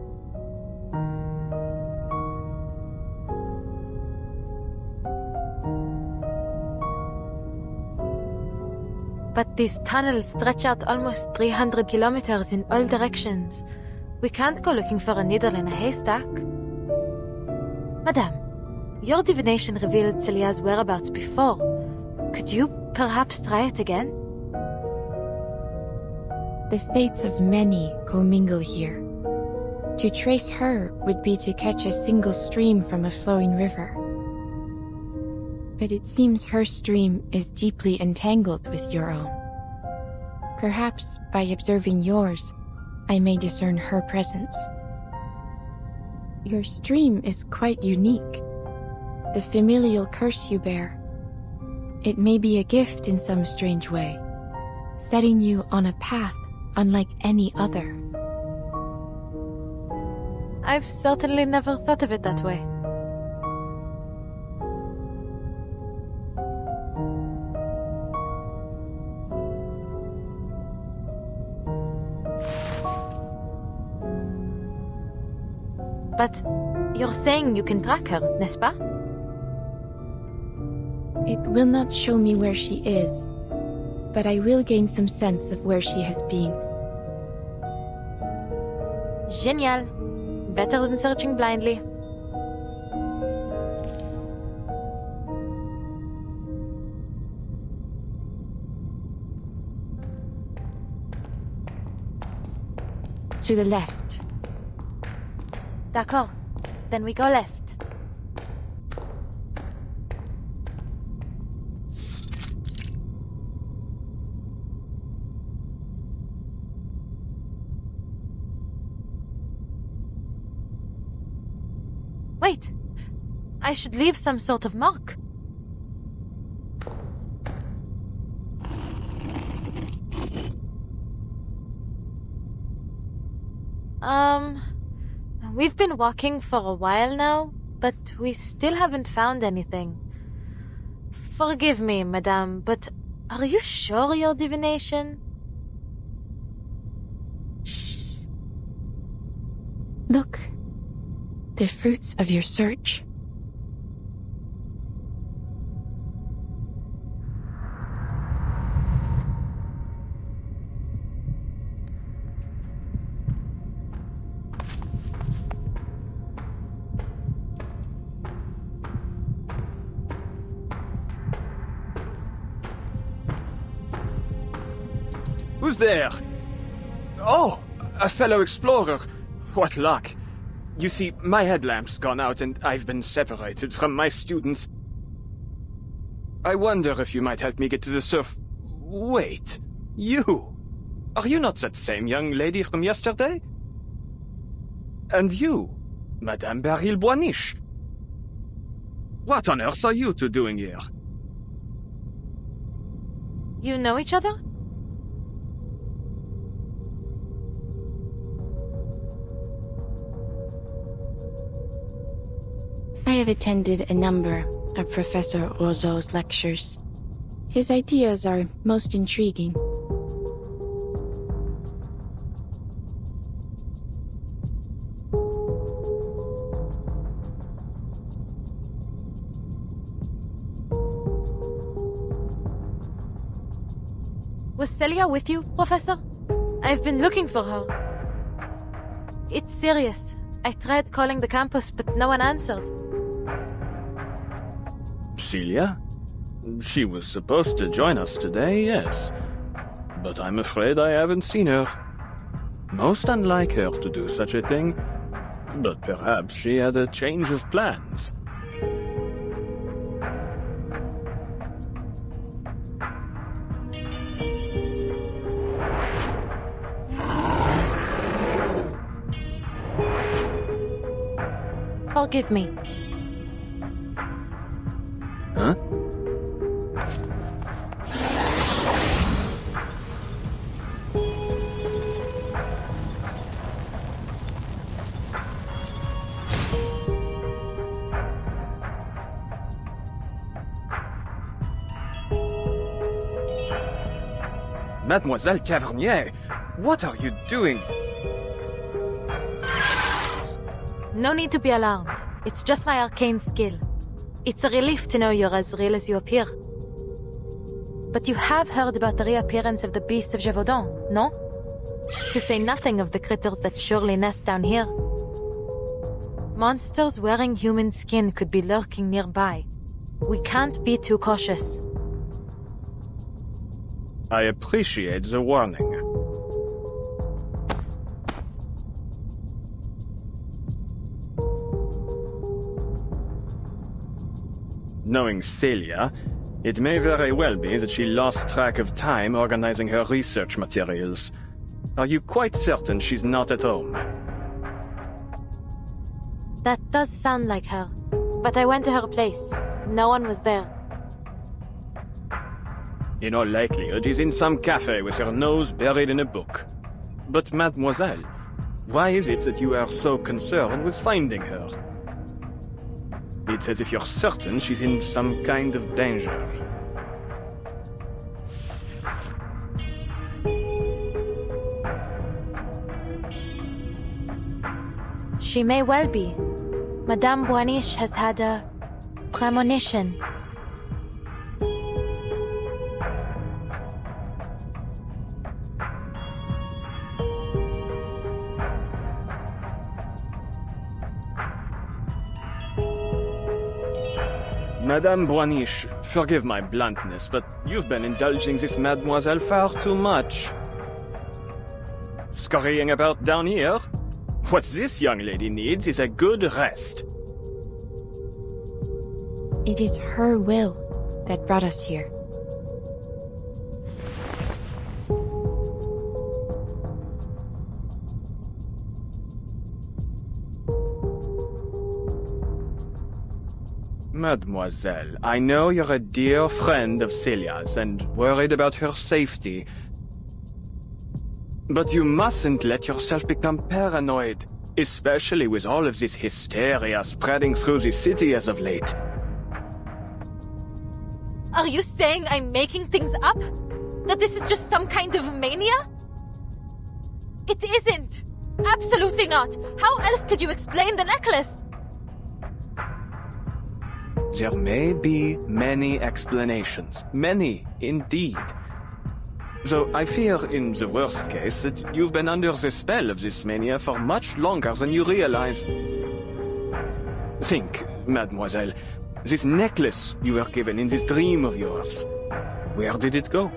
But these tunnels stretch out almost 300 kilometers in all directions. We can't go looking for a needle in a haystack. Madame, your divination revealed Celia's whereabouts before. Could you perhaps try it again? The fates of many commingle here. To trace her would be to catch a single stream from a flowing river. But it seems her stream is deeply entangled with your own. Perhaps by observing yours, I may discern her presence. Your stream is quite unique. The familial curse you bear. It may be a gift in some strange way, setting you on a path unlike any other. I've certainly never thought of it that way. But you're saying you can track her, n'est-ce pas? It will not show me where she is, but I will gain some sense of where she has been. Génial. Better than searching blindly. To the left. D'accord. Then we go left. Wait. I should leave some sort of mark. We've been walking for a while now, but we still haven't found anything. Forgive me, madame, but are you sure your divination? Shh. Look. The fruits of your search. Who's there? Oh, a fellow explorer. What luck. You see, my headlamp's gone out and I've been separated from my students. I wonder if you might help me get to the surf... Wait, you? Are you not that same young lady from yesterday? And you, Madame Beryl Boiniche? What on earth are you two doing here? You know each other? I have attended a number of Professor Roseau's lectures. His ideas are most intriguing. Was Celia with you, Professor? I've been looking for her. It's serious. I tried calling the campus, but no one answered. Celia? She was supposed to join us today, yes. But I'm afraid I haven't seen her. Most unlike her to do such a thing. But perhaps she had a change of plans. Forgive me. Huh? Mademoiselle Tavernier, what are you doing? No need to be alarmed. It's just my arcane skill. It's a relief to know you're as real as you appear. But you have heard about the reappearance of the beasts of Gévaudan, no? To say nothing of the critters that surely nest down here. Monsters wearing human skin could be lurking nearby. We can't be too cautious. I appreciate the warning. Knowing Celia, it may very well be that she lost track of time organizing her research materials. Are you quite certain she's not at home? That does sound like her. But I went to her place. No one was there. In all likelihood, she's in some cafe with her nose buried in a book. But mademoiselle, why is it that you are so concerned with finding her? It's as if you're certain she's in some kind of danger. She may well be. Madame Boiniche has had a premonition. Madame Boiniche, forgive my bluntness, but you've been indulging this mademoiselle far too much. Scurrying about down here? What this young lady needs is a good rest. It is her will that brought us here. Mademoiselle, I know you're a dear friend of Celia's and worried about her safety. But you mustn't let yourself become paranoid, especially with all of this hysteria spreading through the city as of late. Are you saying I'm making things up? That this is just some kind of mania? It isn't! Absolutely not! How else could you explain the necklace? There may be many explanations. Many, indeed. Though I fear, in the worst case, that you've been under the spell of this mania for much longer than you realize. Think, mademoiselle, this necklace you were given in this dream of yours. Where did it go?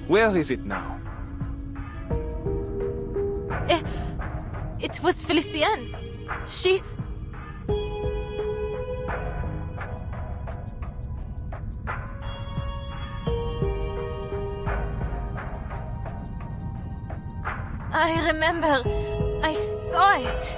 Where is it now? It was Felicienne. She... I remember. I saw it.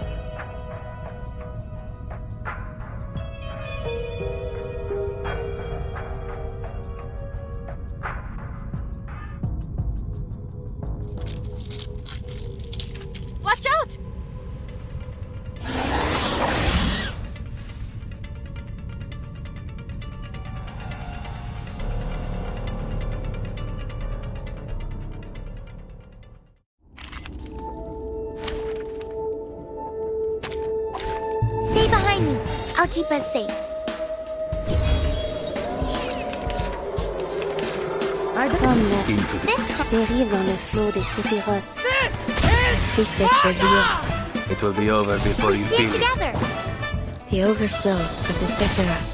Watch out! Stay behind me. I'll keep us safe. Dérive dans le flot des séphirotes. Secret revealed. It will be over before you feel it. Together. The overflow of the Sephiroth.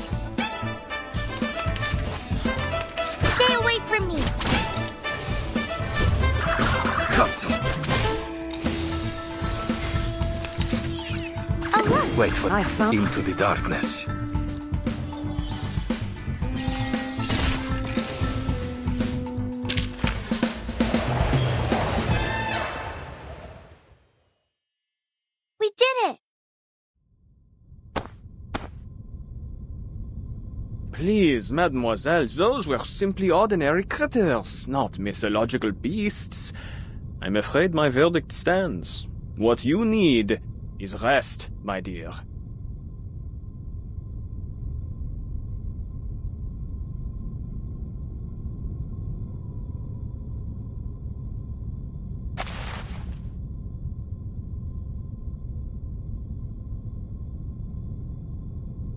Stay away from me. Wait for it. Into the darkness. We did it. Please, mademoiselle, those were simply ordinary critters, not mythological beasts. I'm afraid my verdict stands. What you need is rest, my dear.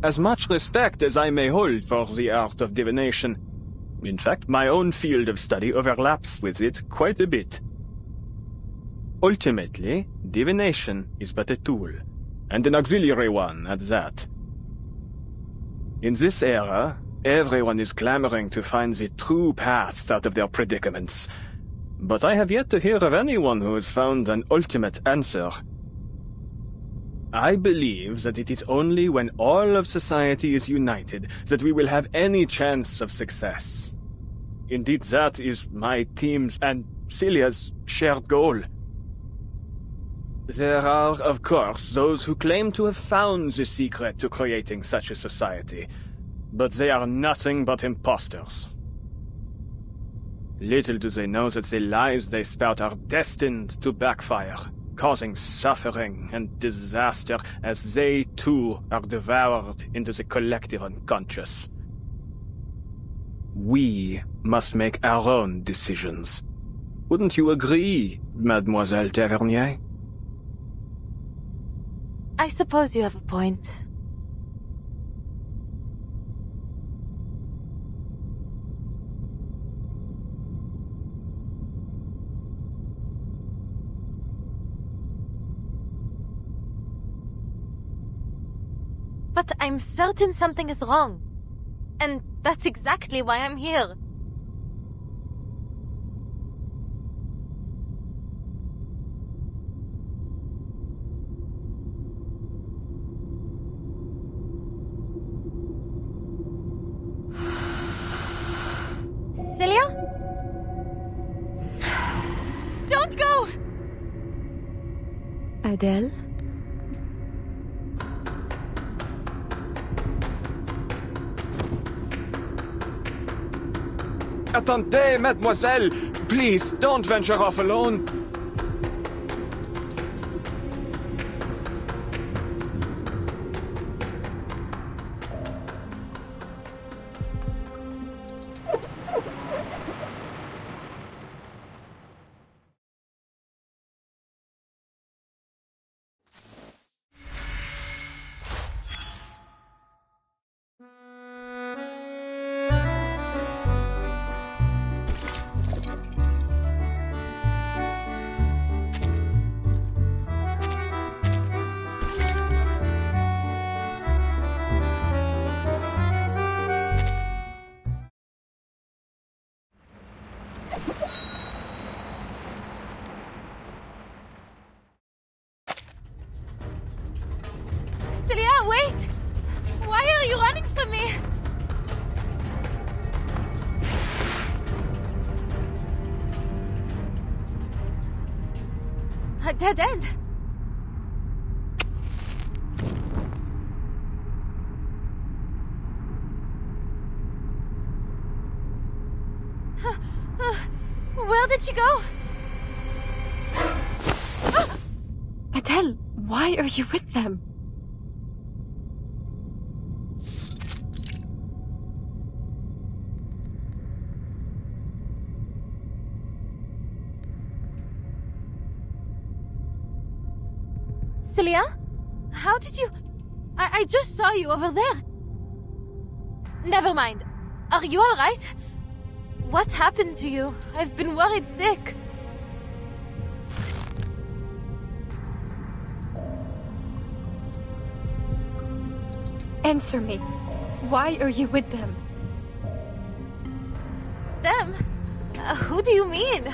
As much respect as I may hold for the art of divination, in fact, my own field of study overlaps with it quite a bit. Ultimately, divination is but a tool, and an auxiliary one at that. In this era, everyone is clamoring to find the true path out of their predicaments. But I have yet to hear of anyone who has found an ultimate answer. I believe that it is only when all of society is united that we will have any chance of success. Indeed, that is my team's and Celia's shared goal. There are, of course, those who claim to have found the secret to creating such a society, but they are nothing but imposters. Little do they know that the lies they spout are destined to backfire, causing suffering and disaster as they too are devoured into the collective unconscious. We must make our own decisions. Wouldn't you agree, Mademoiselle Tavernier? I suppose you have a point. But I'm certain something is wrong. And that's exactly why I'm here. Celia? Don't go! Adele? Attendez, mademoiselle! Please, don't venture off alone. Celia, wait! Why are you running from me? A dead end. Where did she go? Adele, why are you with them? Celia? How did you... I just saw you over there. Never mind. Are you alright? What happened to you? I've been worried sick. Answer me. Why are you with them? Them? Who do you mean?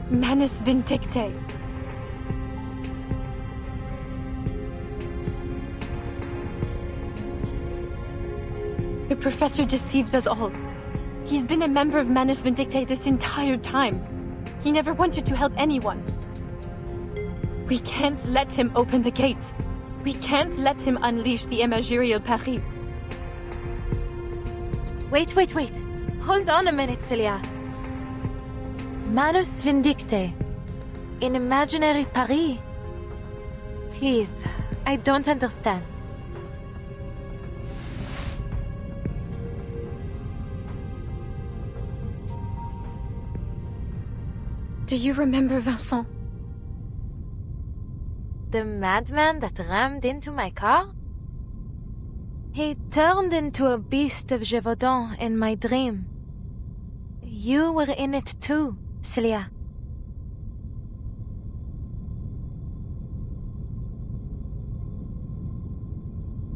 Manus Vindicte. The professor deceived us all. He's been a member of Manus Vindicte this entire time. He never wanted to help anyone. We can't let him open the gate. We can't let him unleash the Imagirial Paris. Wait. Hold on a minute, Celia. Manus Vindicte. In imaginary Paris? Please, I don't understand. Do you remember Vincent? The madman that rammed into my car? He turned into a beast of Gévaudan in my dream. You were in it too, Celia.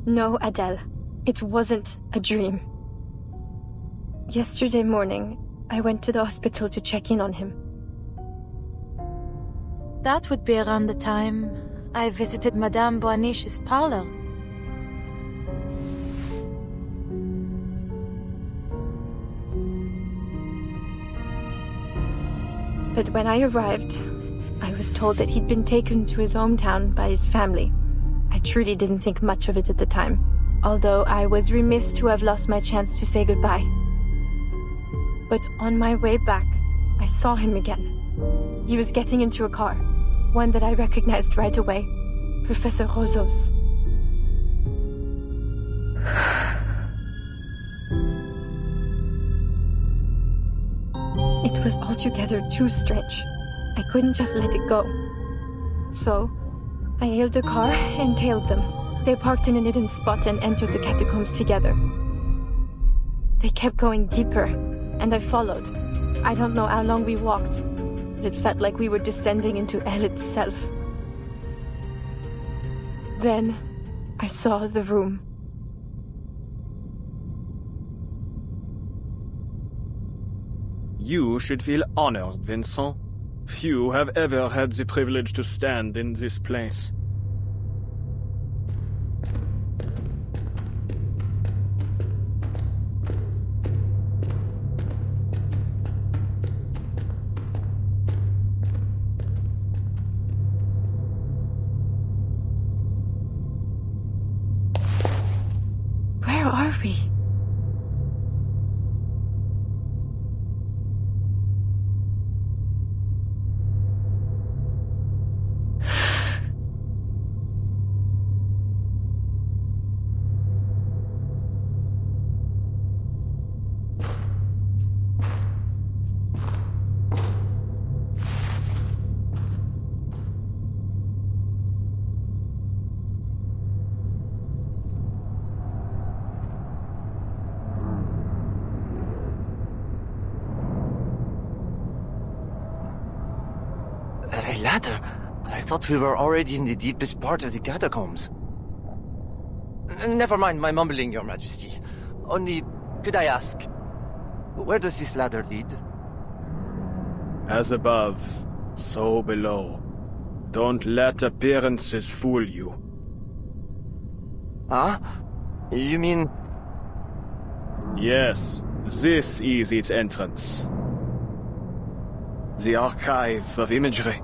No, Adele. It wasn't a dream. Yesterday morning, I went to the hospital to check in on him. That would be around the time I visited Madame Boaniche's parlor. But when I arrived, I was told that he'd been taken to his hometown by his family. I truly didn't think much of it at the time, although I was remiss to have lost my chance to say goodbye. But on my way back, I saw him again. He was getting into a car, one that I recognized right away, Professor Roseau's. It was altogether too strange. I couldn't just let it go. So, I hailed a car and tailed them. They parked in a hidden spot and entered the catacombs together. They kept going deeper, and I followed. I don't know how long we walked, but it felt like we were descending into hell itself. Then, I saw the room. You should feel honored, Vincent. Few have ever had the privilege to stand in this place. Where are we? ladder? I thought we were already in the deepest part of the catacombs. Never mind my mumbling, Your Majesty. Only, could I ask, where does this ladder lead? As above, so below. Don't let appearances fool you. Huh? You mean... Yes, this is its entrance. The archive of imagery,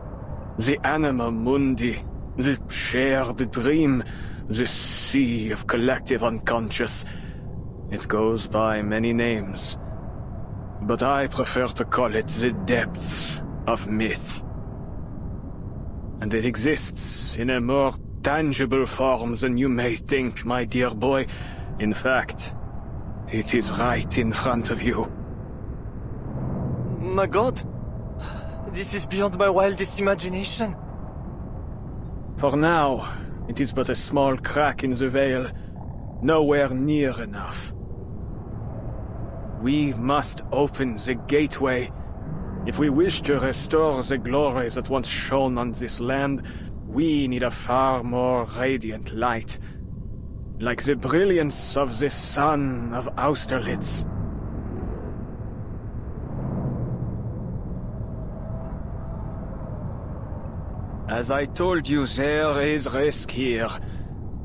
the anima mundi, the shared dream, the sea of collective unconscious. It goes by many names, but I prefer to call it the depths of myth. And it exists in a more tangible form than you may think, my dear boy. In fact, it is right in front of you. My god! This is beyond my wildest imagination. For now, it is but a small crack in the veil, nowhere near enough. We must open the gateway. If we wish to restore the glory that once shone on this land, we need a far more radiant light. Like the brilliance of the sun of Austerlitz. As I told you, there is risk here.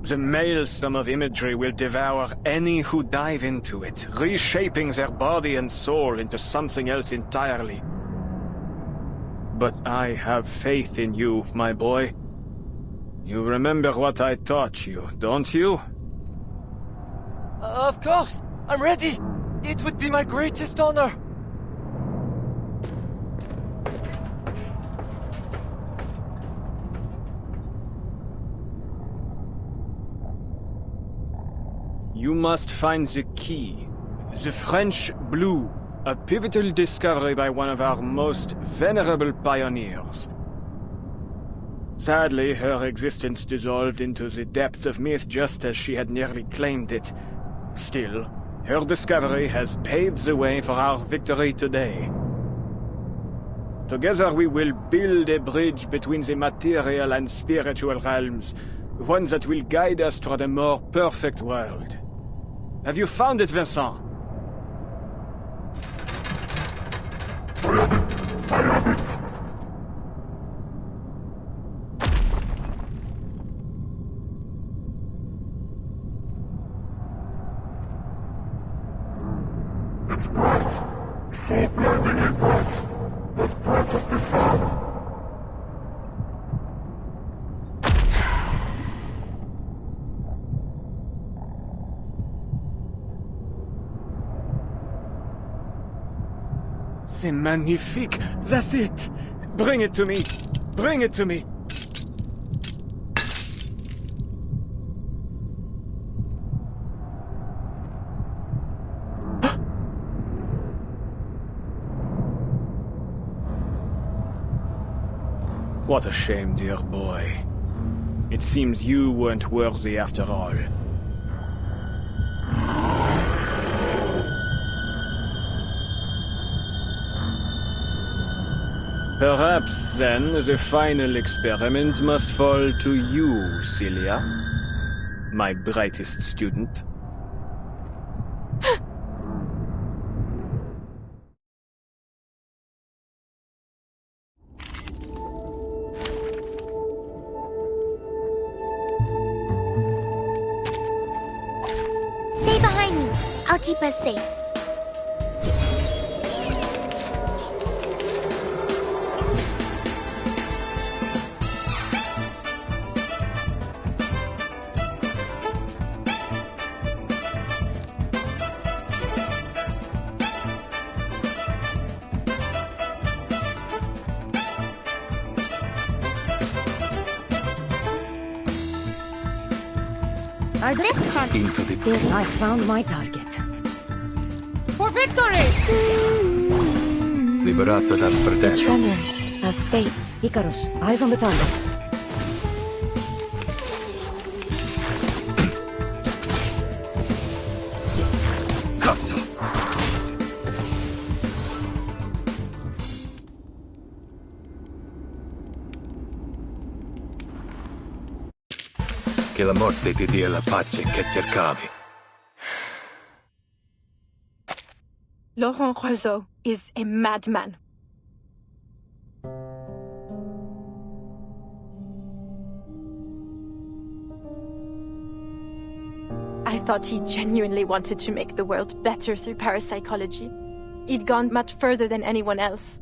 The maelstrom of imagery will devour any who dive into it, reshaping their body and soul into something else entirely. But I have faith in you, my boy. You remember what I taught you, don't you? Of course! I'm ready! It would be my greatest honor! You must find the key. The French blue, a pivotal discovery by one of our most venerable pioneers. Sadly, her existence dissolved into the depths of myth just as she had nearly claimed it. Still, her discovery has paved the way for our victory today. Together we will build a bridge between the material and spiritual realms, one that will guide us toward a more perfect world. Have you found it, Vincent? C'est magnifique! That's it! Bring it to me! Bring it to me! What a shame, dear boy. It seems you weren't worthy after all. Perhaps, then, the final experiment must fall to you, Celia. My brightest student. Stay behind me. I'll keep us safe. Into the pool. I found my target. For victory! Liberato dal The fratello. tremors of fate. Icarus, eyes on the target. Cazzo! Che la morte ti dia la pace che cercavi. Laurent Roseau is a madman. I thought he genuinely wanted to make the world better through parapsychology. He'd gone much further than anyone else.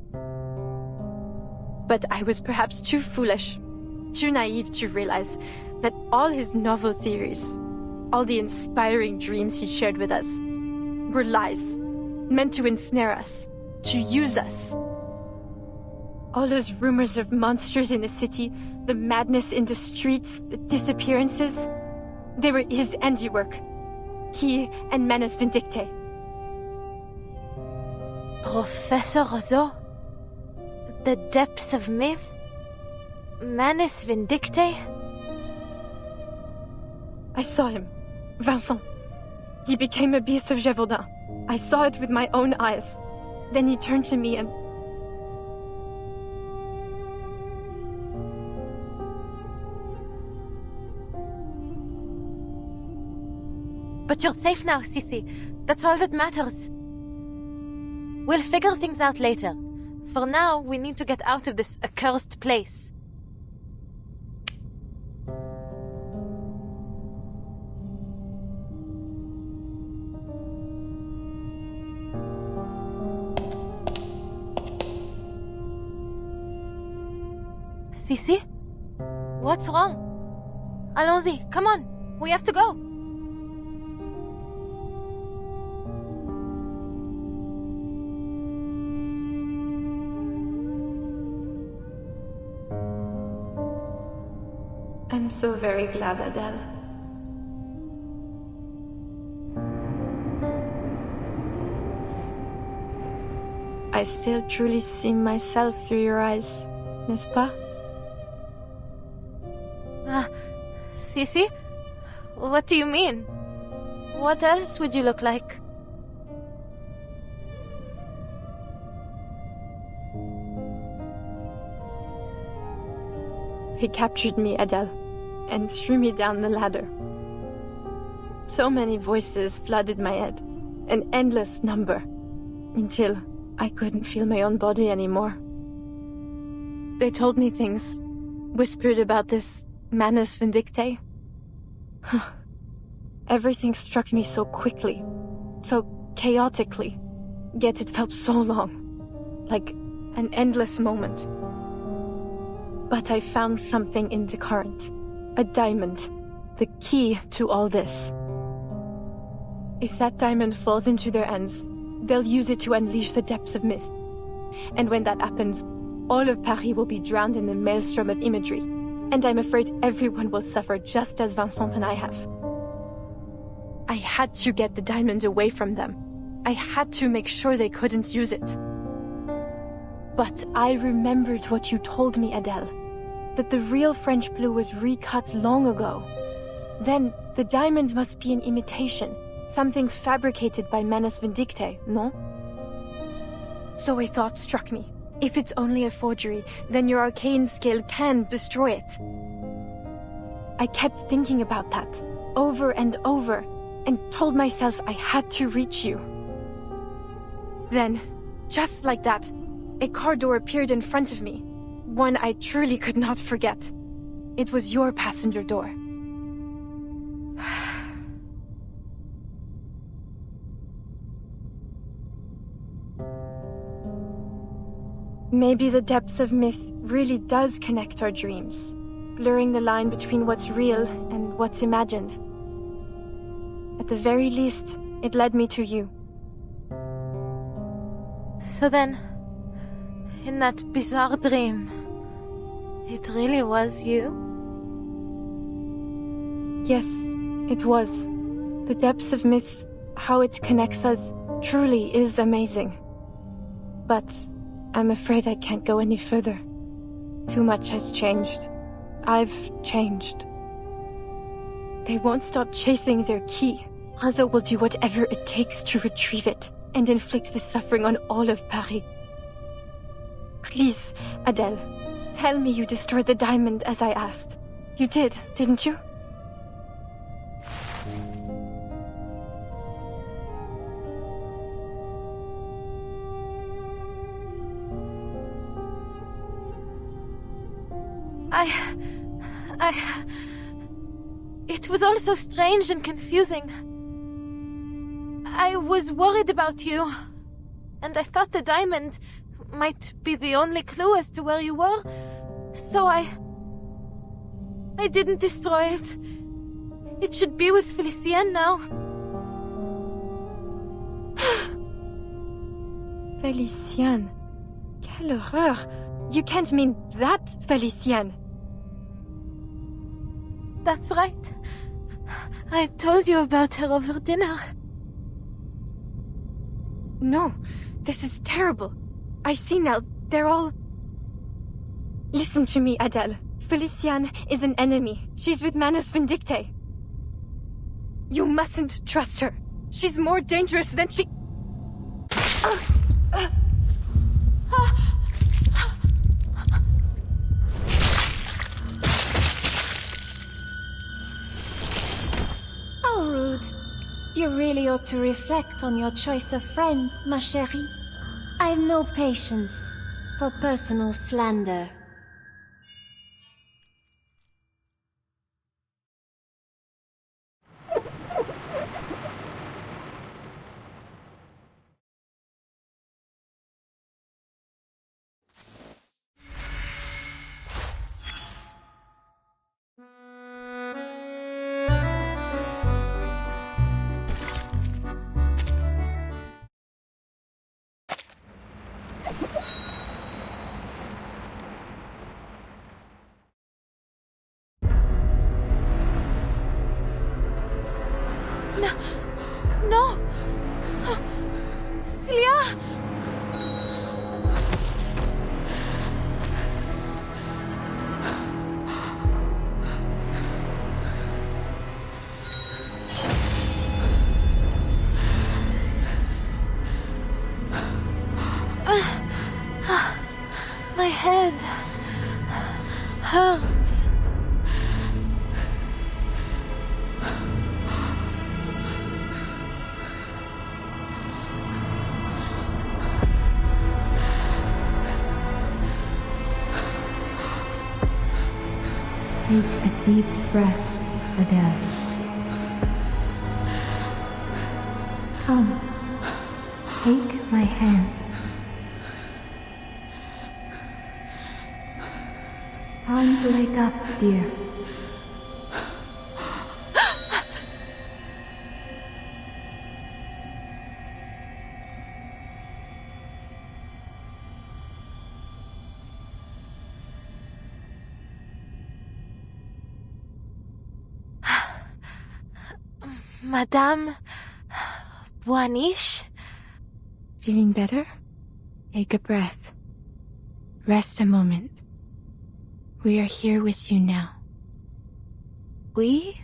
But I was perhaps too foolish, too naive to realize that all his novel theories, all the inspiring dreams he shared with us, were lies, meant to ensnare us, to use us. All those rumors of monsters in the city, the madness in the streets, the disappearances, they were his handiwork. He and Manus Vindicte. Professor Roseau? The depths of myth? Manus Vindicte? I saw him. Vincent. He became a beast of Gévaudan. I saw it with my own eyes. Then he turned to me and... But you're safe now, Sissy. That's all that matters. We'll figure things out later. For now, we need to get out of this accursed place. Sissy? What's wrong? Allons-y, come on. We have to go. I'm so very glad, Adele. I still truly see myself through your eyes, n'est-ce pas? Sissy? What do you mean? What else would you look like? They captured me, Adele, and threw me down the ladder. So many voices flooded my head, an endless number, until I couldn't feel my own body anymore. They told me things, whispered about this Manus Vindicte. Everything struck me so quickly, so chaotically, yet it felt so long, like an endless moment. But I found something in the current, a diamond, the key to all this. If that diamond falls into their hands, they'll use it to unleash the depths of myth. And when that happens, all of Paris will be drowned in the maelstrom of imagery. And I'm afraid everyone will suffer just as Vincent and I have. I had to get the diamond away from them. I had to make sure they couldn't use it. But I remembered what you told me, Adele. That the real French blue was recut long ago. Then, the diamond must be an imitation. Something fabricated by Manus Vindicte, no? So a thought struck me. If it's only a forgery, then your arcane skill can destroy it. I kept thinking about that, over and over, and told myself I had to reach you. Then, just like that, a car door appeared in front of me. One I truly could not forget. It was your passenger door. Maybe the depths of myth really does connect our dreams, blurring the line between what's real and what's imagined. At the very least, it led me to you. So then, in that bizarre dream, it really was you? Yes, it was. The depths of myth, how it connects us, truly is amazing. But I'm afraid I can't go any further. Too much has changed. I've changed. They won't stop chasing their key. Roseau will do whatever it takes to retrieve it and inflict the suffering on all of Paris. Please, Adele, tell me you destroyed the diamond as I asked. You did, didn't you? It was all so strange and confusing. I was worried about you, and I thought the diamond might be the only clue as to where you were, so I didn't destroy it. It should be with Felicienne now. Felicienne. Quelle horreur! You can't mean that, Felicienne! That's right. I told you about her over dinner. No, this is terrible. I see now, they're all... Listen to me, Adele. Felicienne is an enemy. She's with Manus Vindicte. You mustn't trust her. She's more dangerous than she... How rude. You really ought to reflect on your choice of friends, ma chérie. I've no patience for personal slander. No! Celia! My head hurts. Take a deep breath, Adele. Come, take my hand. Time to wake up, dear. Madame Boaniche? Feeling better? Take a breath. Rest a moment. We are here with you now. We?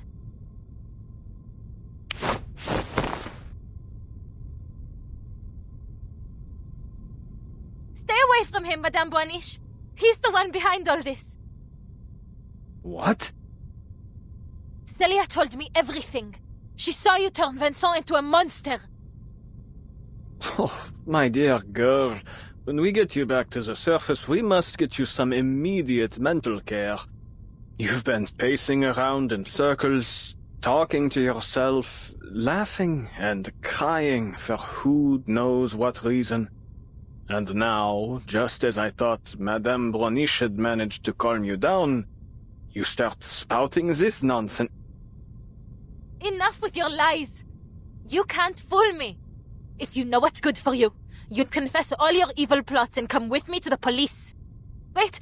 Stay away from him, Madame Boaniche. He's the one behind all this. What? Celia told me everything. She saw you turn Vincent into a monster. Oh, my dear girl. When we get you back to the surface, we must get you some immediate mental care. You've been pacing around in circles, talking to yourself, laughing and crying for who knows what reason. And now, just as I thought Madame Boaniche had managed to calm you down, you start spouting this nonsense. Enough with your lies! You can't fool me! If you know what's good for you, you'd confess all your evil plots and come with me to the police. Wait,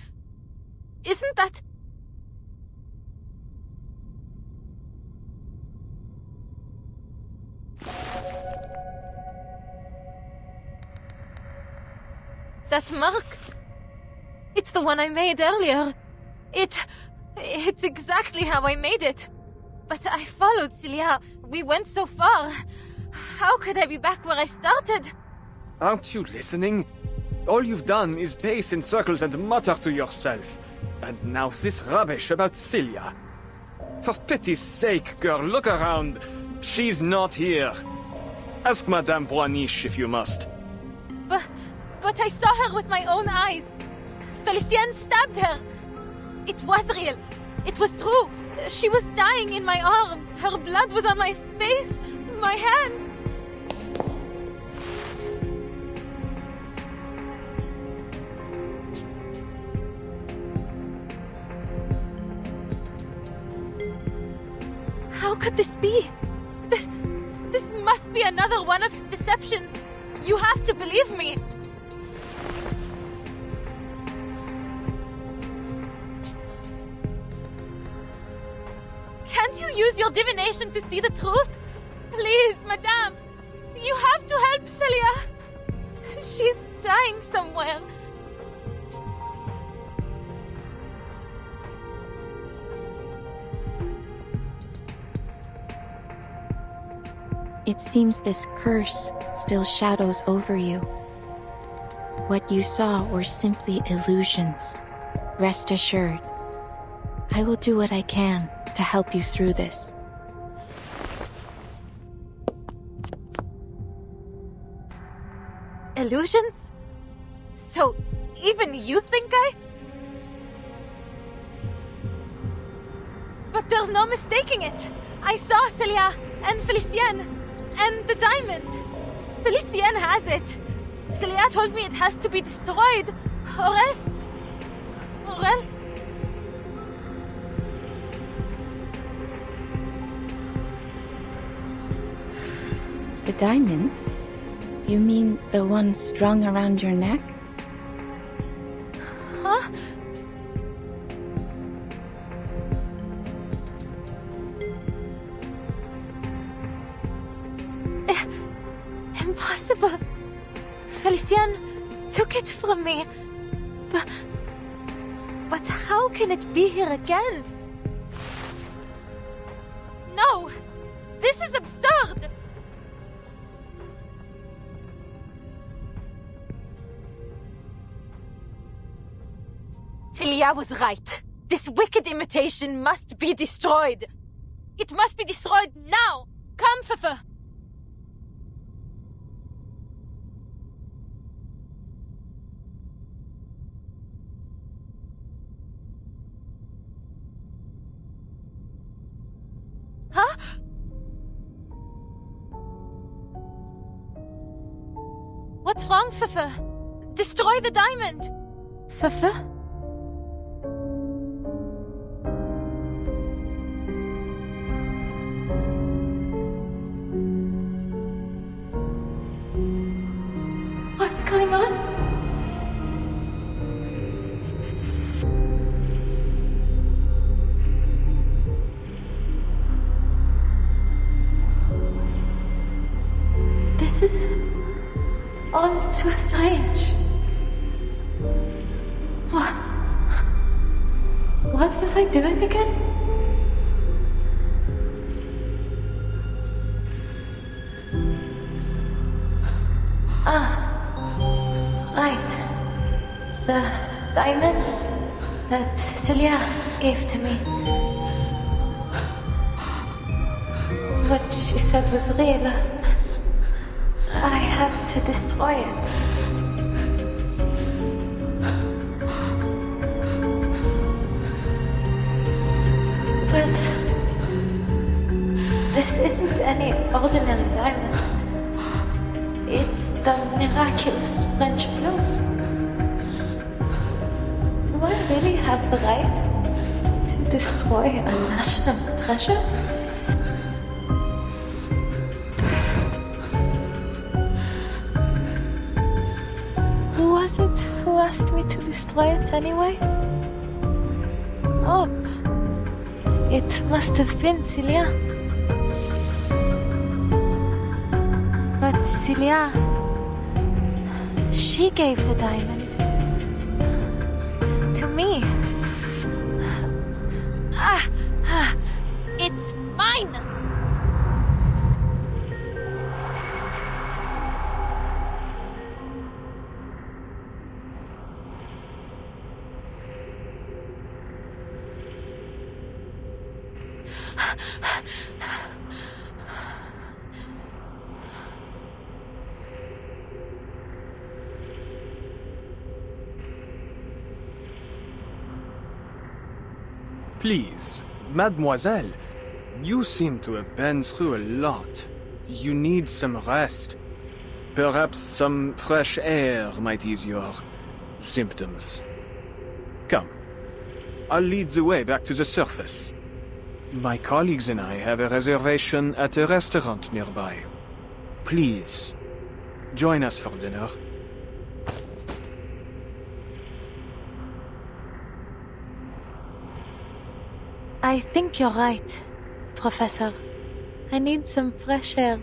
isn't that... that mark? It's the one I made earlier. It's exactly how I made it. But I followed Celia. We went so far. How could I be back where I started? Aren't you listening? All you've done is pace in circles and mutter to yourself. And now this rubbish about Celia. For pity's sake, girl, look around. She's not here. Ask Madame Boaniche if you must. But I saw her with my own eyes. Felicienne stabbed her. It was real. It was true. She was dying in my arms. Her blood was on my face, my hands. How could this be? This must be another one of his deceptions. You have to believe me. Can't you use your divination to see the truth? Please, madame. You have to help Celia. She's dying somewhere. It seems this curse still shadows over you. What you saw were simply illusions. Rest assured, I will do what I can to help you through this. Illusions? So, even you think But there's no mistaking it. I saw Celia and Felicien. And the diamond! Felicien has it! Celia told me it has to be destroyed, or else... The diamond? You mean the one strung around your neck? Huh? Impossible. Felicien took it from me. But how can it be here again? No! This is absurd! Celia was right. This wicked imitation must be destroyed. It must be destroyed now! Come, Fefe! Huh? What's wrong, Fefe? Destroy the diamond! Fefe? What's going on? This is all too strange. What was I doing again? Right. The diamond that Celia gave to me. What she said was real. I have to destroy it. But this isn't any ordinary diamond. It's the miraculous French blue. Do I really have the right to destroy a national treasure? Who was it who asked me to destroy it anyway? Oh, it must have been Celia. But Celia, she gave the diamond to me. It's mine! Please, mademoiselle, you seem to have been through a lot. You need some rest. Perhaps some fresh air might ease your symptoms. Come. I'll lead the way back to the surface. My colleagues and I have a reservation at a restaurant nearby. Please, join us for dinner. I think you're right, Professor. I need some fresh air.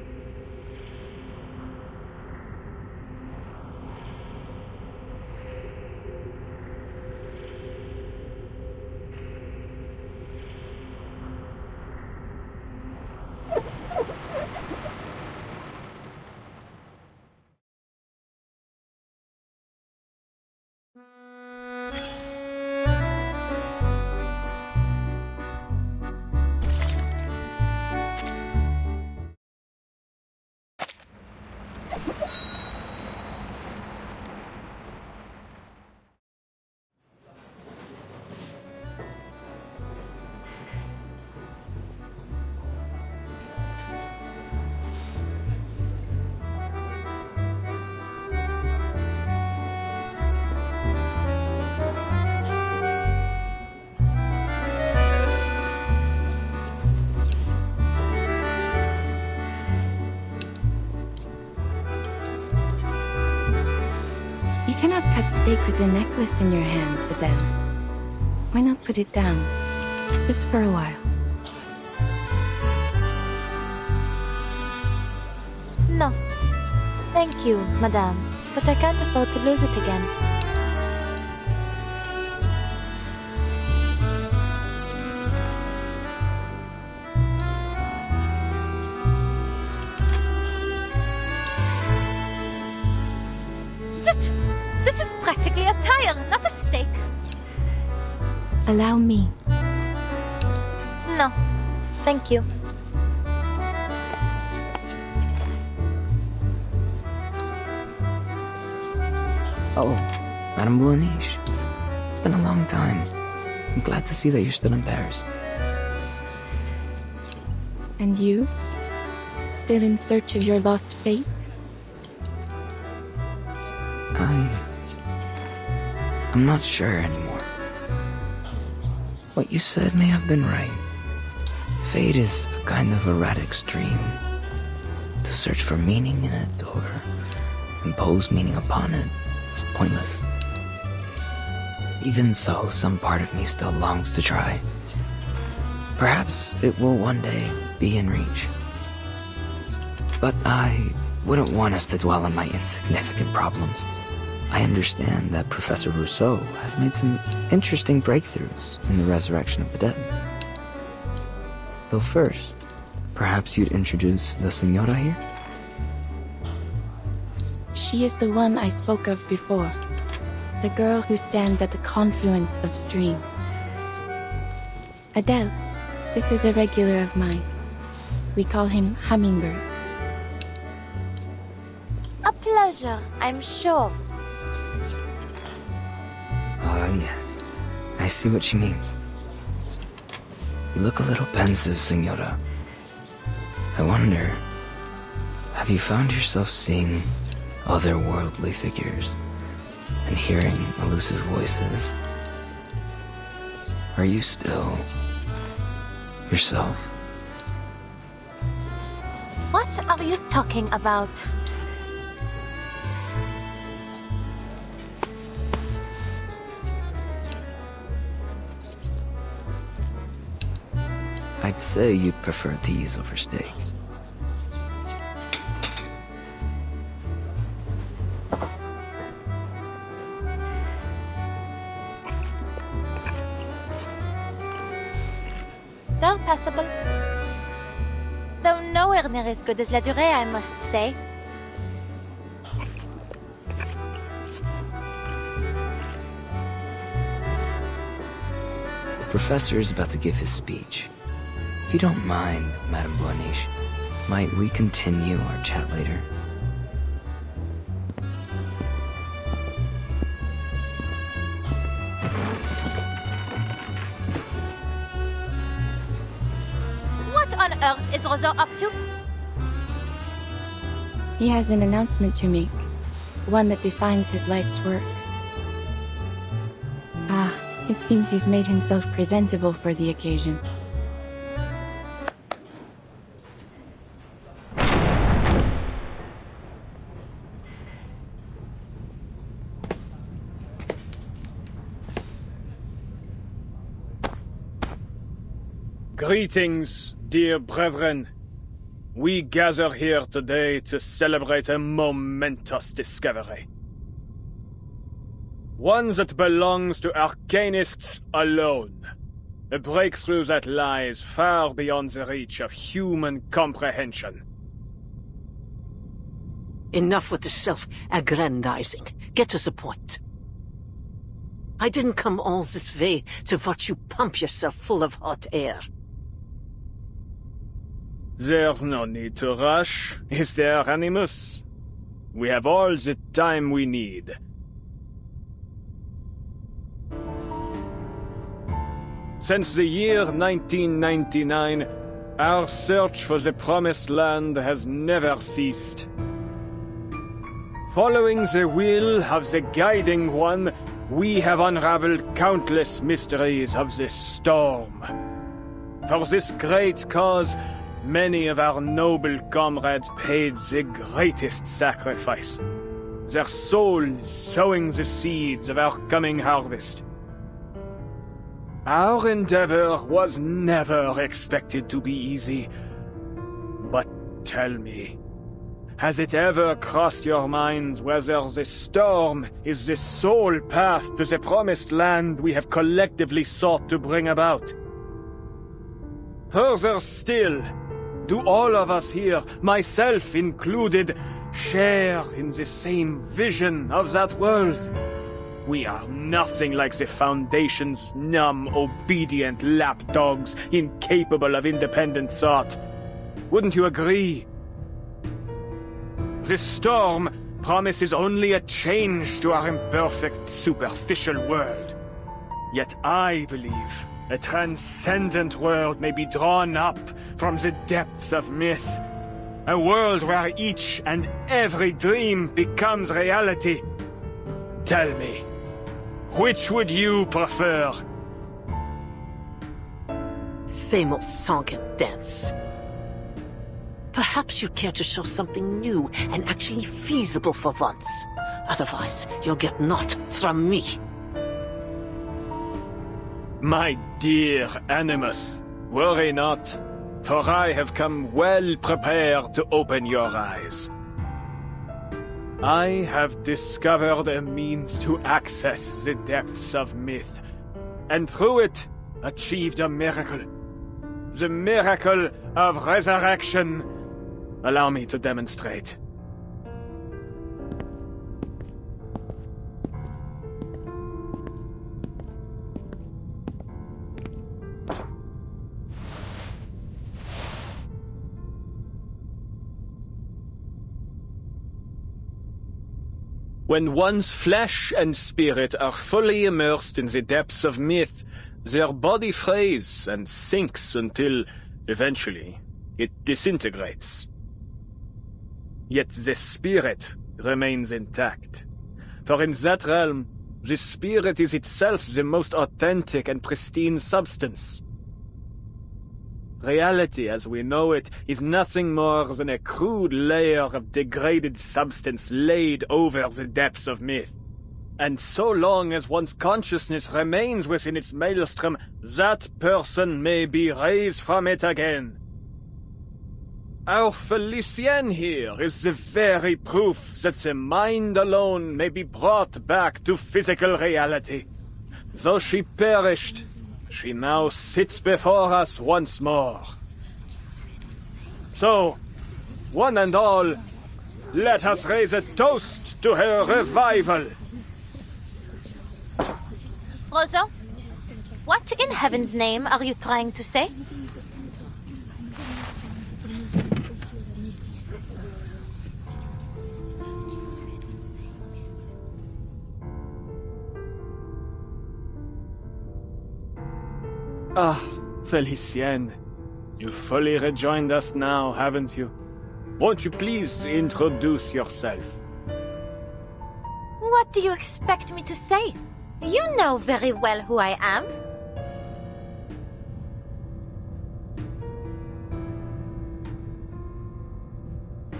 You cannot cut steak with a necklace in your hand, Adele. Why not put it down? Just for a while. No. Thank you, madame, but I can't afford to lose it again. Zut! This is practically a tire, not a steak. Allow me. No. Thank you. Oh, Madame Boaniche. It's been a long time. I'm glad to see that you're still in Paris. And you? Still in search of your lost fate? I'm not sure anymore. What you said may have been right. Fate is a kind of erratic stream. To search for meaning in it or impose meaning upon it is pointless. Even so, some part of me still longs to try. Perhaps it will one day be in reach. But I wouldn't want us to dwell on my insignificant problems. I understand that Professor Rousseau has made some interesting breakthroughs in the resurrection of the dead. Though first, perhaps you'd introduce the Senora here? She is the one I spoke of before. The girl who stands at the confluence of streams. Adele, this is a regular of mine. We call him Hummingbird. A pleasure, I'm sure. Yes. I see what she means. You look a little pensive, Senora. I wonder, have you found yourself seeing otherworldly figures and hearing elusive voices? Are you still yourself? What are you talking about? I'd say you'd prefer these over steak. They're passable. Though nowhere near as good as La Durée, I must say. The professor is about to give his speech. If you don't mind, Madame Boaniche, might we continue our chat later? is Roseau up to? He has an announcement to make, one that defines his life's work. Ah, it seems he's made himself presentable for the occasion. Greetings, dear brethren. We gather here today to celebrate a momentous discovery. One that belongs to arcanists alone. A breakthrough that lies far beyond the reach of human comprehension. Enough with the self-aggrandizing. Get to the point. I didn't come all this way to watch you pump yourself full of hot air. There's no need to rush, is there, Animus? We have all the time we need. Since the year 1999, our search for the Promised Land has never ceased. Following the will of the Guiding One, we have unraveled countless mysteries of this storm. For this great cause, many of our noble comrades paid the greatest sacrifice, their souls sowing the seeds of our coming harvest. Our endeavor was never expected to be easy. But tell me, has it ever crossed your minds whether this storm is the sole path to the Promised Land we have collectively sought to bring about? Further still, do all of us here, myself included, share in the same vision of that world? We are nothing like the Foundation's numb, obedient lapdogs, incapable of independent thought. Wouldn't you agree? This storm promises only a change to our imperfect, superficial world. Yet I believe a transcendent world may be drawn up from the depths of myth. A world where each and every dream becomes reality. Tell me, which would you prefer? Same old song and dance. Perhaps you care to show something new and actually feasible for once. Otherwise, you'll get naught from me. My dear Animus, worry not, for I have come well prepared to open your eyes. I have discovered a means to access the depths of myth, and through it, achieved a miracle. The miracle of resurrection. Allow me to demonstrate. When one's flesh and spirit are fully immersed in the depths of myth, their body frays and sinks until, eventually, it disintegrates. Yet the spirit remains intact. For in that realm, the spirit is itself the most authentic and pristine substance. Reality as we know it is nothing more than a crude layer of degraded substance laid over the depths of myth. And so long as one's consciousness remains within its maelstrom, that person may be raised from it again. Our Felicienne here is the very proof that the mind alone may be brought back to physical reality. Though she perished, she now sits before us once more. So, one and all, let us raise a toast to her revival. Roseau, what in heaven's name are you trying to say? Ah, Felicienne, You've fully rejoined us now, haven't you? Won't you please introduce yourself? What do you expect me to say? You know very well who I am.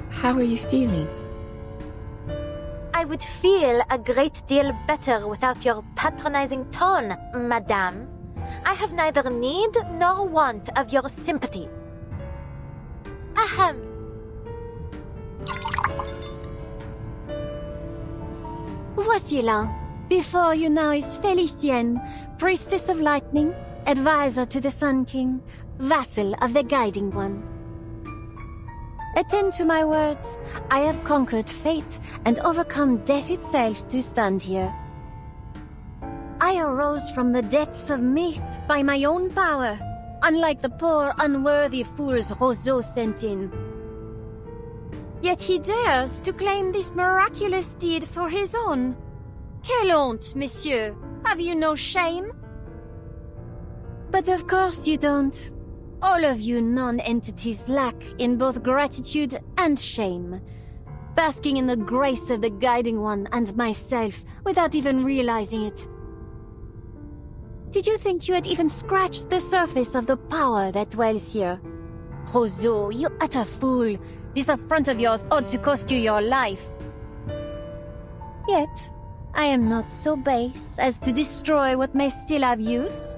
How are you feeling? I would feel a great deal better without your patronizing tone, madame. I have neither need nor want of your sympathy. Ahem. Voici là. Before you now is Felicienne, Priestess of Lightning, Advisor to the Sun King, Vassal of the Guiding One. Attend to my words. I have conquered fate and overcome death itself to stand here. I arose from the depths of myth by my own power, unlike the poor, unworthy fools Roseau sent in. Yet he dares to claim this miraculous deed for his own. Quelle honte, monsieur! Have you no shame? But of course you don't. All of you non-entities lack in both gratitude and shame, basking in the grace of the Guiding One and myself without even realizing it. Did you think you had even scratched the surface of the power that dwells here? Roseau, you utter fool! This affront of yours ought to cost you your life. Yet, I am not so base as to destroy what may still have use.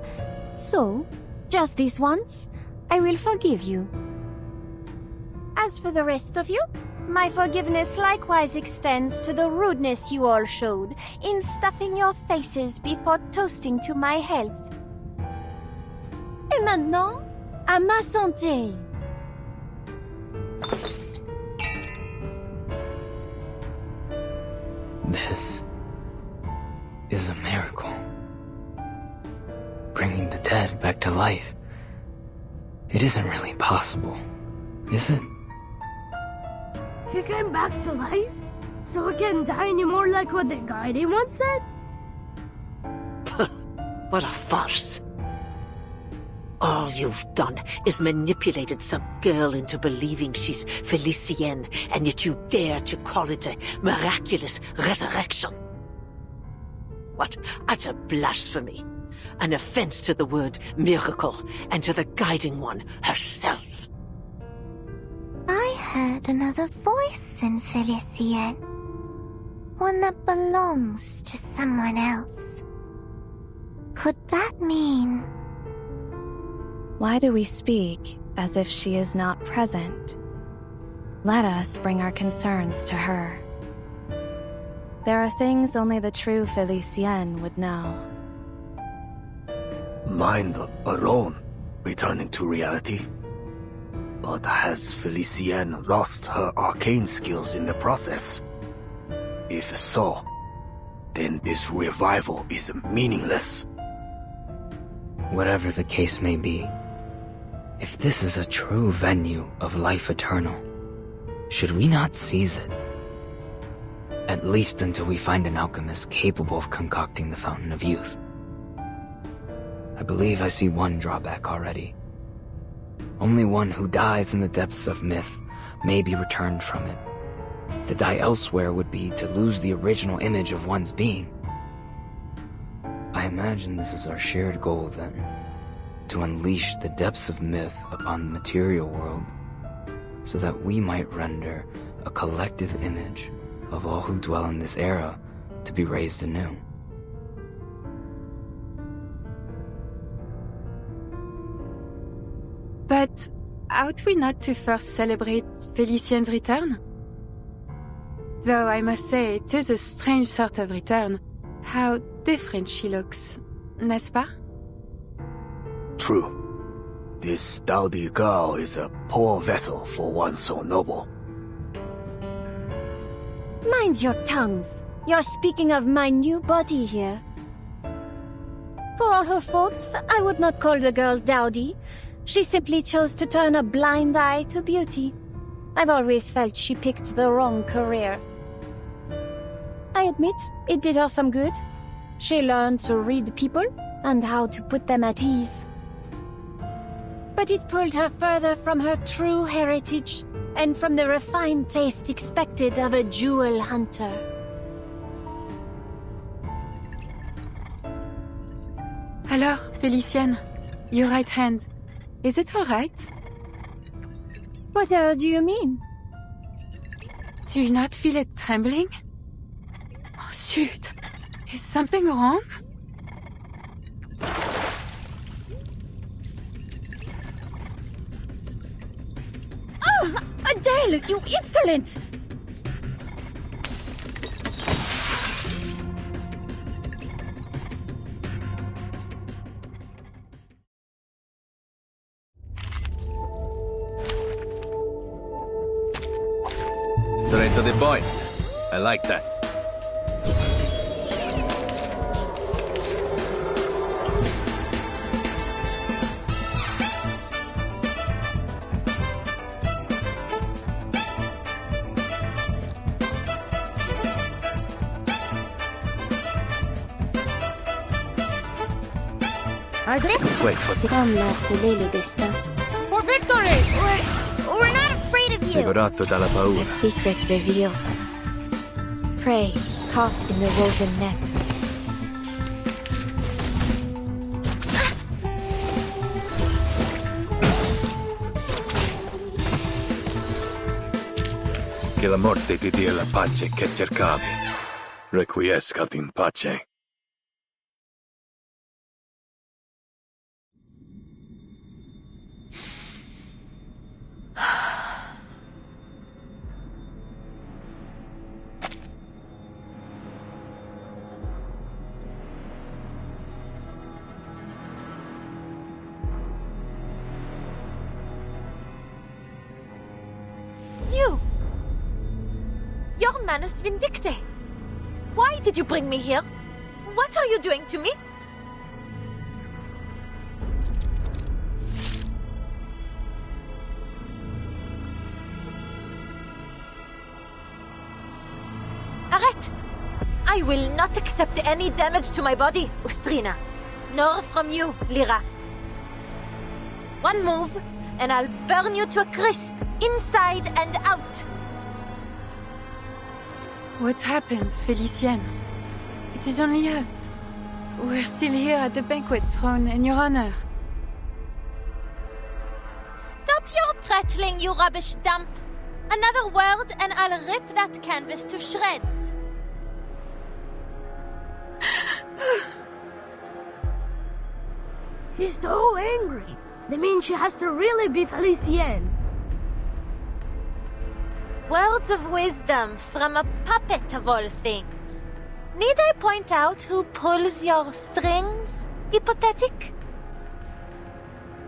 So, just this once, I will forgive you. As for the rest of you, my forgiveness likewise extends to the rudeness you all showed in stuffing your faces before toasting to my health. Et maintenant, à ma santé! This is a miracle. Bringing the dead back to life. It isn't really possible, is it? She came back to life? So we can't die anymore like what the Guiding One said? What a farce. All you've done is manipulated some girl into believing she's Felicienne, and yet you dare to call it a miraculous resurrection. What utter blasphemy! An offense to the word miracle and to the Guiding One herself. I heard another voice in Felicienne. One that belongs to someone else. Could that mean... Why do we speak as if she is not present? Let us bring our concerns to her. There are things only the true Felicienne would know. Mind alone, returning to reality? But has Felicienne lost her arcane skills in the process? If so, then this revival is meaningless. Whatever the case may be, if this is a true venue of life eternal, should we not seize it? At least until we find an alchemist capable of concocting the Fountain of Youth. I believe I see one drawback already. Only one who dies in the depths of myth may be returned from it. To die elsewhere would be to lose the original image of one's being. I imagine this is our shared goal then, to unleash the depths of myth upon the material world, so that we might render a collective image of all who dwell in this era to be raised anew. But ought we not to first celebrate Felicienne's return? Though I must say it is a strange sort of return. How different she looks, n'est-ce pas? True. This dowdy girl is a poor vessel for one so noble. Mind your tongues. You're speaking of my new body here. For all her faults, I would not call the girl dowdy. She simply chose to turn a blind eye to beauty. I've always felt she picked the wrong career. I admit, it did her some good. She learned to read people and how to put them at ease. But it pulled her further from her true heritage and from the refined taste expected of a jewel hunter. Alors, Felicienne, your right hand. Is it all right? What do you mean? Do you not feel it trembling? Oh, shoot. Is something wrong? Oh, Adele, you insolent! Straight to the point. I like that. Wait for Comme l'a scellé le destin. For victory! We're not afraid of you! Decorato dalla paura. The secret revealed. Prey caught in the woven net. Che la morte ti dia la pace che cercavi. Requiescat in pace. You're Manus Vindicte. Why did you bring me here? What are you doing to me? Arrête! I will not accept any damage to my body, Ustrina. Nor from you, Lyra. One move, and I'll burn you to a crisp, inside and out. What's happened, Felicienne? It is only us. We're still here at the banquet thrown in your honor. Stop your prattling, you rubbish dump. Another word and I'll rip that canvas to shreds. She's so angry. That means she has to really be Felicienne. Words of wisdom from a puppet of all things. Need I point out who pulls your strings, hypothetic?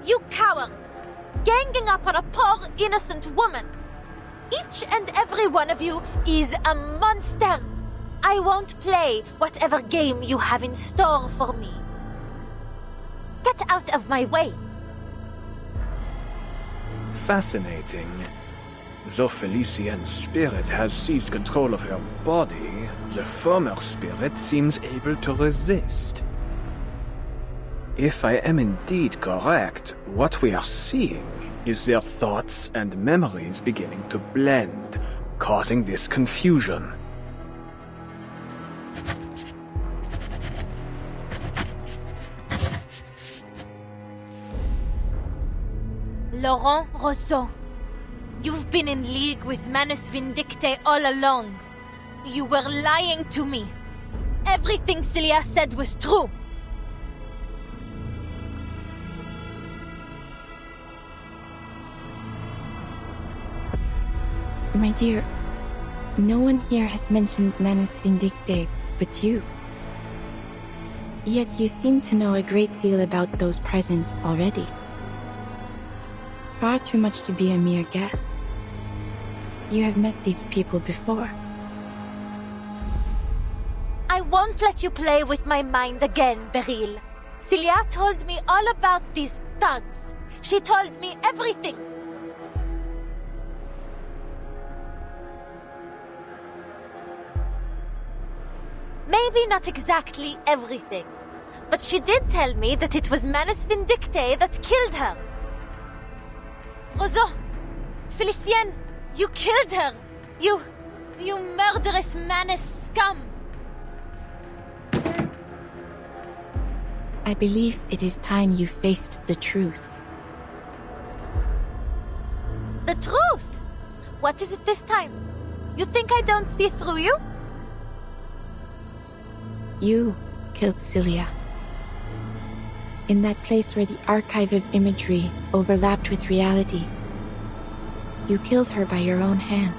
You cowards! Ganging up on a poor, innocent woman! Each and every one of you is a monster! I won't play whatever game you have in store for me. Get out of my way! Fascinating. Though Felicienne's spirit has seized control of her body, the former spirit seems able to resist. If I am indeed correct, what we are seeing is their thoughts and memories beginning to blend, causing this confusion. Laurent Rousseau. You've been in league with Manus Vindicte all along. You were lying to me. Everything Celia said was true. My dear, no one here has mentioned Manus Vindicte but you. Yet you seem to know a great deal about those present already. Far too much to be a mere guess. You have met these people before. I won't let you play with my mind again, Beryl. Celia told me all about these thugs. She told me everything. Maybe not exactly everything, but she did tell me that it was Manus Vindicte that killed her. Roseau! Felicienne! You killed her! You murderous manus scum! I believe it is time you faced the truth. The truth? What is it this time? You think I don't see through you? You killed Cilia. In that place where the archive of imagery overlapped with reality. You killed her by your own hand.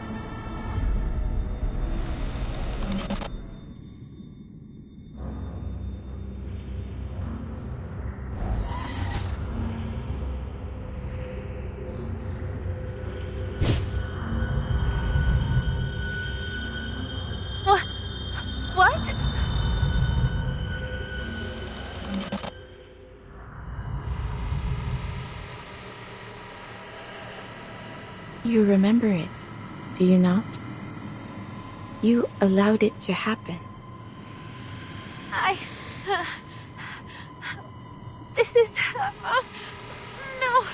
What? You remember it, do you not? You allowed it to happen. This is... no.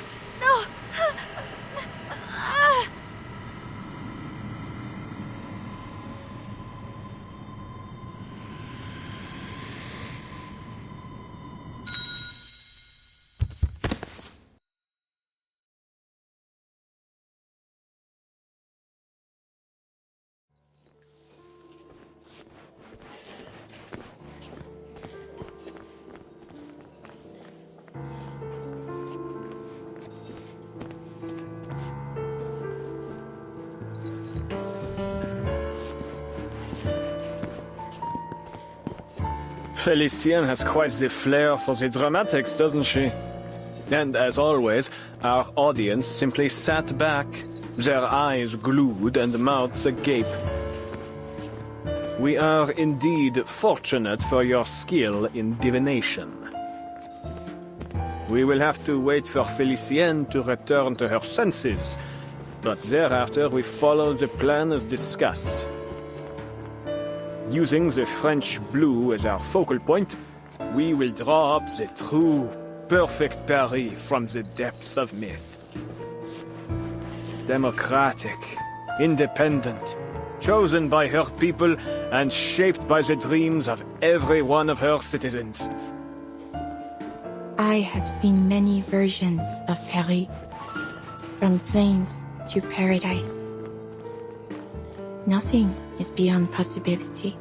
Felicienne has quite the flair for the dramatics, doesn't she? And as always, our audience simply sat back, their eyes glued and mouths agape. We are indeed fortunate for your skill in divination. We will have to wait for Felicienne to return to her senses, but thereafter we follow the plan as discussed. Using the French blue as our focal point, we will draw up the true, perfect Paris from the depths of myth. Democratic, independent, chosen by her people and shaped by the dreams of every one of her citizens. I have seen many versions of Paris, from flames to paradise. Nothing is beyond possibility.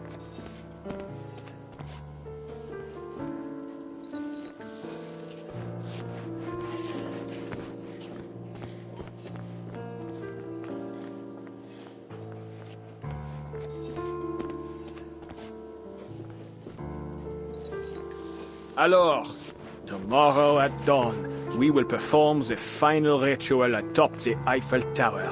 Alors, tomorrow at dawn, we will perform the final ritual atop the Eiffel Tower.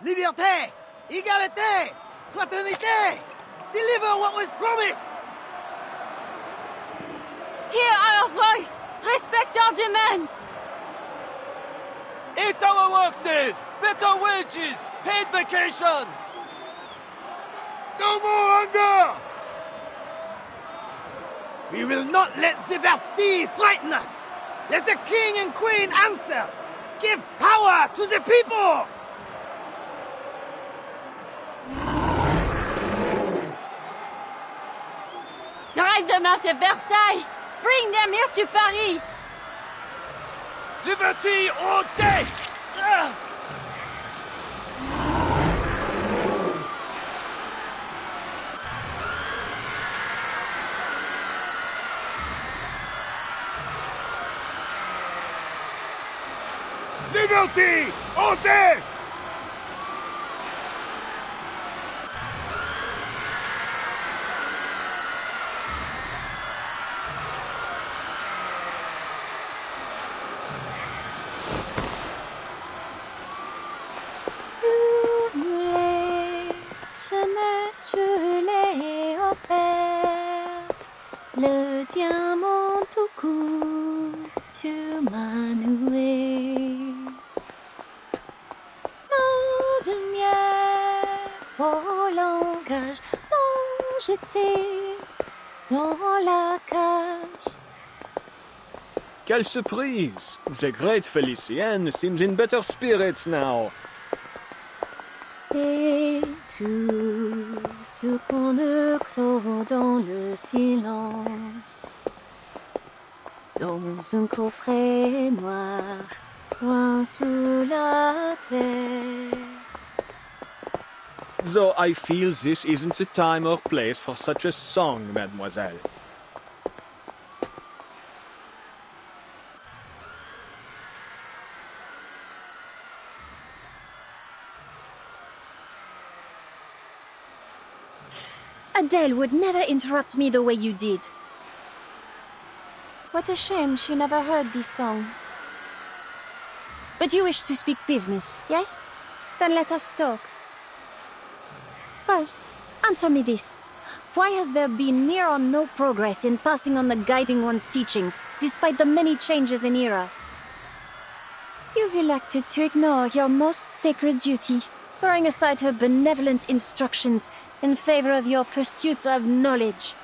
Liberté! Égalité! Fraternité! Deliver what was promised! Hear our voice! Respect our demands! Eat our work days! Better wages! Paid vacations! No more hunger! We will not let the Bastille frighten us! Let the king and queen answer! Give power to the people! Drive them out of Versailles! Bring them here to Paris! Liberty or death! Liberty or death! Jeunesse, je l'ai offerte. Le diamant tout court, tu m'as noué. Mots de miel, faux langage, m'ont jeté dans la cage. Quelle surprise! The great Felicienne seems in better spirits now. Et tout ce qu'on ne clôt dans le silence, dans un coffret noir, loin sous la terre. Though I feel this isn't the time or place for such a song, mademoiselle. Adele would never interrupt me the way you did. What a shame she never heard this song. But you wish to speak business, yes? Then let us talk. First, answer me this. Why has there been near or no progress in passing on the Guiding One's teachings, despite the many changes in era? You've elected to ignore your most sacred duty, throwing aside her benevolent instructions in favor of your pursuit of knowledge.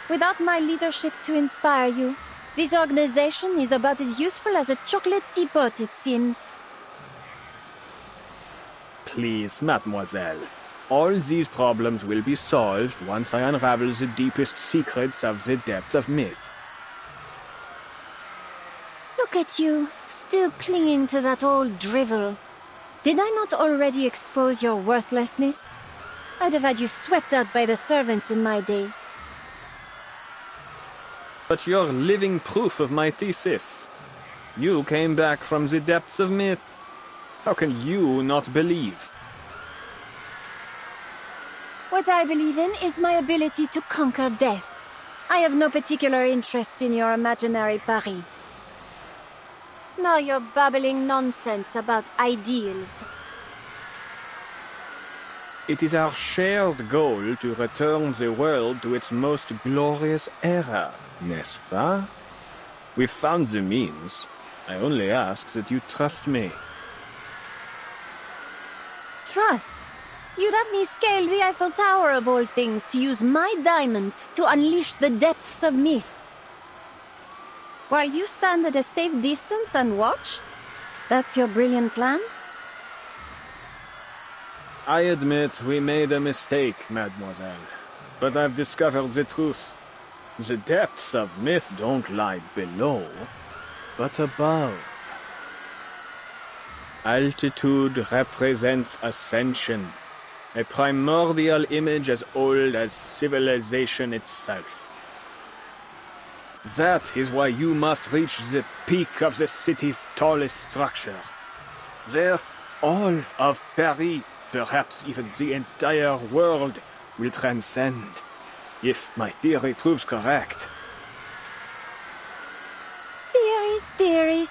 Without my leadership to inspire you, this organization is about as useful as a chocolate teapot, it seems. Please, mademoiselle. All these problems will be solved once I unravel the deepest secrets of the depths of myth. Look at you, still clinging to that old drivel. Did I not already expose your worthlessness? I'd have had you swept out by the servants in my day. But you're living proof of my thesis. You came back from the depths of myth. How can you not believe? What I believe in is my ability to conquer death. I have no particular interest in your imaginary Paris. Nor your babbling nonsense about ideals. It is our shared goal to return the world to its most glorious era, n'est-ce pas? We've found the means. I only ask that you trust me. Trust? You'd have me scale the Eiffel Tower of all things to use my diamond to unleash the depths of myth. While you stand at a safe distance and watch? That's your brilliant plan? I admit we made a mistake, mademoiselle. But I've discovered the truth. The depths of myth don't lie below, but above. Altitude represents ascension, a primordial image as old as civilization itself. That is why you must reach the peak of the city's tallest structure. There, all of Paris, perhaps even the entire world, will transcend, if my theory proves correct.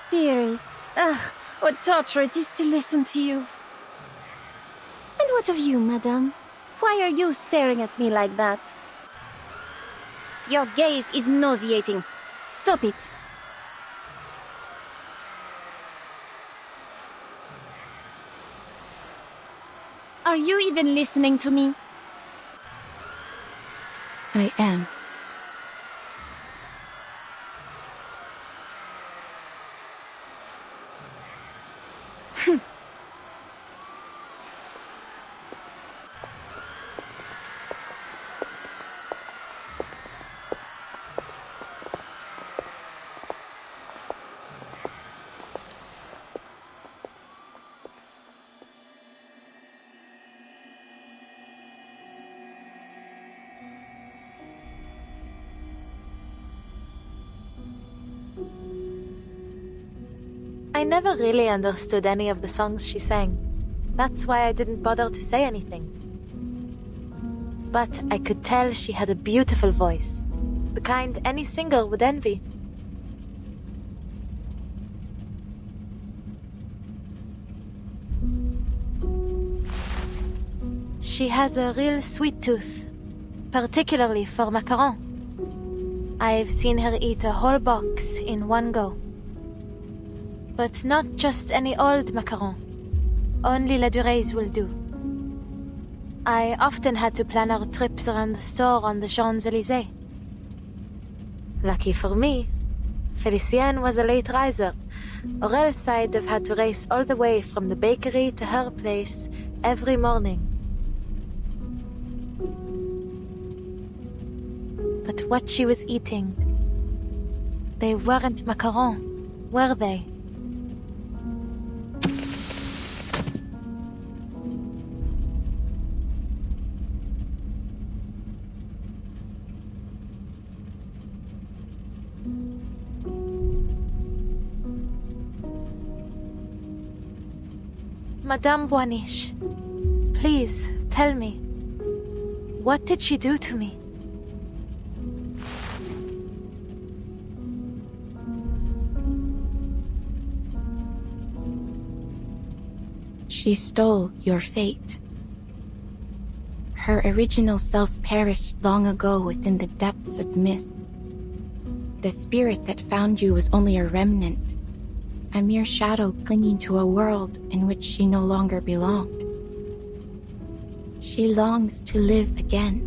Theories. Ugh, what torture it is to listen to you. What of you, madame? Why are you staring at me like that? Your gaze is nauseating. Stop it. Are you even listening to me? I am. I never really understood any of the songs she sang. That's why I didn't bother to say anything. But I could tell she had a beautiful voice, the kind any singer would envy. She has a real sweet tooth, particularly for macaron. I've seen her eat a whole box in one go. But not just any old macaron. Only Ladurées will do. I often had to plan our trips around the store on the Champs-Élysées. Lucky for me, Felicienne was a late riser, or else I'd have had to race all the way from the bakery to her place every morning. But what she was eating, they weren't macaron, were they? Madame Boaniche, please tell me, what did she do to me? She stole your fate. Her original self perished long ago within the depths of myth. The spirit that found you was only a remnant, a mere shadow clinging to a world in which she no longer belonged. She longs to live again,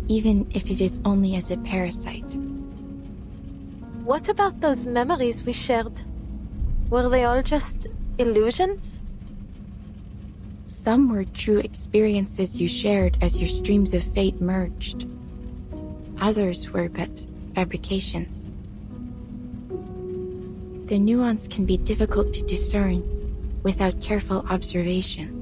even if it is only as a parasite. What about those memories we shared? Were they all just illusions? Some were true experiences you shared as your streams of fate merged. Others were but fabrications. The nuance can be difficult to discern without careful observation.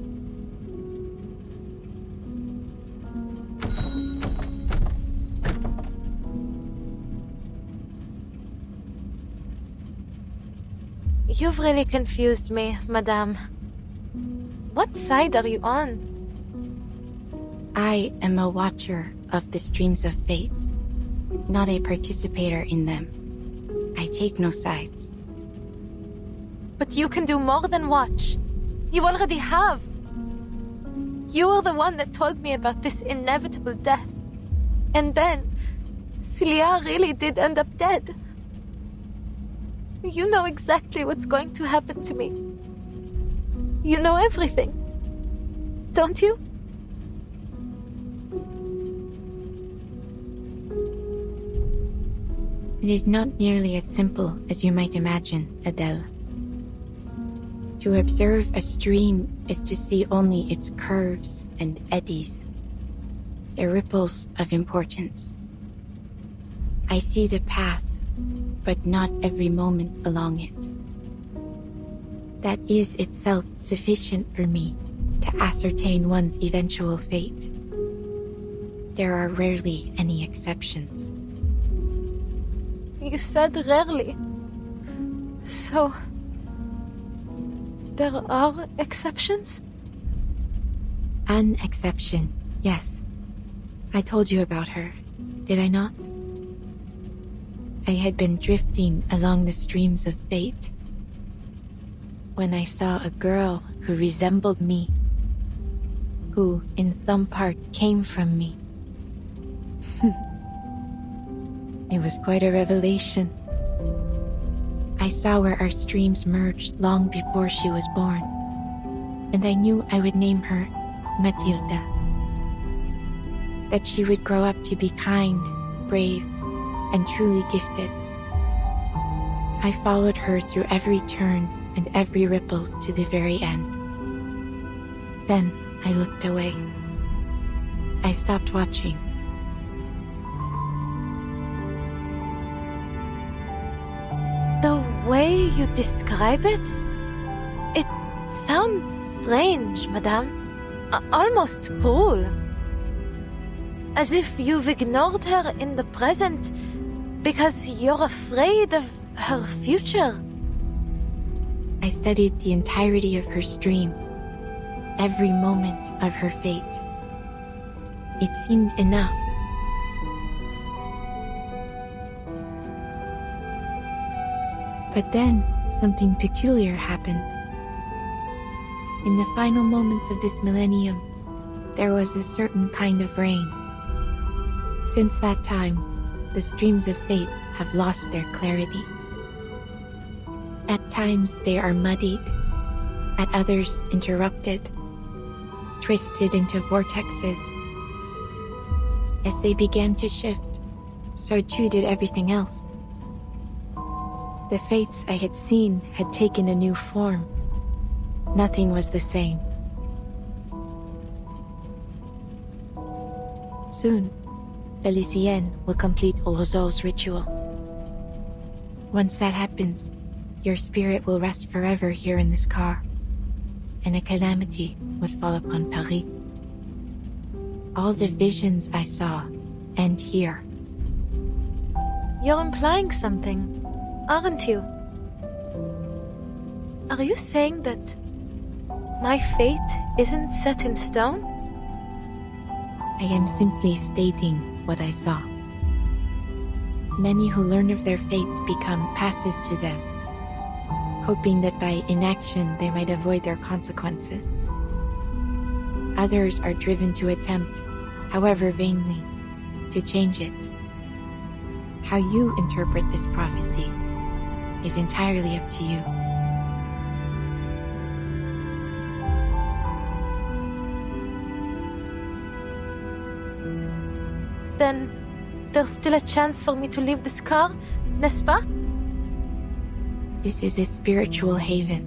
You've really confused me, madame. What side are you on? I am a watcher of the streams of fate, not a participator in them. I take no sides. But you can do more than watch. You already have. You were the one that told me about this inevitable death. And then, Cilia really did end up dead. You know exactly what's going to happen to me. You know everything. Don't you? It is not nearly as simple as you might imagine, Adele. To observe a stream is to see only its curves and eddies, the ripples of importance. I see the path, but not every moment along it. That is itself sufficient for me to ascertain one's eventual fate. There are rarely any exceptions. You said rarely. So, there are exceptions? An exception, yes. I told you about her, did I not? I had been drifting along the streams of fate when I saw a girl who resembled me. who, in some part, came from me. It was quite a revelation. I saw where our streams merged long before she was born, and I knew I would name her Matilda. That she would grow up to be kind, brave, and truly gifted. I followed her through every turn and every ripple to the very end. Then I looked away. I stopped watching. The way you describe it? It sounds strange, madame. Almost cruel. As if you've ignored her in the present because you're afraid of her future. I studied the entirety of her stream, every moment of her fate. It seemed enough. But then, something peculiar happened. In the final moments of this millennium, there was a certain kind of rain. Since that time, the streams of fate have lost their clarity. At times they are muddied, at others interrupted, twisted into vortexes. As they began to shift, so too did everything else. The fates I had seen had taken a new form. Nothing was the same. Soon, Felicienne will complete Roseau's ritual. Once that happens, your spirit will rest forever here in this car, and a calamity would fall upon Paris. All the visions I saw end here. You're implying something, aren't you? Are you saying that my fate isn't set in stone? I am simply stating what I saw. Many who learn of their fates become passive to them, hoping that by inaction they might avoid their consequences. Others are driven to attempt, however vainly, to change it. How you interpret this prophecy is entirely up to you. Then there's still a chance for me to leave this car, n'est-ce pas? This is a spiritual haven,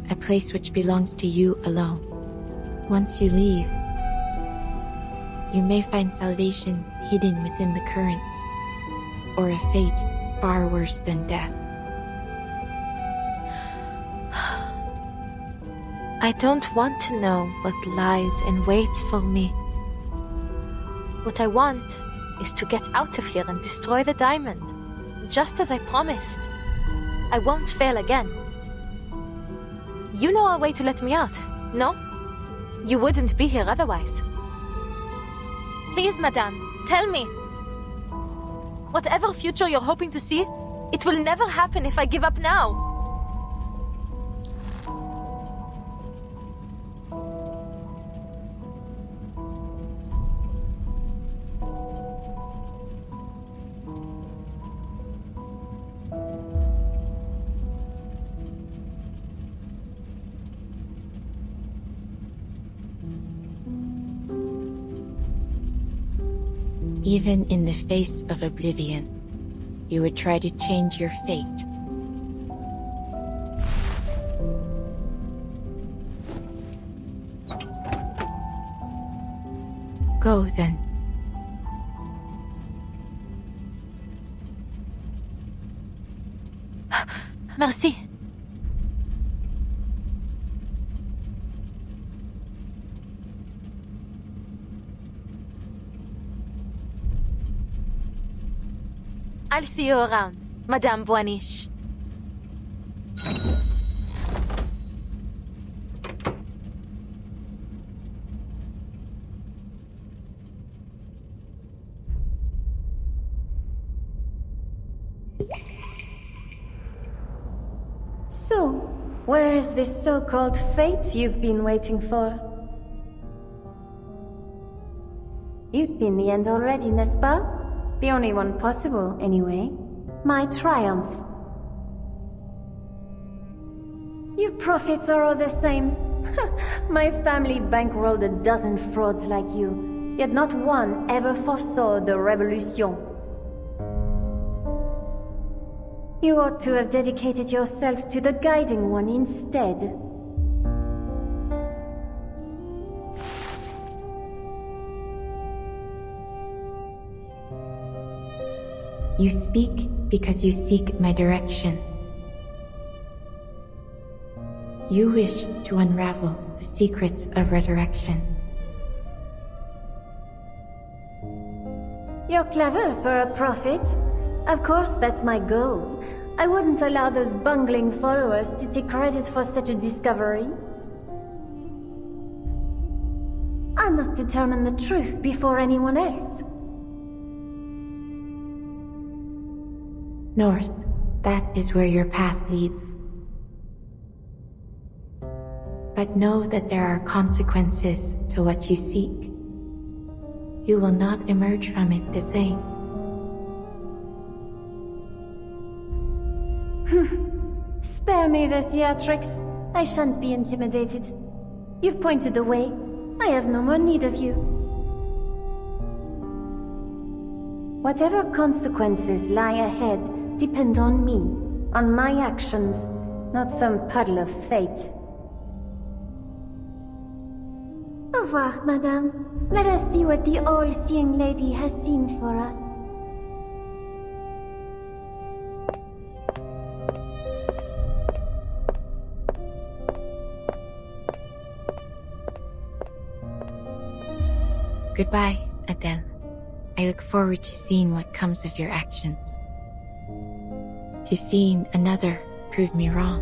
a place which belongs to you alone. Once you leave, you may find salvation hidden within the currents, or a fate far worse than death. I don't want to know what lies in wait for me. What I want is to get out of here and destroy the diamond, just as I promised. I won't fail again. You know a way to let me out, no? You wouldn't be here otherwise. Please, madame, tell me. Whatever future you're hoping to see, it will never happen if I give up now. Even in the face of oblivion, you would try to change your fate. Go then. Merci. I'll see you around, Madame Boaniche. So, where is this so-called fate you've been waiting for? You've seen the end already, n'est-ce pas? The only one possible, anyway. My triumph. You prophets are all the same. My family bankrolled a dozen frauds like you, yet not one ever foresaw the revolution. You ought to have dedicated yourself to the guiding one instead. You speak because you seek my direction. You wish to unravel the secrets of resurrection. You're clever for a prophet. Of course, that's my goal. I wouldn't allow those bungling followers to take credit for such a discovery. I must determine the truth before anyone else. North, that is where your path leads. But know that there are consequences to what you seek. You will not emerge from it the same. Spare me the theatrics. I shan't be intimidated. You've pointed the way. I have no more need of you. Whatever consequences lie ahead depend on me, on my actions, not some puddle of fate. Au revoir, madame. Let us see what the all-seeing lady has seen for us. Goodbye, Adele. I look forward to seeing what comes of your actions. To seeing another prove me wrong.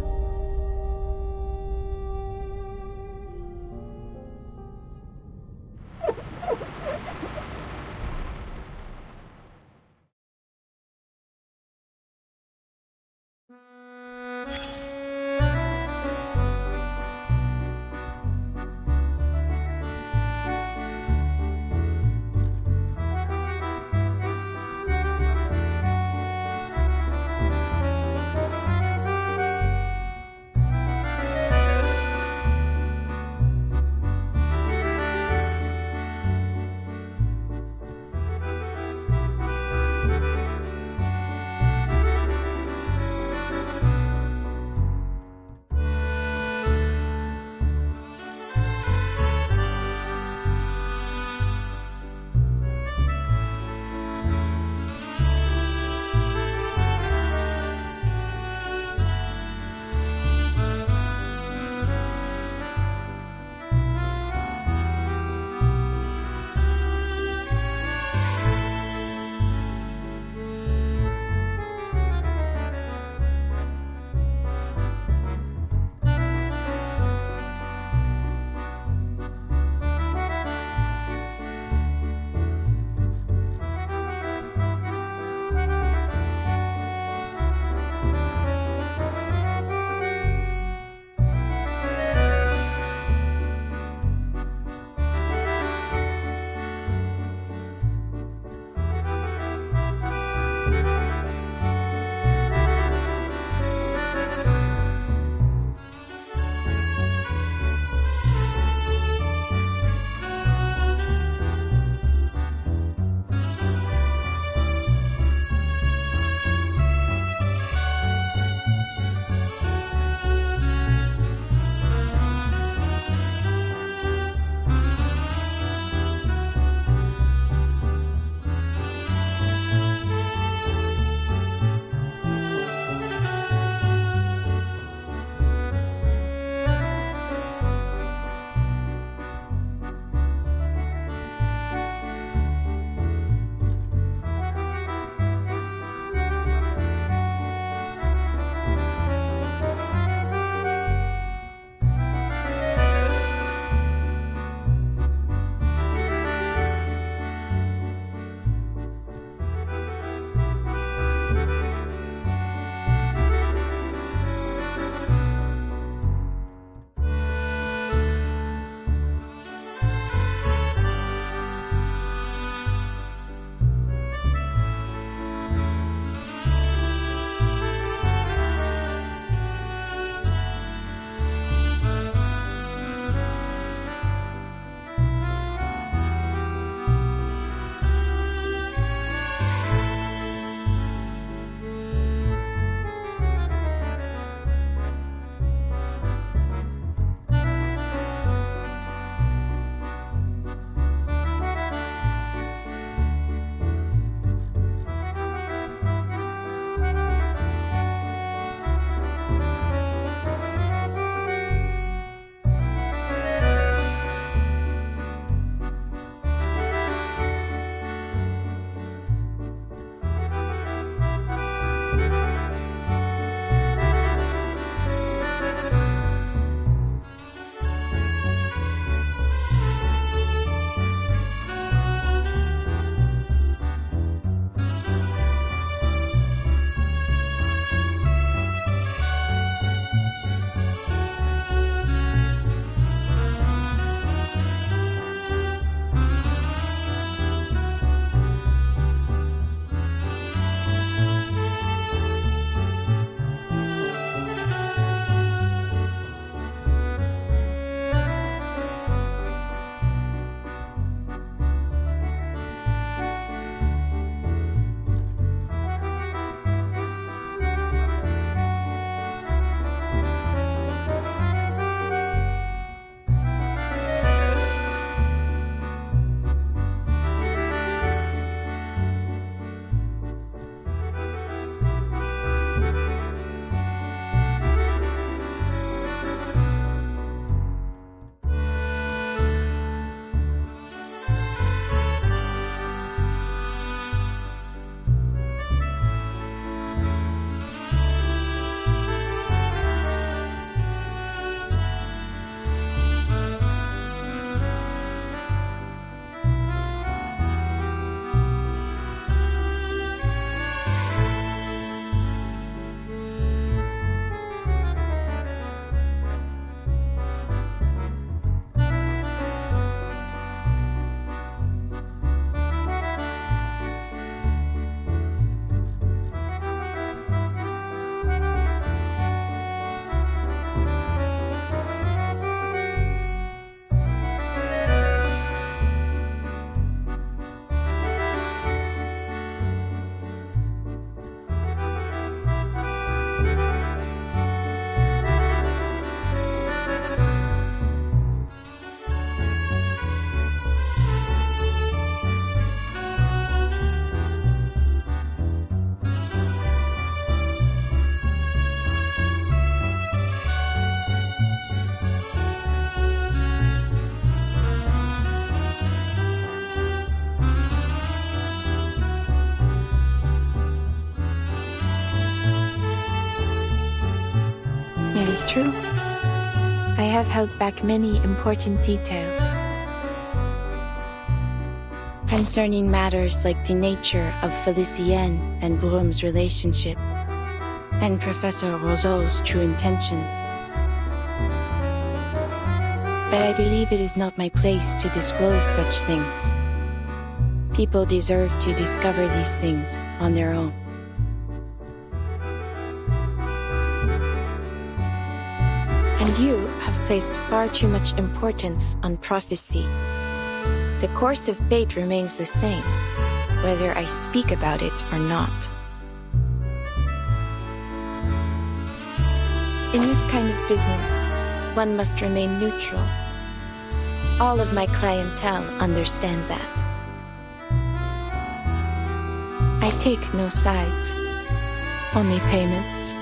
is true. I have held back many important details concerning matters like the nature of Felicienne and Brum's relationship, and Professor Roseau's true intentions. But I believe it is not my place to disclose such things. People deserve to discover these things on their own. And you have placed far too much importance on prophecy. The course of fate remains the same, whether I speak about it or not. In this kind of business, one must remain neutral. All of my clientele understand that. I take no sides, only payments.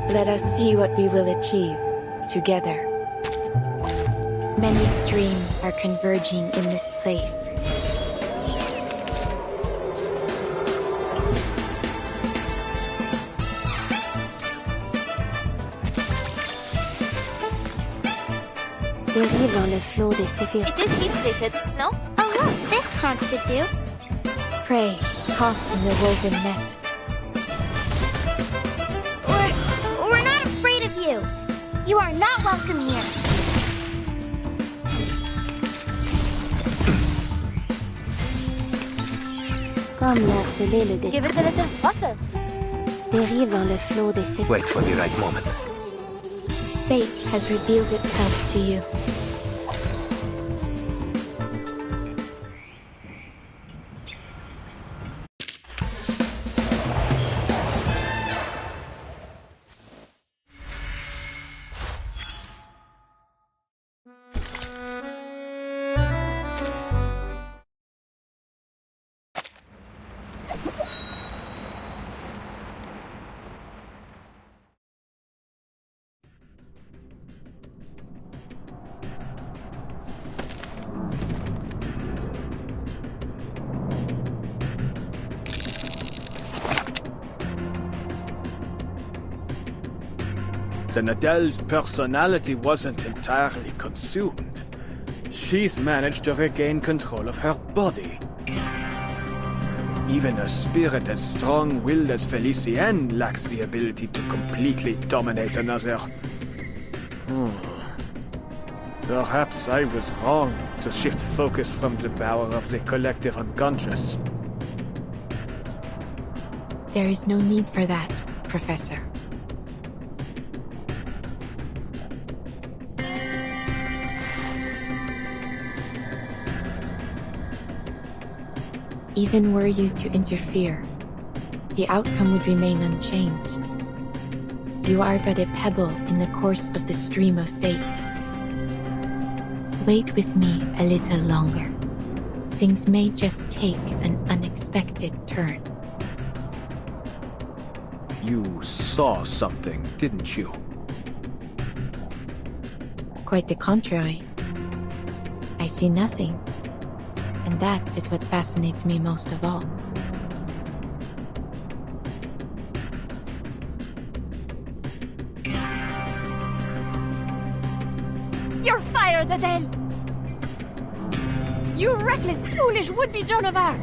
Let us see what we will achieve together. Many streams are converging in this place. Dérive dans le flot des séphirotes. It is heat-plated, no? Oh look, this card should do. Prey, caught in the woven net. We're not afraid of you. You are not welcome here. Comme l'a scellé le dé. Give it a little butter. Dérive dans le flot des séphirotes. Wait for the right moment. Fate has revealed itself to you. Zanadel's personality wasn't entirely consumed. She's managed to regain control of her body. Even a spirit as strong-willed as Felicienne lacks the ability to completely dominate another. Perhaps I was wrong to shift focus from the power of the collective unconscious. There is no need for that, Professor. Even were you to interfere, the outcome would remain unchanged. You are but a pebble in the course of the stream of fate. Wait with me a little longer. Things may just take an unexpected turn. You saw something, didn't you? Quite the contrary. I see nothing. And that is what fascinates me most of all. You're fired, Adele! You reckless, foolish would-be Joan of Arc!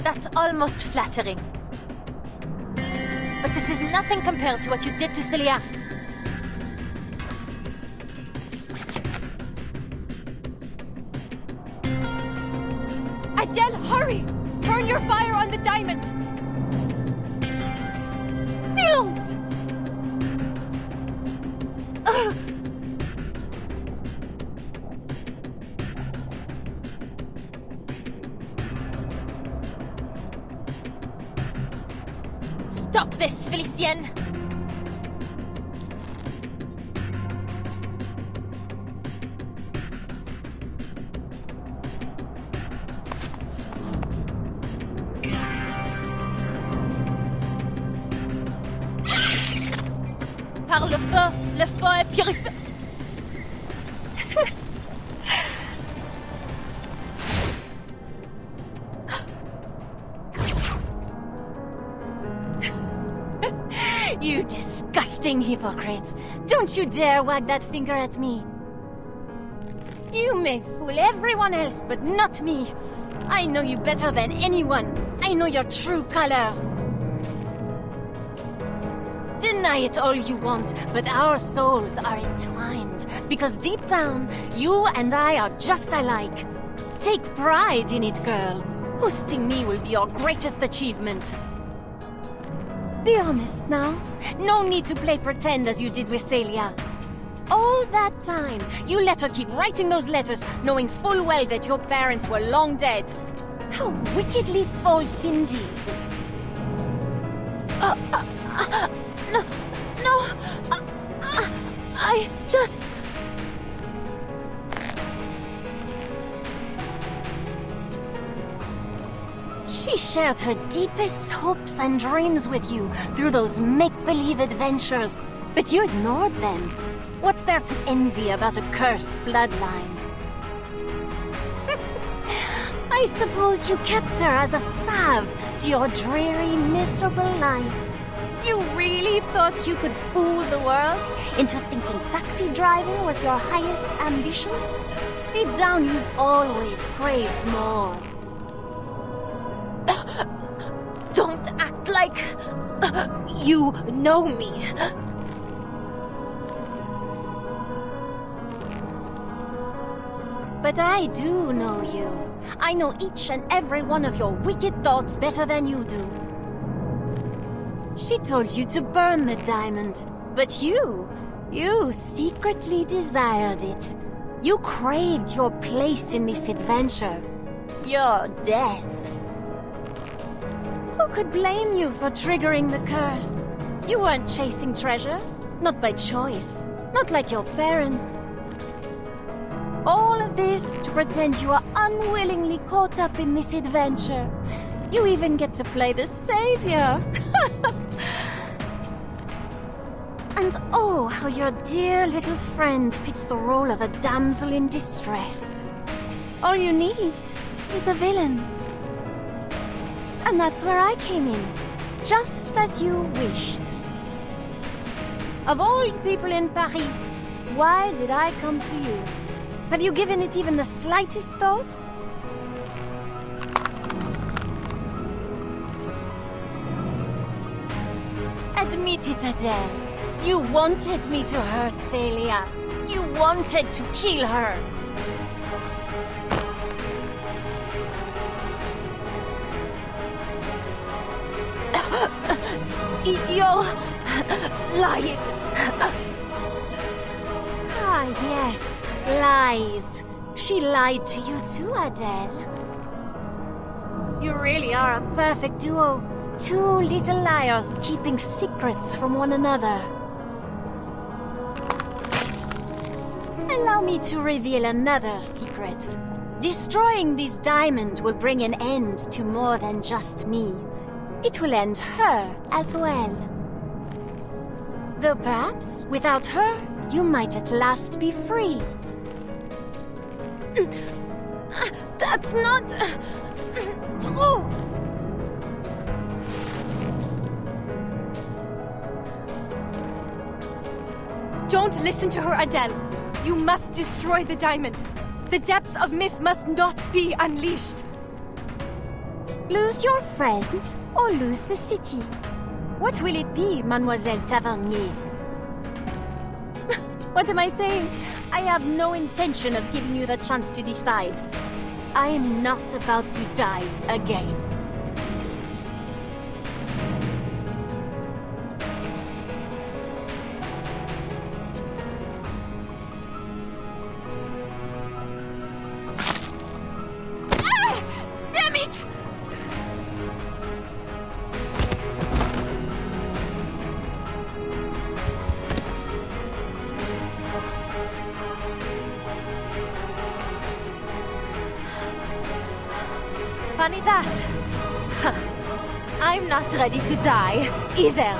That's almost flattering. But this is nothing compared to what you did to Celia. Adele, hurry! Turn your fire on the diamond! Silence! Stop this, Felicienne! Par le feu est purifié. You disgusting hypocrites! Don't you dare wag that finger at me! You may fool everyone else, but not me! I know you better than anyone! I know your true colors! Deny it all you want, but our souls are entwined. Because deep down, you and I are just alike. Take pride in it, girl. Hosting me will be your greatest achievement. Be honest now. No need to play pretend as you did with Celia. All that time, you let her keep writing those letters, knowing full well that your parents were long dead. How wickedly false indeed. No, I just... She shared her deepest hopes and dreams with you through those make-believe adventures, but you ignored them. What's there to envy about a cursed bloodline? I suppose you kept her as a salve to your dreary, miserable life. You really thought you could fool the world into thinking taxi driving was your highest ambition? Deep down, you've always craved more. Don't act like... you know me. But I do know you. I know each and every one of your wicked thoughts better than you do. She told you to burn the diamond, but you secretly desired it. You craved your place in this adventure. Your death. Who could blame you for triggering the curse? You weren't chasing treasure, not by choice, not like your parents. All of this to pretend you are unwillingly caught up in this adventure. You even get to play the savior. And oh, how your dear little friend fits the role of a damsel in distress. All you need is a villain. And that's where I came in, just as you wished. Of all people in Paris, why did I come to you? Have you given it even the slightest thought? Admit it, Adele. You wanted me to hurt Celia. You wanted to kill her. You're lying. Ah, yes, lies. She lied to you too, Adele. You really are a perfect duo. Two little liars keeping secrets from one another. Allow me to reveal another secret. Destroying this diamond will bring an end to more than just me. It will end her as well. Though perhaps, without her, you might at last be free. That's not... true. Don't listen to her, Adele. You must destroy the diamond. The depths of myth must not be unleashed. Lose your friends or lose the city? What will it be, Mademoiselle Tavernier? What am I saying? I have no intention of giving you the chance to decide. I am not about to die again. funny that? Huh. I'm not ready to die, either.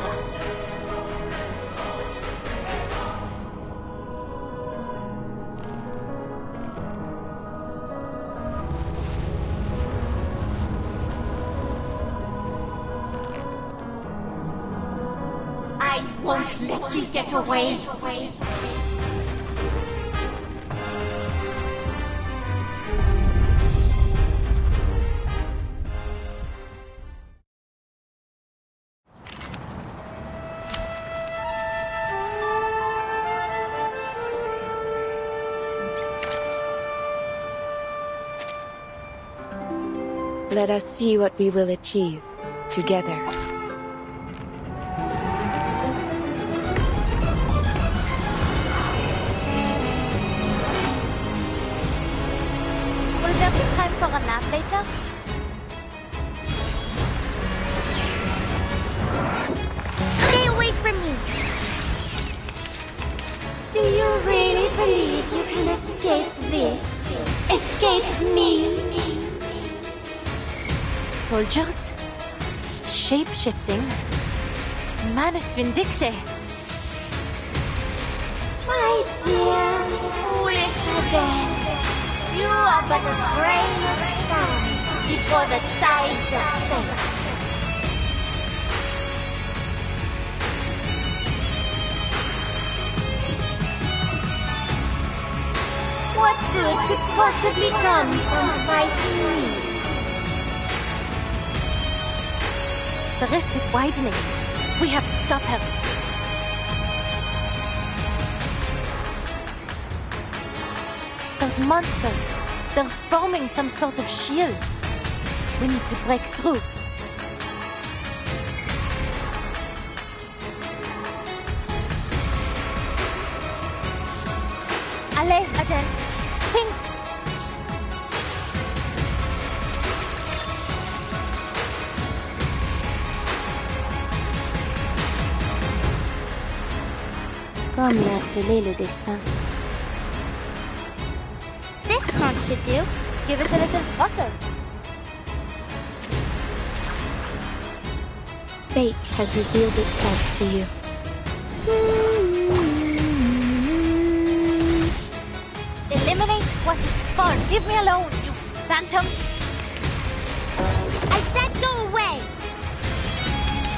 I won't let you get away. Let us see what we will achieve together. Will there be time for a nap later? Stay away from me! Do you really believe you can escape this? Escape me? Soldiers? Shape-shifting? Manus Vindicte! My dear, foolish Adele, you are but a grain of sand before the tides of fate. What good could possibly come from fighting me? The rift is widening. We have to stop her. Those monsters, they're forming some sort of shield. We need to break through. Allez, Adele. Think! Comme l'a scellé le destin. This crunch should do. Give it a little throttle. Fate has revealed itself to you. Eliminate what is false. Leave me alone, you phantoms. I said go away!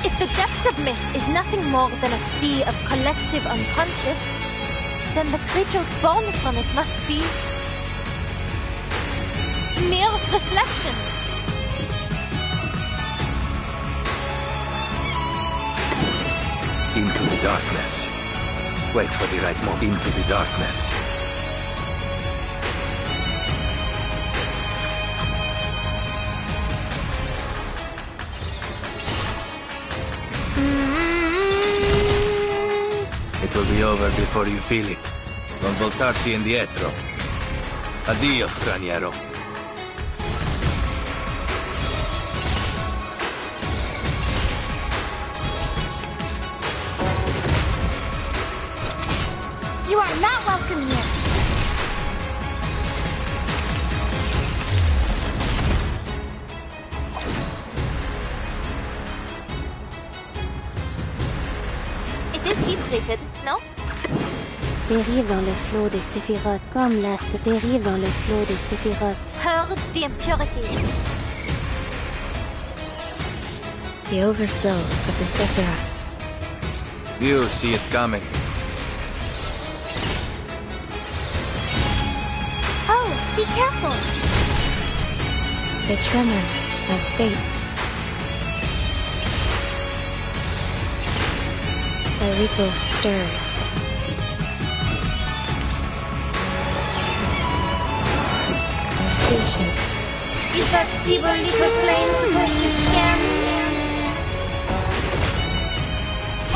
If the depths of myth is nothing more than a sea of collective unconscious, then the creatures born from it must be mere reflections. Into the darkness. Wait for the right moment. Into the darkness. It will be over before you feel it. Non voltarti indietro. Addio, straniero. You are not welcome here! It is heat-treated, no? Périr dans le flot des séphirotes, comme la se périr dans le flot des séphirotes. Purge the impurities. The overflow of the Sephiroth. You see it coming. Oh, be careful! The tremors of fate. A ripple stirred. Patience. Is that feeble little flame supposed to scare me?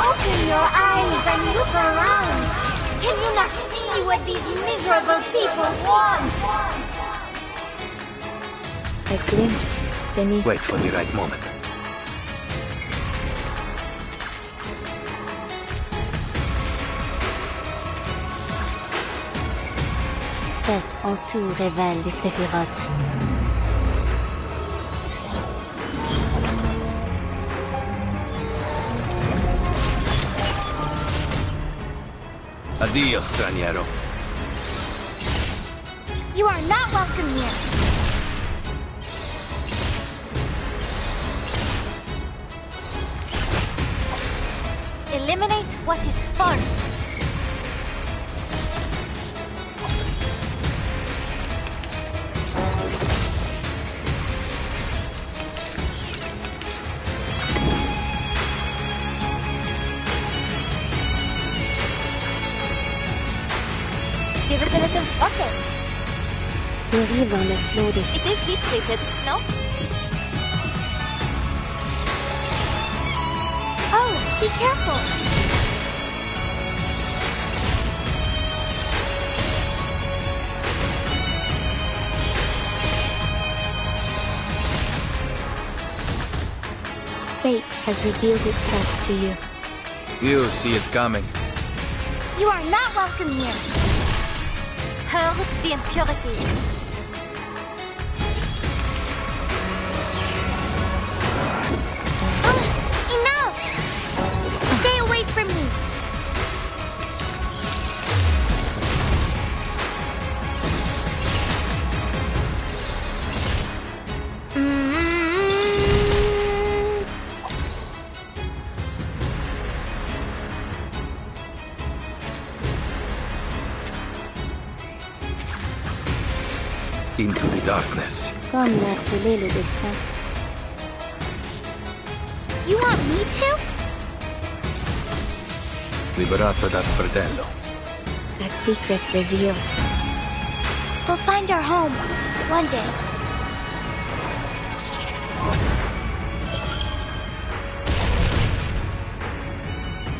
Open your eyes and look around! Can you not see what these miserable people want? A glimpse beneath. Wait for the right moment. Cette en tout révèle les séphirotes. Addio, straniero. You are not welcome here. Eliminate what is false. Give it a little water. Péris dans le flot des... It is heat treated, no? Oh, be careful. Fate has revealed itself to you. You see it coming. You are not welcome here. Purge the impurities. Enough! Stay away from me. Into the darkness. Comme l'a scellé le destin. You want me to? Liberato dal fratello. A secret revealed. We'll find our home. One day.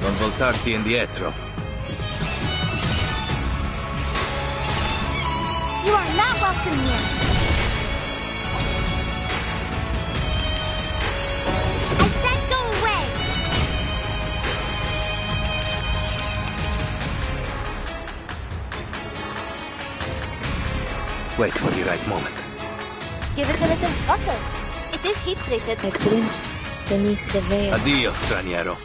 Non voltarti indietro. You are not welcome here. I said go away. Wait for the right moment. Give it a little water. It is heat treated. A glimpse beneath the veil. Addio, straniero.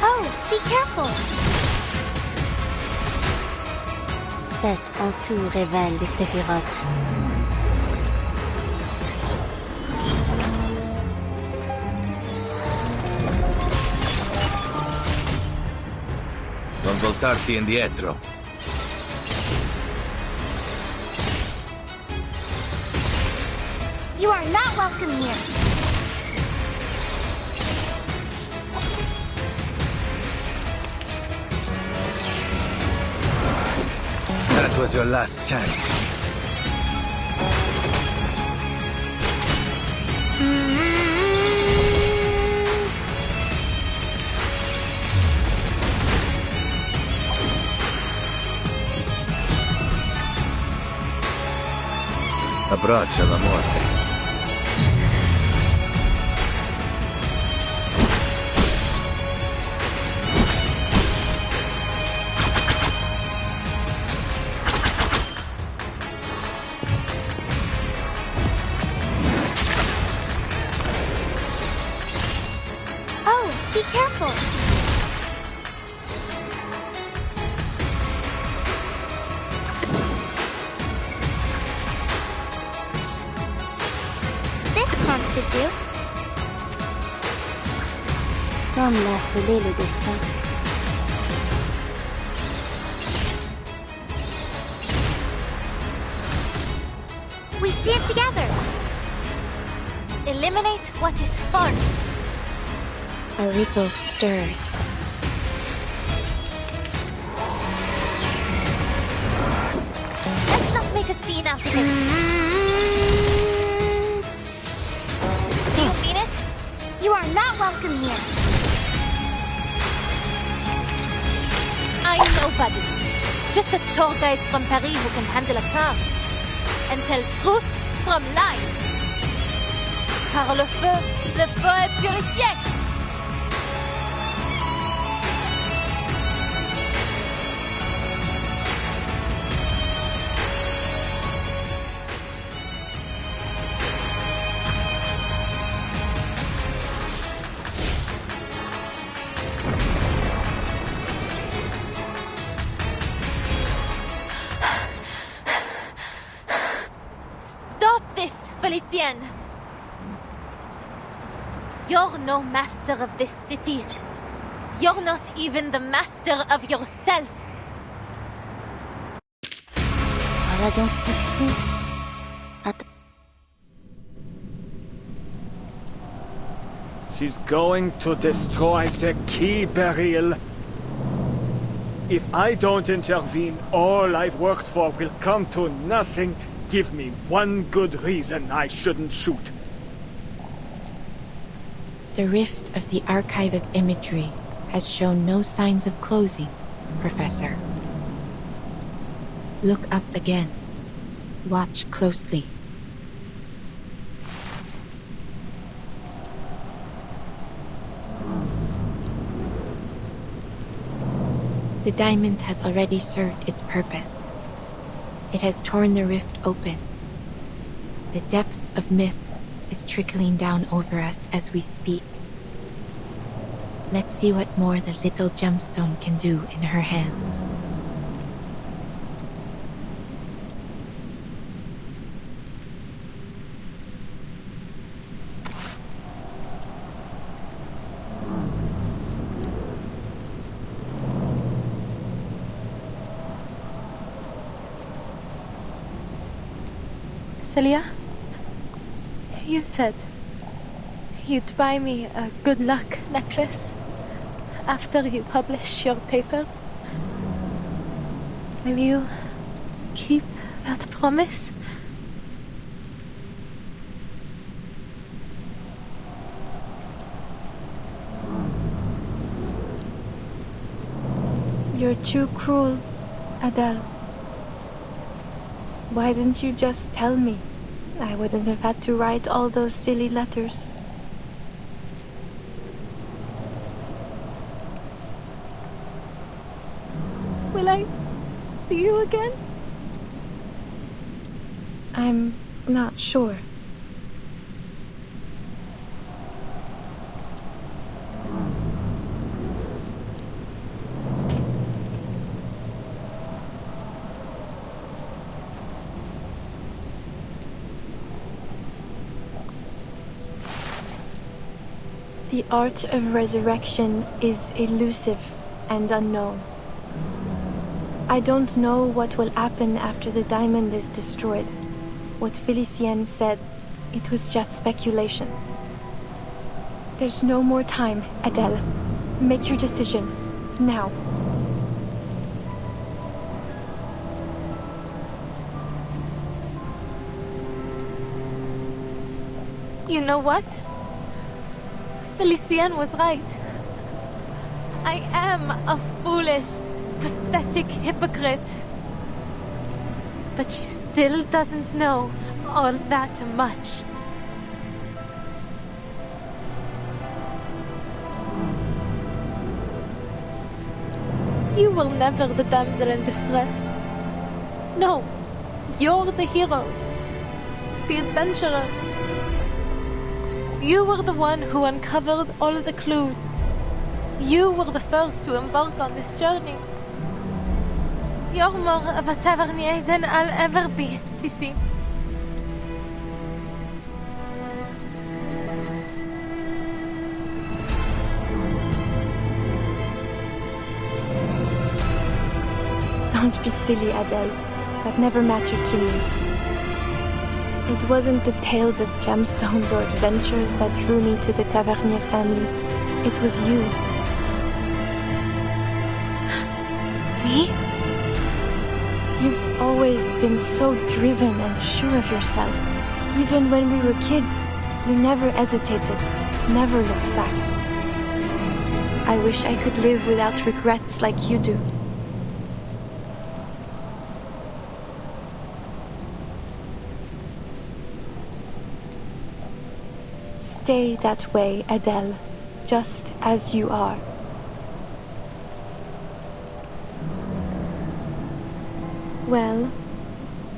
Oh, be careful. Cette en tout révèle les séphirotes. Non voltarti indietro. You are not welcome here. That was your last chance. Abbraccia la morte. Oh, be careful. This plant should do. Comme l'a scellé le destin. We see it together. Eliminate what is false. A ripple stirred. Let's not make a scene out of it. Do you mean it? You are not welcome here. I'm nobody. Just a tour guide from Paris who can handle a car. And tell truth from lies. Car le feu est purifié. Felicien! You're no master of this city. You're not even the master of yourself. Voilà donc succès. She's going to destroy the key, Beryl. If I don't intervene, all I've worked for will come to nothing. Give me one good reason I shouldn't shoot. The rift of the Archive of Imagery has shown no signs of closing, Professor. Look up again. Watch closely. The diamond has already served its purpose. It has torn the rift open. The depths of myth is trickling down over us as we speak. Let's see what more the little gemstone can do in her hands. Celia, you said you'd buy me a good luck necklace after you publish your paper. Will you keep that promise? You're too cruel, Adele. Why didn't you just tell me? I wouldn't have had to write all those silly letters. Will I see you again? I'm not sure. The art of resurrection is elusive and unknown. I don't know what will happen after the diamond is destroyed. What Felicien said, it was just speculation. There's no more time, Adele. Make your decision. Now. You know what? Felicien was right. I am a foolish, pathetic hypocrite. But she still doesn't know all that much. You were never the damsel in distress. No, you're the hero. The adventurer. You were the one who uncovered all the clues. You were the first to embark on this journey. You're more of a tavernier than I'll ever be, Sissi. Don't be silly, Adele. That never mattered to me. It wasn't the tales of gemstones or adventures that drew me to the Tavernier family. It was you. Me? You've always been so driven and sure of yourself. Even when we were kids, you never hesitated, never looked back. I wish I could live without regrets like you do. Stay that way, Adele, just as you are. Well,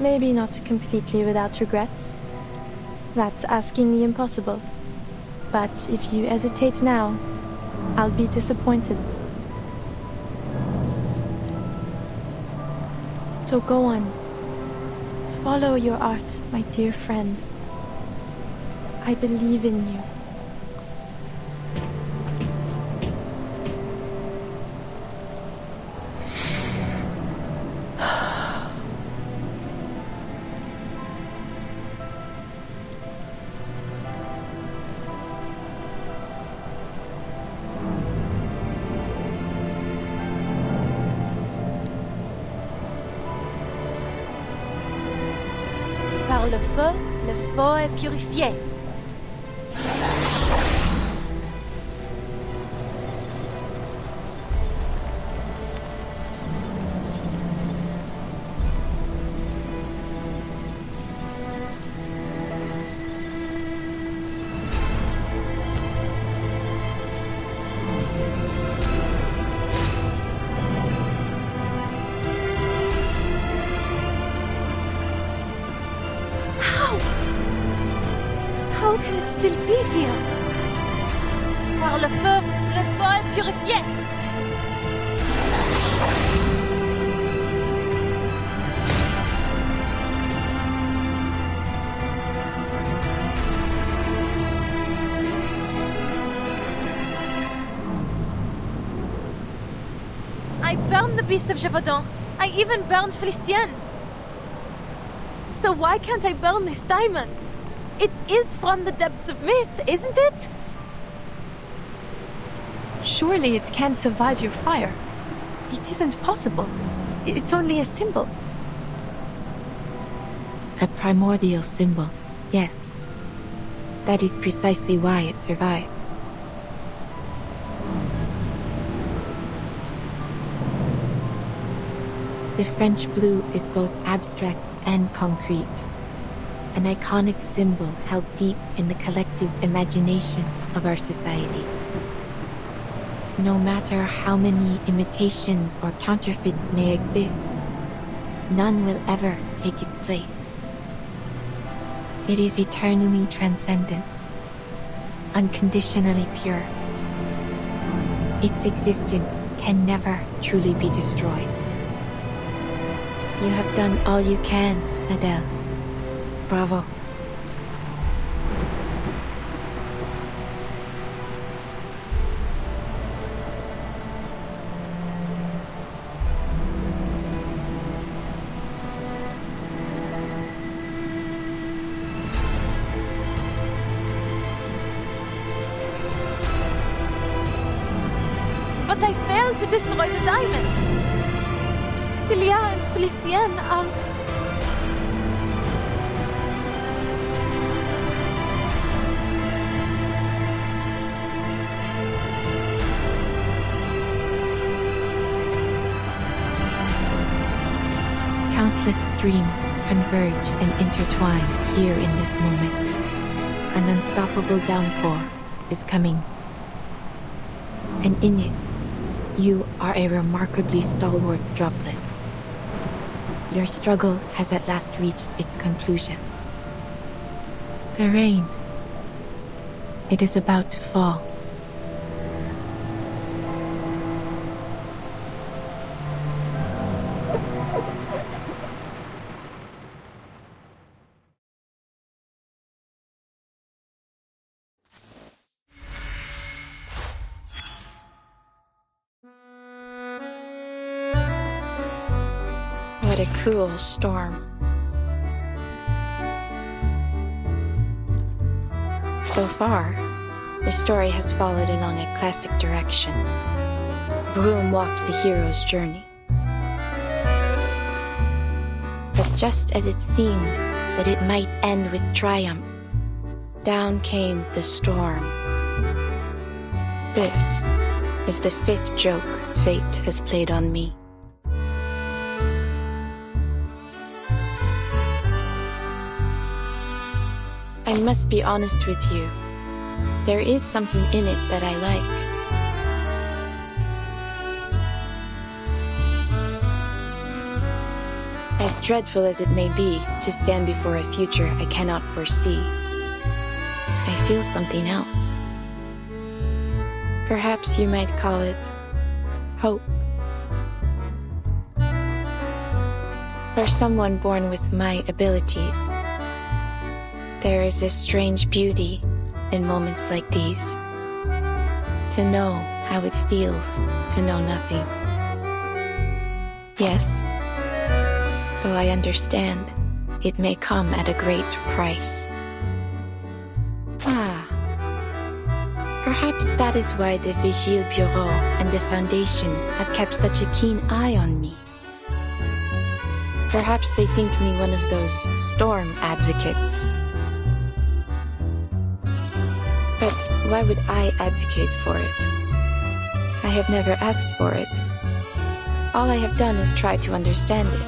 maybe not completely without regrets. That's asking the impossible. But if you hesitate now, I'll be disappointed. So go on. Follow your art, my dear friend. I believe in you. Par le feu est purifié. How can it still be here? Par le feu est purifié. I burned the beast of Gévaudan. I even burned Felicienne. So why can't I burn this diamond? It is from the depths of myth, isn't it? Surely it can't survive your fire. It isn't possible. It's only a symbol. A primordial symbol, yes. That is precisely why it survives. The French blue is both abstract and concrete. An iconic symbol held deep in the collective imagination of our society. No matter how many imitations or counterfeits may exist, none will ever take its place. It is eternally transcendent, unconditionally pure. Its existence can never truly be destroyed. You have done all you can, Adele. Bravo. But I failed to destroy the diamond. Celia and Felicienne are... Countless streams converge and intertwine here in this moment. An unstoppable downpour is coming. And in it, you are a remarkably stalwart droplet. Your struggle has at last reached its conclusion. The rain. It is about to fall. What a cruel storm. So far, the story has followed along a classic direction. Broom walked the hero's journey. But just as it seemed that it might end with triumph, down came the storm. This is the 5th joke fate has played on me. I must be honest with you. There is something in it that I like. As dreadful as it may be to stand before a future I cannot foresee, I feel something else. Perhaps you might call it hope. For someone born with my abilities, There is a strange beauty in moments like these. To know how it feels to know nothing. Yes, though I understand, it may come at a great price. Perhaps that is why the Vigile Bureau and the Foundation have kept such a keen eye on me. Perhaps they think me one of those storm advocates. But why would I advocate for it? I have never asked for it. All I have done is try to understand it.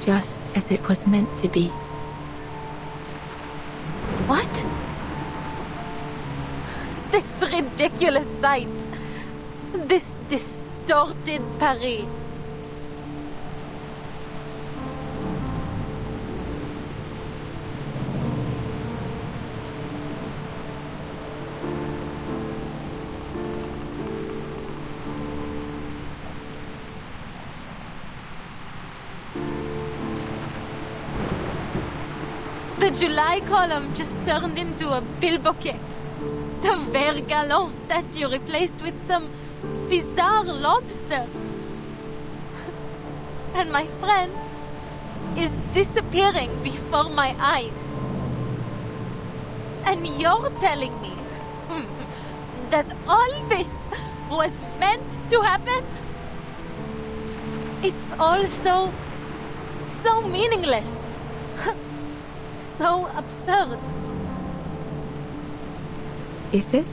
Just as it was meant to be. What? This ridiculous sight. This distorted Paris. The July column just turned into a bilboquet. The Vert Galant statue replaced with some bizarre lobster. And my friend is disappearing before my eyes. And you're telling me that all this was meant to happen? It's all so meaningless. So absurd. Is it?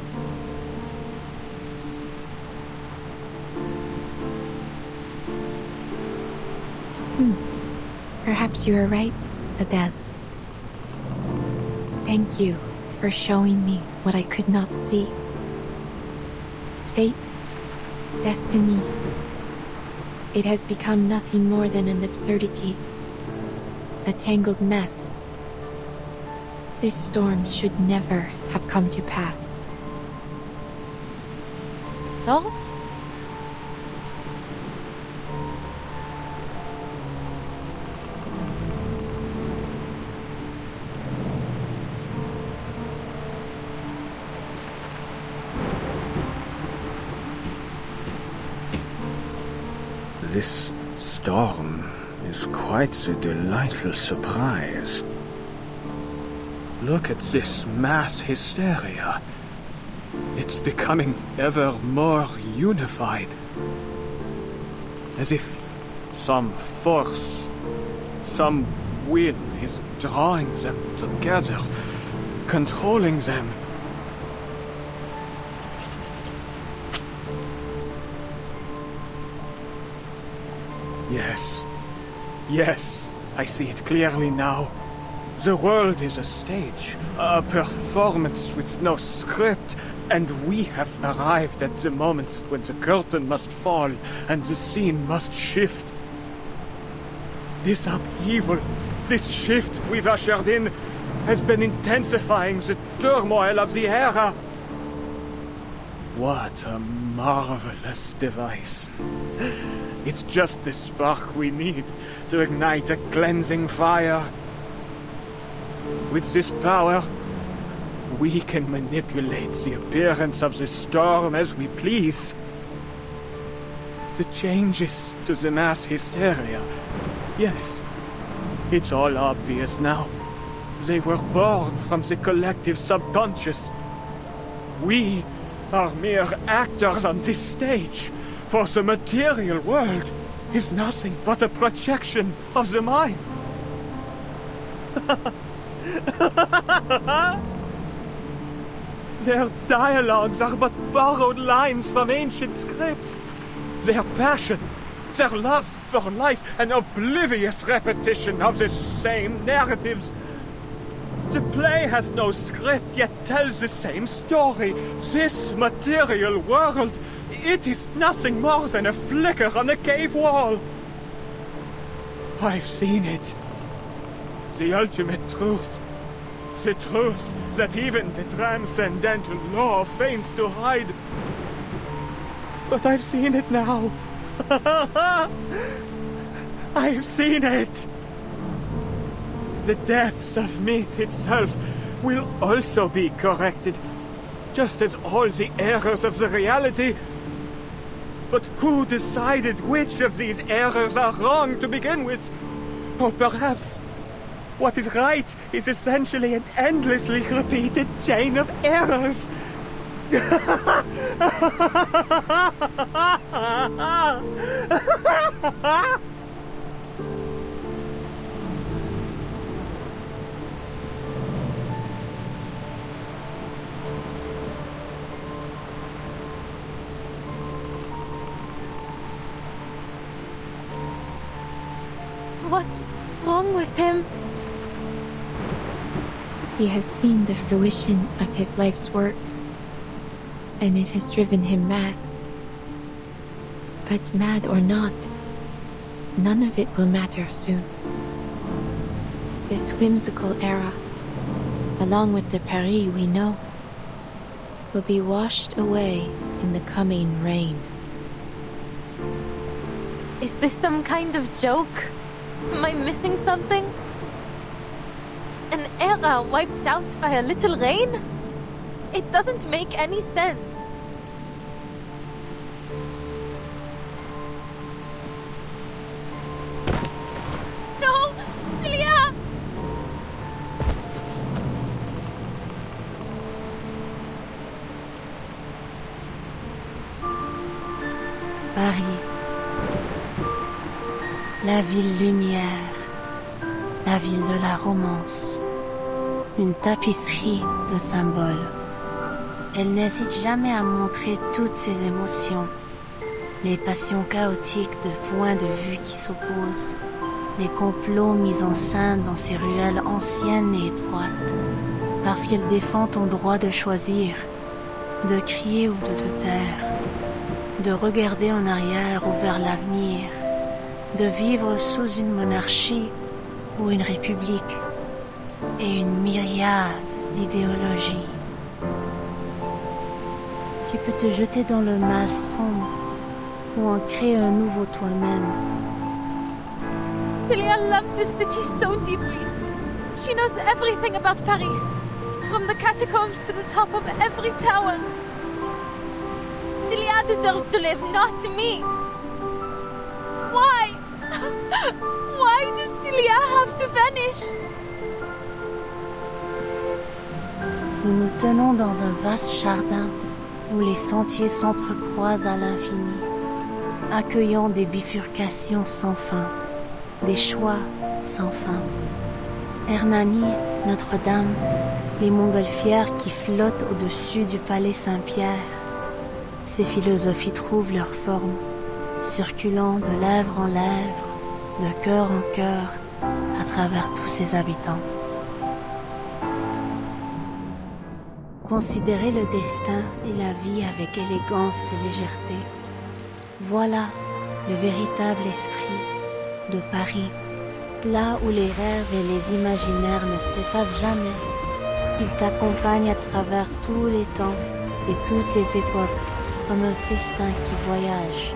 Perhaps you are right, Adele. Thank you for showing me what I could not see. Fate, destiny. It has become nothing more than an absurdity. A tangled mess. This storm should never have come to pass. Storm? This storm is quite a delightful surprise. Look at this mass hysteria. It's becoming ever more unified. As if some force, some will is drawing them together, controlling them. Yes, I see it clearly now. The world is a stage, a performance with no script, and we have arrived at the moment when the curtain must fall and the scene must shift. This upheaval, this shift we've ushered in, has been intensifying the turmoil of the era. What a marvelous device. It's just the spark we need to ignite a cleansing fire. With this power, we can manipulate the appearance of the storm as we please. The changes to the mass hysteria, yes, it's all obvious now. They were born from the collective subconscious. We are mere actors on this stage, for the material world is nothing but a projection of the mind. Their dialogues are but borrowed lines from ancient scripts. Their passion, their love for life, an oblivious repetition of the same narratives. The play has no script, yet tells the same story. This material world, it is nothing more than a flicker on a cave wall. I've seen it. The ultimate truth. The truth that even the transcendental law feigns to hide. But I've seen it now. I've seen it. The depths of Myth itself will also be corrected, just as all the errors of the reality. But who decided which of these errors are wrong to begin with? Or perhaps what is right is essentially an endlessly repeated chain of errors. What's wrong with him? He has seen the fruition of his life's work, and it has driven him mad. But mad or not, none of it will matter soon. This whimsical era, along with the Paris we know, will be washed away in the coming rain. Is this some kind of joke? Am I missing something? An era wiped out by a little rain? It doesn't make any sense. No! Celia! Paris. La ville lumière. La ville de la romance. Une tapisserie de symboles. Elle n'hésite jamais à montrer toutes ses émotions. Les passions chaotiques de points de vue qui s'opposent. Les complots mis en scène dans ces ruelles anciennes et étroites. Parce qu'elle défend ton droit de choisir, de crier ou de te taire, de regarder en arrière ou vers l'avenir, de vivre sous une monarchie ou une république, et une myriade d'idéologies. Tu peux te jeter dans le maelstrom ou en créer un nouveau toi-même. Celia loves this city so deeply. She knows everything about Paris, from the catacombs to the top of every tower. Celia deserves to live, not me. Why? Why does Celia have to vanish? Nous nous tenons dans un vaste jardin où les sentiers s'entrecroisent à l'infini, accueillant des bifurcations sans fin, des choix sans fin. Hernani, Notre-Dame, les montgolfières qui flottent au-dessus du palais Saint-Pierre. Ces philosophies trouvent leur forme, circulant de lèvre en lèvre, de cœur en cœur, à travers tous ses habitants. Considérer le destin et la vie avec élégance et légèreté. Voilà le véritable esprit de Paris, là où les rêves et les imaginaires ne s'effacent jamais. Il t'accompagne à travers tous les temps et toutes les époques, comme un festin qui voyage.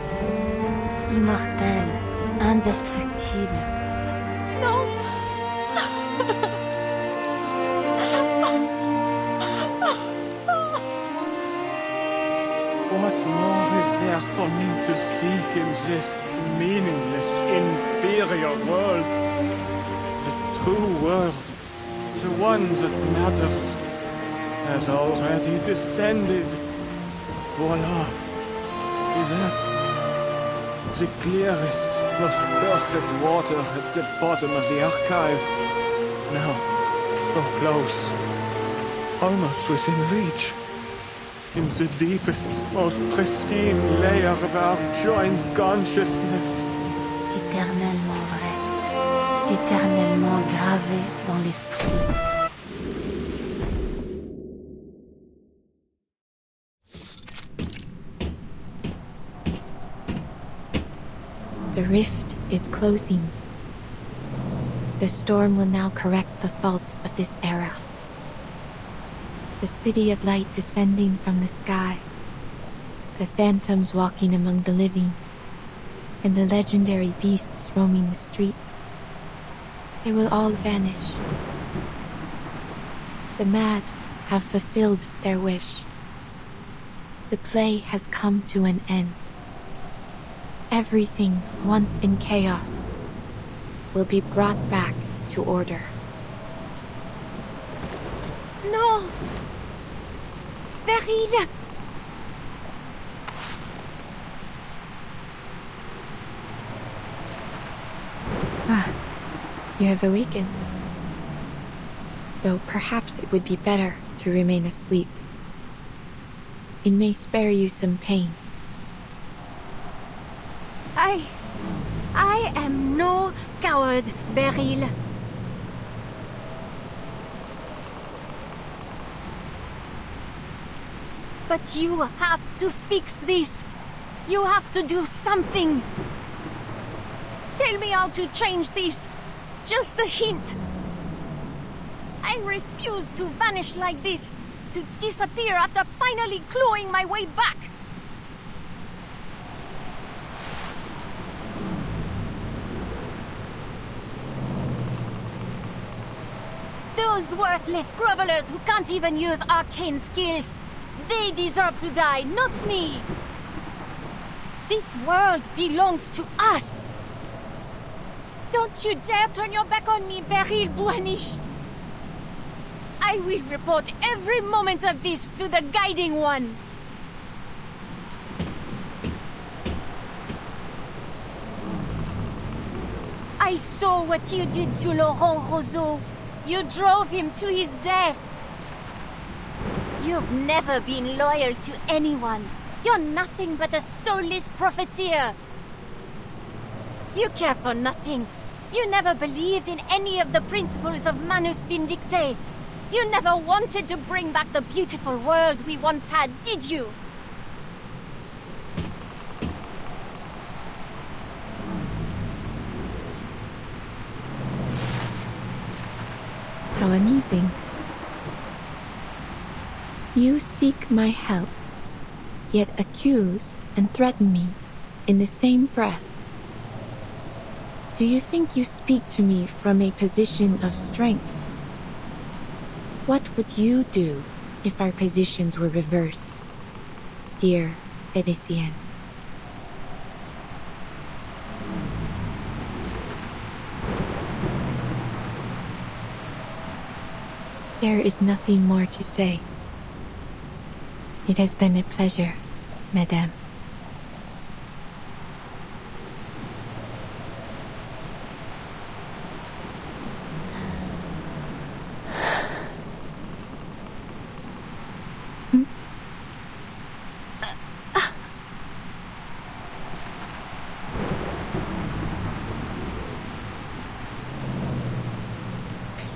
Immortel, indestructible. Non! What more is there for me to seek in this meaningless, inferior world? The true world, the one that matters, has already descended. Voila! See that? The clearest, most perfect water at the bottom of the archive. Now, so close. Almost within reach. in the deepest, most pristine layer of our joint consciousness. Éternellement vrai, éternellement gravé dans l'esprit. The rift is closing. The storm will now correct the faults of this era. The city of light descending from the sky, the phantoms walking among the living, and the legendary beasts roaming the streets. They will all vanish. The mad have fulfilled their wish. The play has come to an end. Everything once in chaos will be brought back to order. No! Beryl! Ah, you have awakened. Though perhaps it would be better to remain asleep. It may spare you some pain. I am no coward, Beryl. But you have to fix this. You have to do something. Tell me how to change this. Just a hint. I refuse to vanish like this, to disappear after finally clawing my way back. Those worthless grovelers who can't even use arcane skills. They deserve to die, not me. This world belongs to us. Don't you dare turn your back on me, Beryl Buanish. I will report every moment of this to the Guiding One. I saw what you did to Laurent Roseau. You drove him to his death. You've never been loyal to anyone. You're nothing but a soulless profiteer. You care for nothing. You never believed in any of the principles of Manus Vindicte. You never wanted to bring back the beautiful world we once had, did you? How amusing. You seek my help, yet accuse and threaten me in the same breath. Do you think you speak to me from a position of strength? What would you do if our positions were reversed, dear Felicienne? There is nothing more to say. It has been a pleasure, Madame.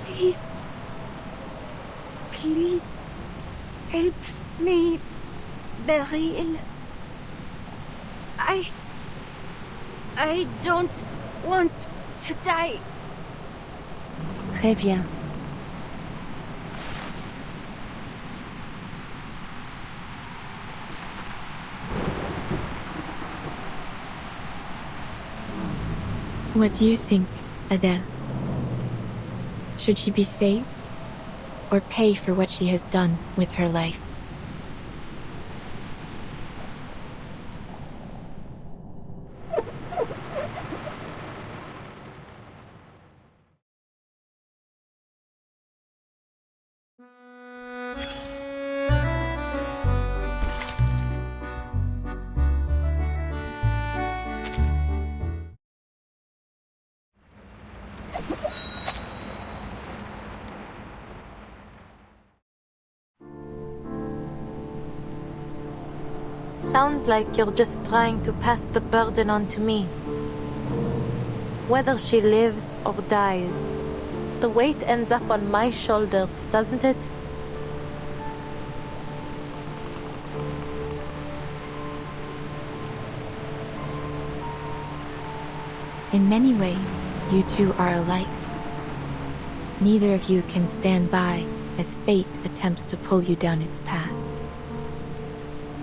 Please. Please. Help me, Beryl. I don't want to die. Très bien. What do you think, Adele? Should she be saved, or pay for what she has done with her life? Sounds like you're just trying to pass the burden on to me. Whether she lives or dies, the weight ends up on my shoulders, doesn't it? In many ways, you two are alike. Neither of you can stand by as fate attempts to pull you down its path.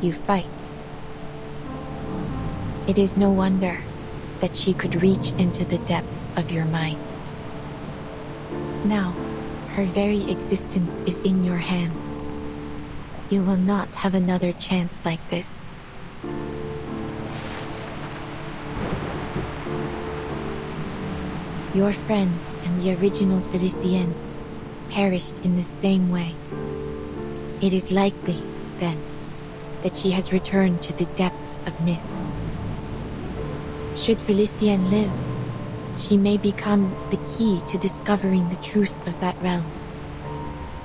You fight. It is no wonder that she could reach into the depths of your mind. Now, her very existence is in your hands. You will not have another chance like this. Your friend and the original Felicienne perished in the same way. It is likely, then, that she has returned to the depths of myth. Should Felicienne live, she may become the key to discovering the truth of that realm.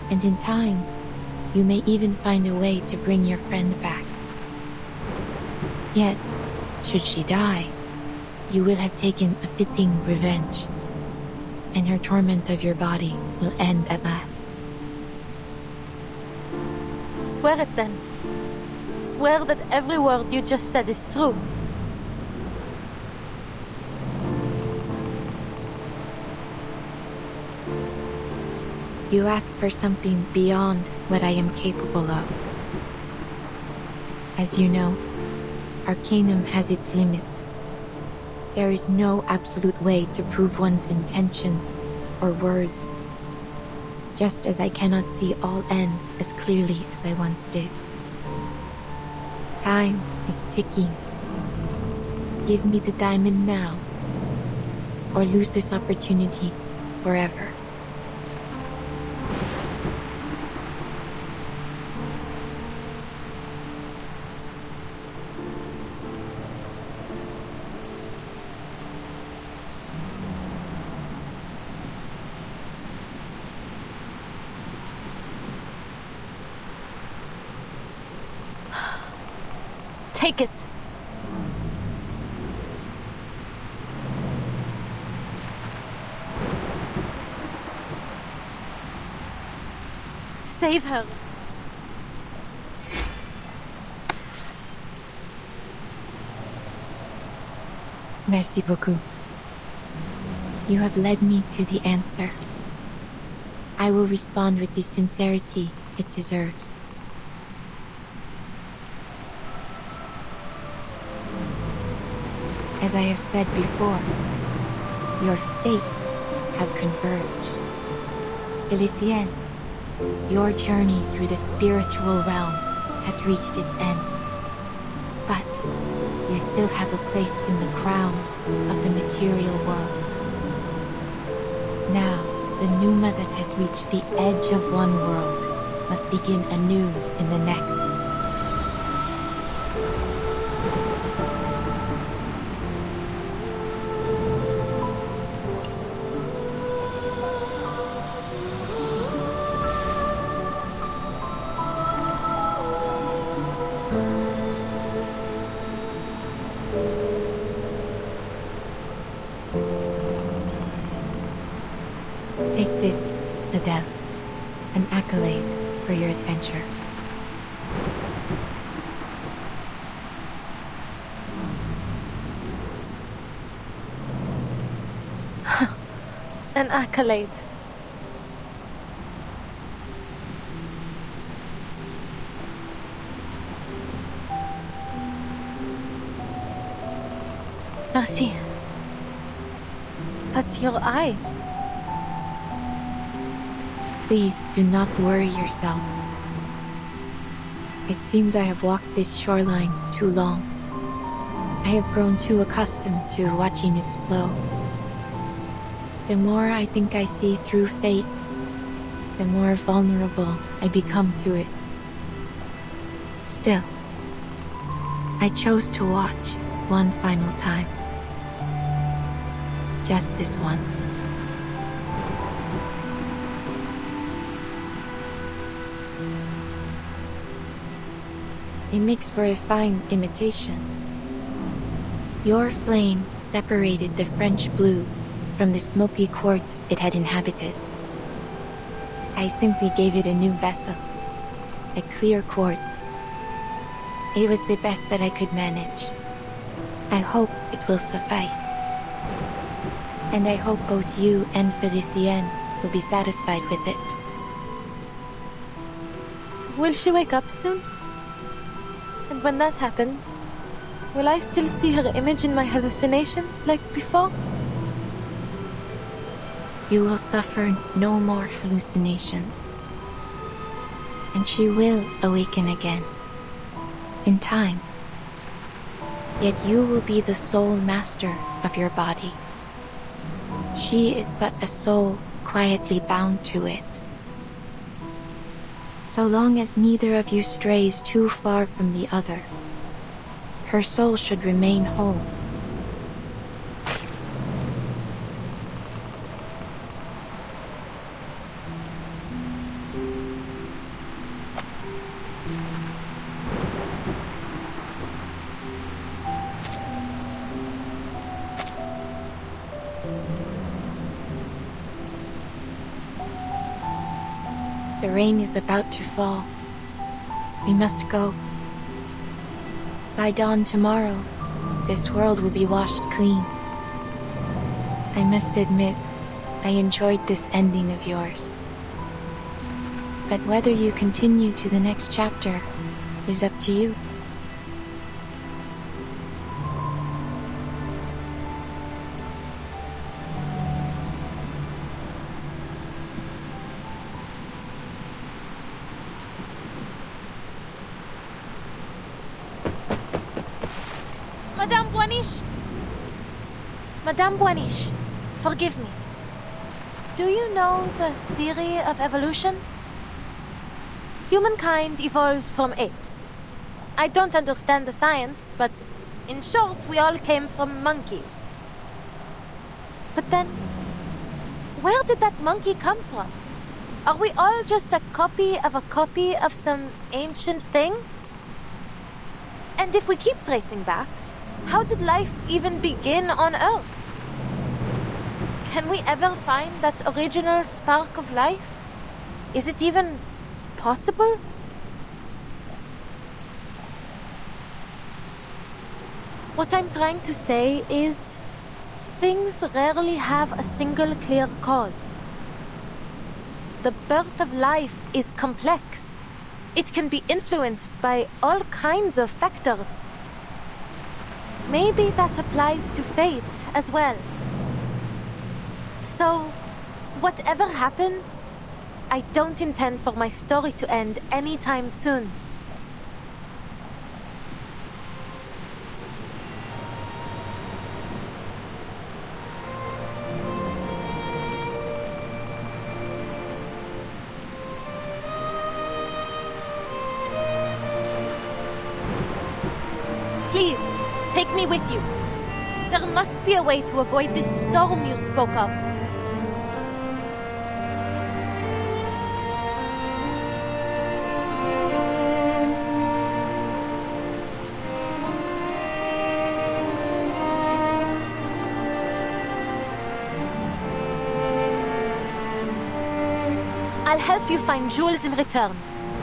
And in time, you may even find a way to bring your friend back. Yet, should she die, you will have taken a fitting revenge, and her torment of your body will end at last. Swear it then. Swear that every word you just said is true. You ask for something beyond what I am capable of. As you know, Arcanum has its limits. There is no absolute way to prove one's intentions or words, just as I cannot see all ends as clearly as I once did. Time is ticking. Give me the diamond now, or lose this opportunity forever. Take it. Save her. Merci beaucoup. You have led me to the answer. I will respond with the sincerity it deserves. As I have said before, your fates have converged. Felicienne, your journey through the spiritual realm has reached its end. But you still have a place in the crown of the material world. Now, the Pneuma that has reached the edge of one world must begin anew in the next. Take this, Adele, an accolade for your adventure. An accolade. Merci. But your eyes... Please do not worry yourself. It seems I have walked this shoreline too long. I have grown too accustomed to watching its flow. The more I think I see through fate, the more vulnerable I become to it. Still, I chose to watch one final time. Just this once. It makes for a fine imitation. Your flame separated the French blue from the smoky quartz it had inhabited. I simply gave it a new vessel, a clear quartz. It was the best that I could manage. I hope it will suffice. And I hope both you and Felicienne will be satisfied with it. Will she wake up soon? And when that happens, will I still see her image in my hallucinations like before? You will suffer no more hallucinations. And she will awaken again. In time. Yet you will be the sole master of your body. She is but a soul quietly bound to it. So long as neither of you strays too far from the other, her soul should remain whole. The rain is about to fall. We must go. By dawn tomorrow, this world will be washed clean. I must admit, I enjoyed this ending of yours. But whether you continue to the next chapter is up to you. Madame Boiniche! Madame Boiniche, forgive me. Do you know the theory of evolution? Humankind evolved from apes. I don't understand the science, but in short, we all came from monkeys. But then, where did that monkey come from? Are we all just a copy of some ancient thing? And if we keep tracing back, how did life even begin on Earth? Can we ever find that original spark of life? Is it even possible? What I'm trying to say is, things rarely have a single clear cause. The birth of life is complex. It can be influenced by all kinds of factors. Maybe that applies to fate as well. So, whatever happens, I don't intend for my story to end anytime soon. Please, take me with you. There must be a way to avoid this storm you spoke of. I'll help you find jewels in return.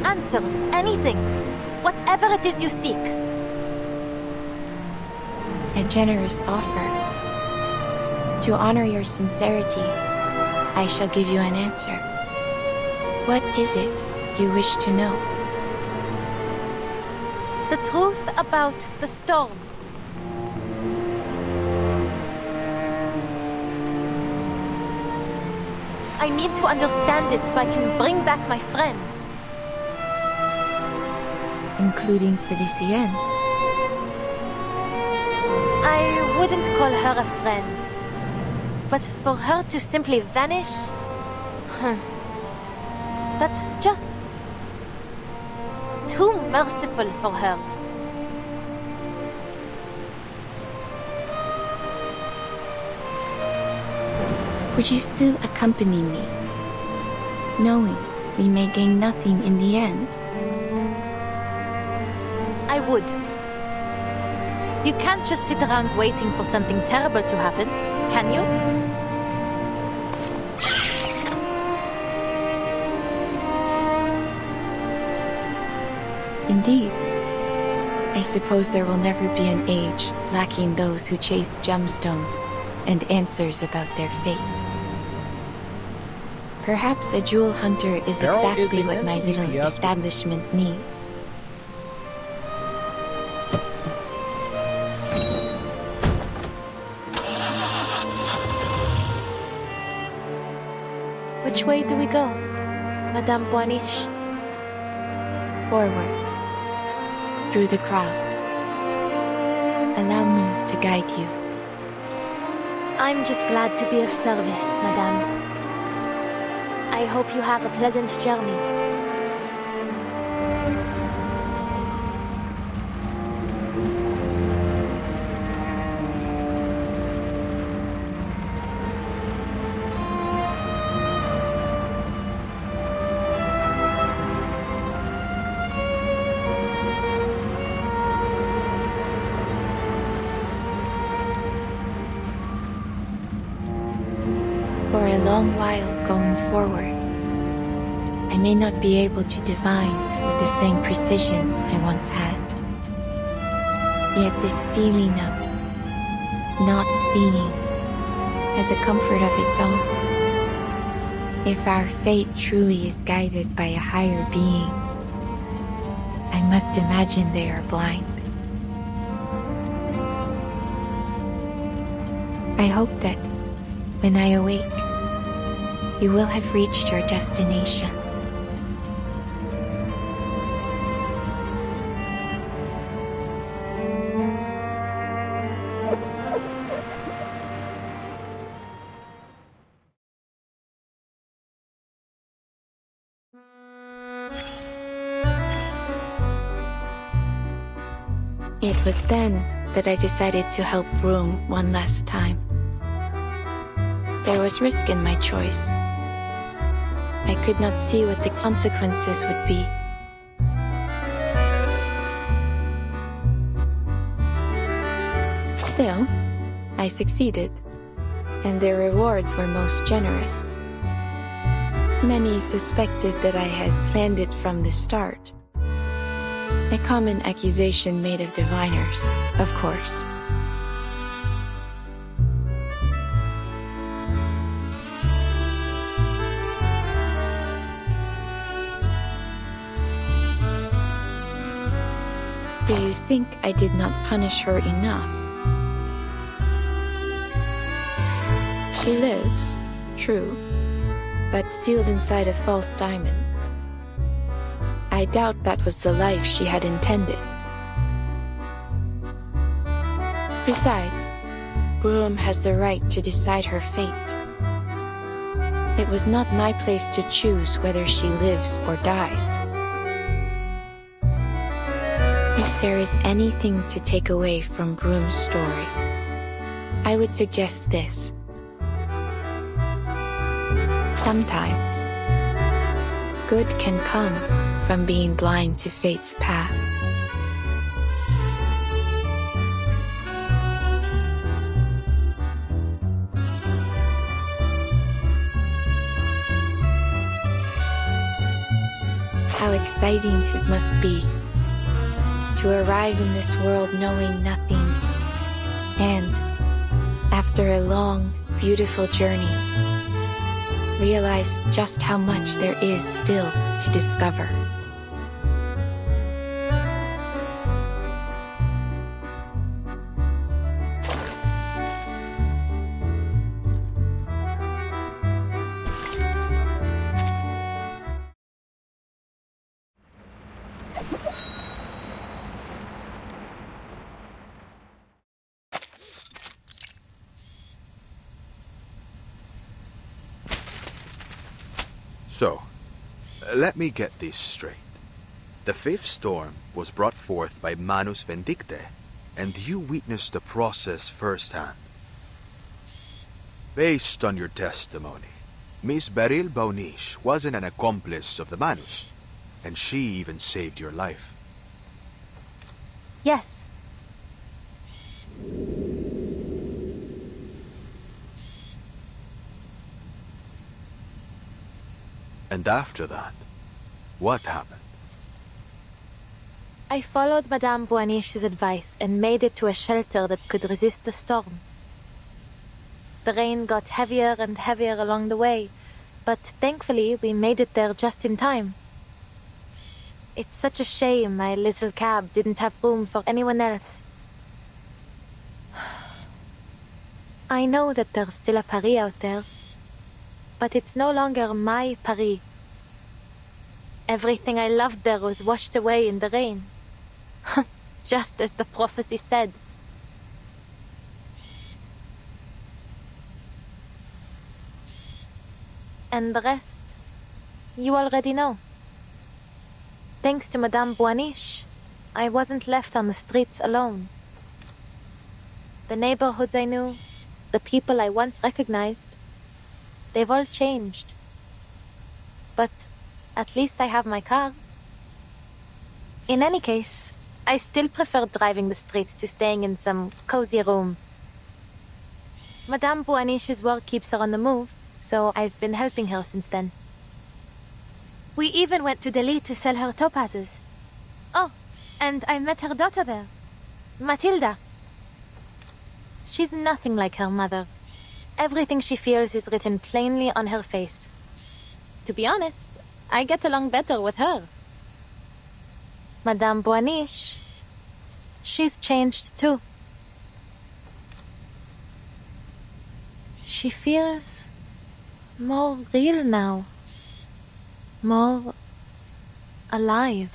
Answers, anything. Whatever it is you seek. A generous offer. To honor your sincerity, I shall give you an answer. What is it you wish to know? The truth about the storm. I need to understand it so I can bring back my friends. Including Felicienne. I wouldn't call her a friend. But for her to simply vanish... that's just... too merciful for her. Would you still accompany me, knowing we may gain nothing in the end? would. You can't just sit around waiting for something terrible to happen, can you? Indeed. I suppose there will never be an age lacking those who chase gemstones and answers about their fate. Perhaps a jewel hunter is exactly what my little establishment needs. Which way do we go, Madame Boaniche? Forward. Through the crowd. Allow me to guide you. I'm just glad to be of service, Madame. I hope you have a pleasant journey. For a long while going forward, I may not be able to divine with the same precision I once had. Yet this feeling of not seeing has a comfort of its own. If our fate truly is guided by a higher being, I must imagine they are blind. I hope that when I awake, you will have reached your destination. It was then that I decided to help Broom one last time. There was risk in my choice. I could not see what the consequences would be. Still, I succeeded, and the rewards were most generous. Many suspected that I had planned it from the start. A common accusation made of diviners, of course. Do you think I did not punish her enough? She lives, true, but sealed inside a false diamond. I doubt that was the life she had intended. Besides, Broom has the right to decide her fate. It was not my place to choose whether she lives or dies. If there is anything to take away from Broom's story, I would suggest this. Sometimes, good can come from being blind to fate's path. How exciting it must be to arrive in this world knowing nothing, and, after a long, beautiful journey, realize just how much there is still to discover. So, let me get this straight. The fifth storm was brought forth by Manus Vindicte, and you witnessed the process firsthand. Based on your testimony, Miss Beryl Boaniche wasn't an accomplice of the Manus, and she even saved your life. Yes. And after that, what happened? I followed Madame Boaniche's advice and made it to a shelter that could resist the storm. The rain got heavier and heavier along the way, but thankfully we made it there just in time. It's such a shame my little cab didn't have room for anyone else. I know that there's still a Paris out there, but it's no longer my Paris. Everything I loved there was washed away in the rain. Just as the prophecy said. And the rest, you already know. Thanks to Madame Boaniche, I wasn't left on the streets alone. The neighborhoods I knew, the people I once recognized, they've all changed. But at least I have my car. In any case, I still prefer driving the streets to staying in some cozy room. Madame Boaniche's work keeps her on the move, so I've been helping her since then. We even went to Delhi to sell her topazes. Oh, and I met her daughter there, Matilda. She's nothing like her mother. Everything she feels is written plainly on her face. To be honest, I get along better with her. Madame Boaniche, she's changed too. She feels more real now. More alive.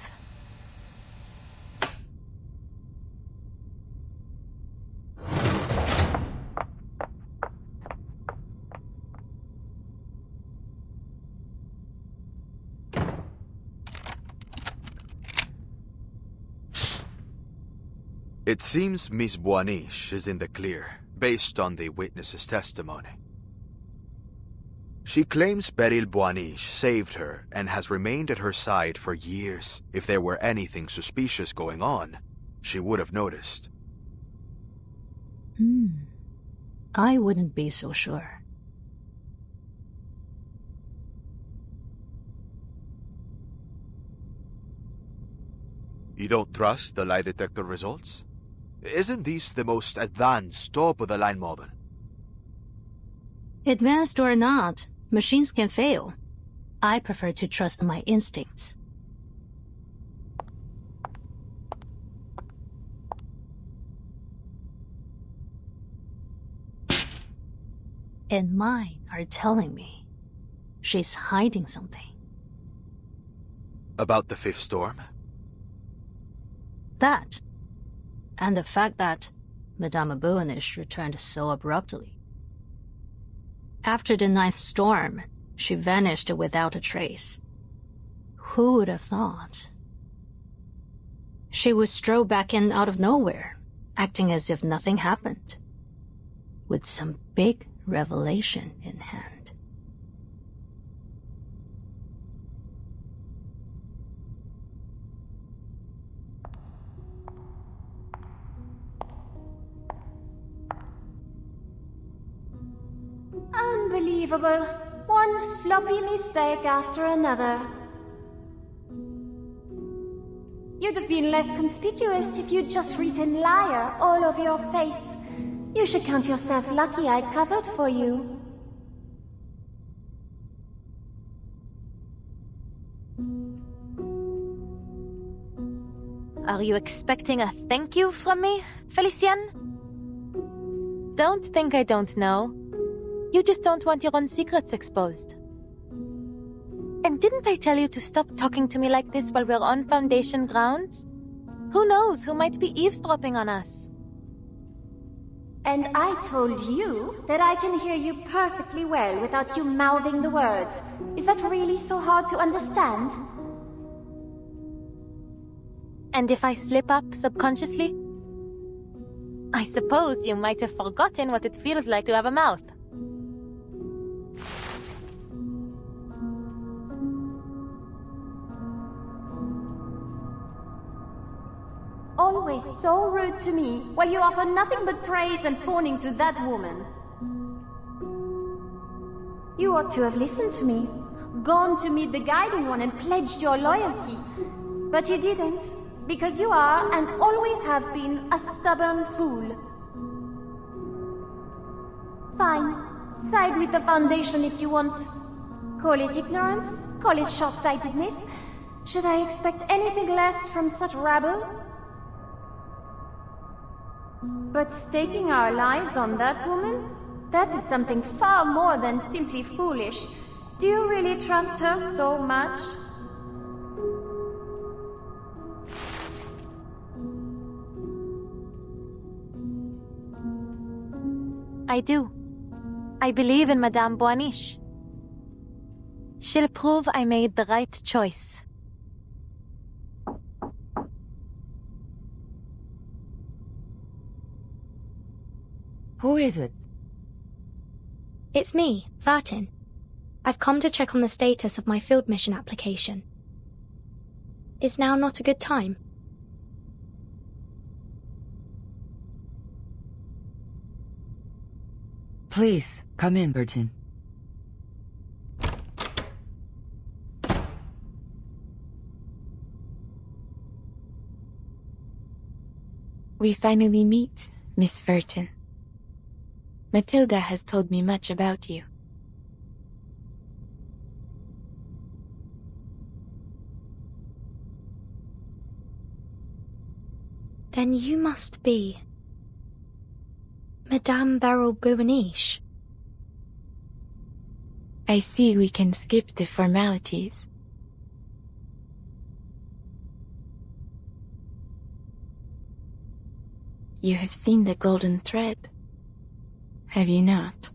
It seems Miss Boaniche is in the clear, based on the witness's testimony. She claims Beryl Boaniche saved her and has remained at her side for years. If there were anything suspicious going on, she would have noticed. I wouldn't be so sure. You don't trust the lie detector results? Isn't this the most advanced top-of-the-line model? Advanced or not, machines can fail. I prefer to trust my instincts. And mine are telling me she's hiding something. About the fifth storm? That, and the fact that Madame Boaniche returned so abruptly. After the ninth storm, she vanished without a trace. Who would have thought? She would stroll back in out of nowhere, acting as if nothing happened, with some big revelation in hand. Unbelievable. One sloppy mistake after another. You'd have been less conspicuous if you'd just written liar all over your face. You should count yourself lucky I covered for you. Are you expecting a thank you from me, Felicienne? Don't think I don't know. You just don't want your own secrets exposed. And didn't I tell you to stop talking to me like this while we're on Foundation grounds? Who knows who might be eavesdropping on us? And I told you that I can hear you perfectly well without you mouthing the words. Is that really so hard to understand? And if I slip up subconsciously? I suppose you might have forgotten what it feels like to have a mouth. Always always so rude to me, while you offer nothing but praise and fawning to that woman. You ought to have listened to me, gone to meet the Guiding One and pledged your loyalty. But you didn't, because you are, and always have been, a stubborn fool. Fine. Side with the Foundation if you want. Call it ignorance, call it short-sightedness. Should I expect anything less from such rabble? But staking our lives on that woman? That is something far more than simply foolish. Do you really trust her so much? I do. I believe in Madame Boaniche. She'll prove I made the right choice. Who is it? It's me, Vartin. I've come to check on the status of my field mission application. Is now not a good time? Please, come in, Bertin. We finally meet, Miss Vertin. Matilda has told me much about you. Then you must be Madame Beryl Boaniche. I see we can skip the formalities. You have seen the golden thread, have you not?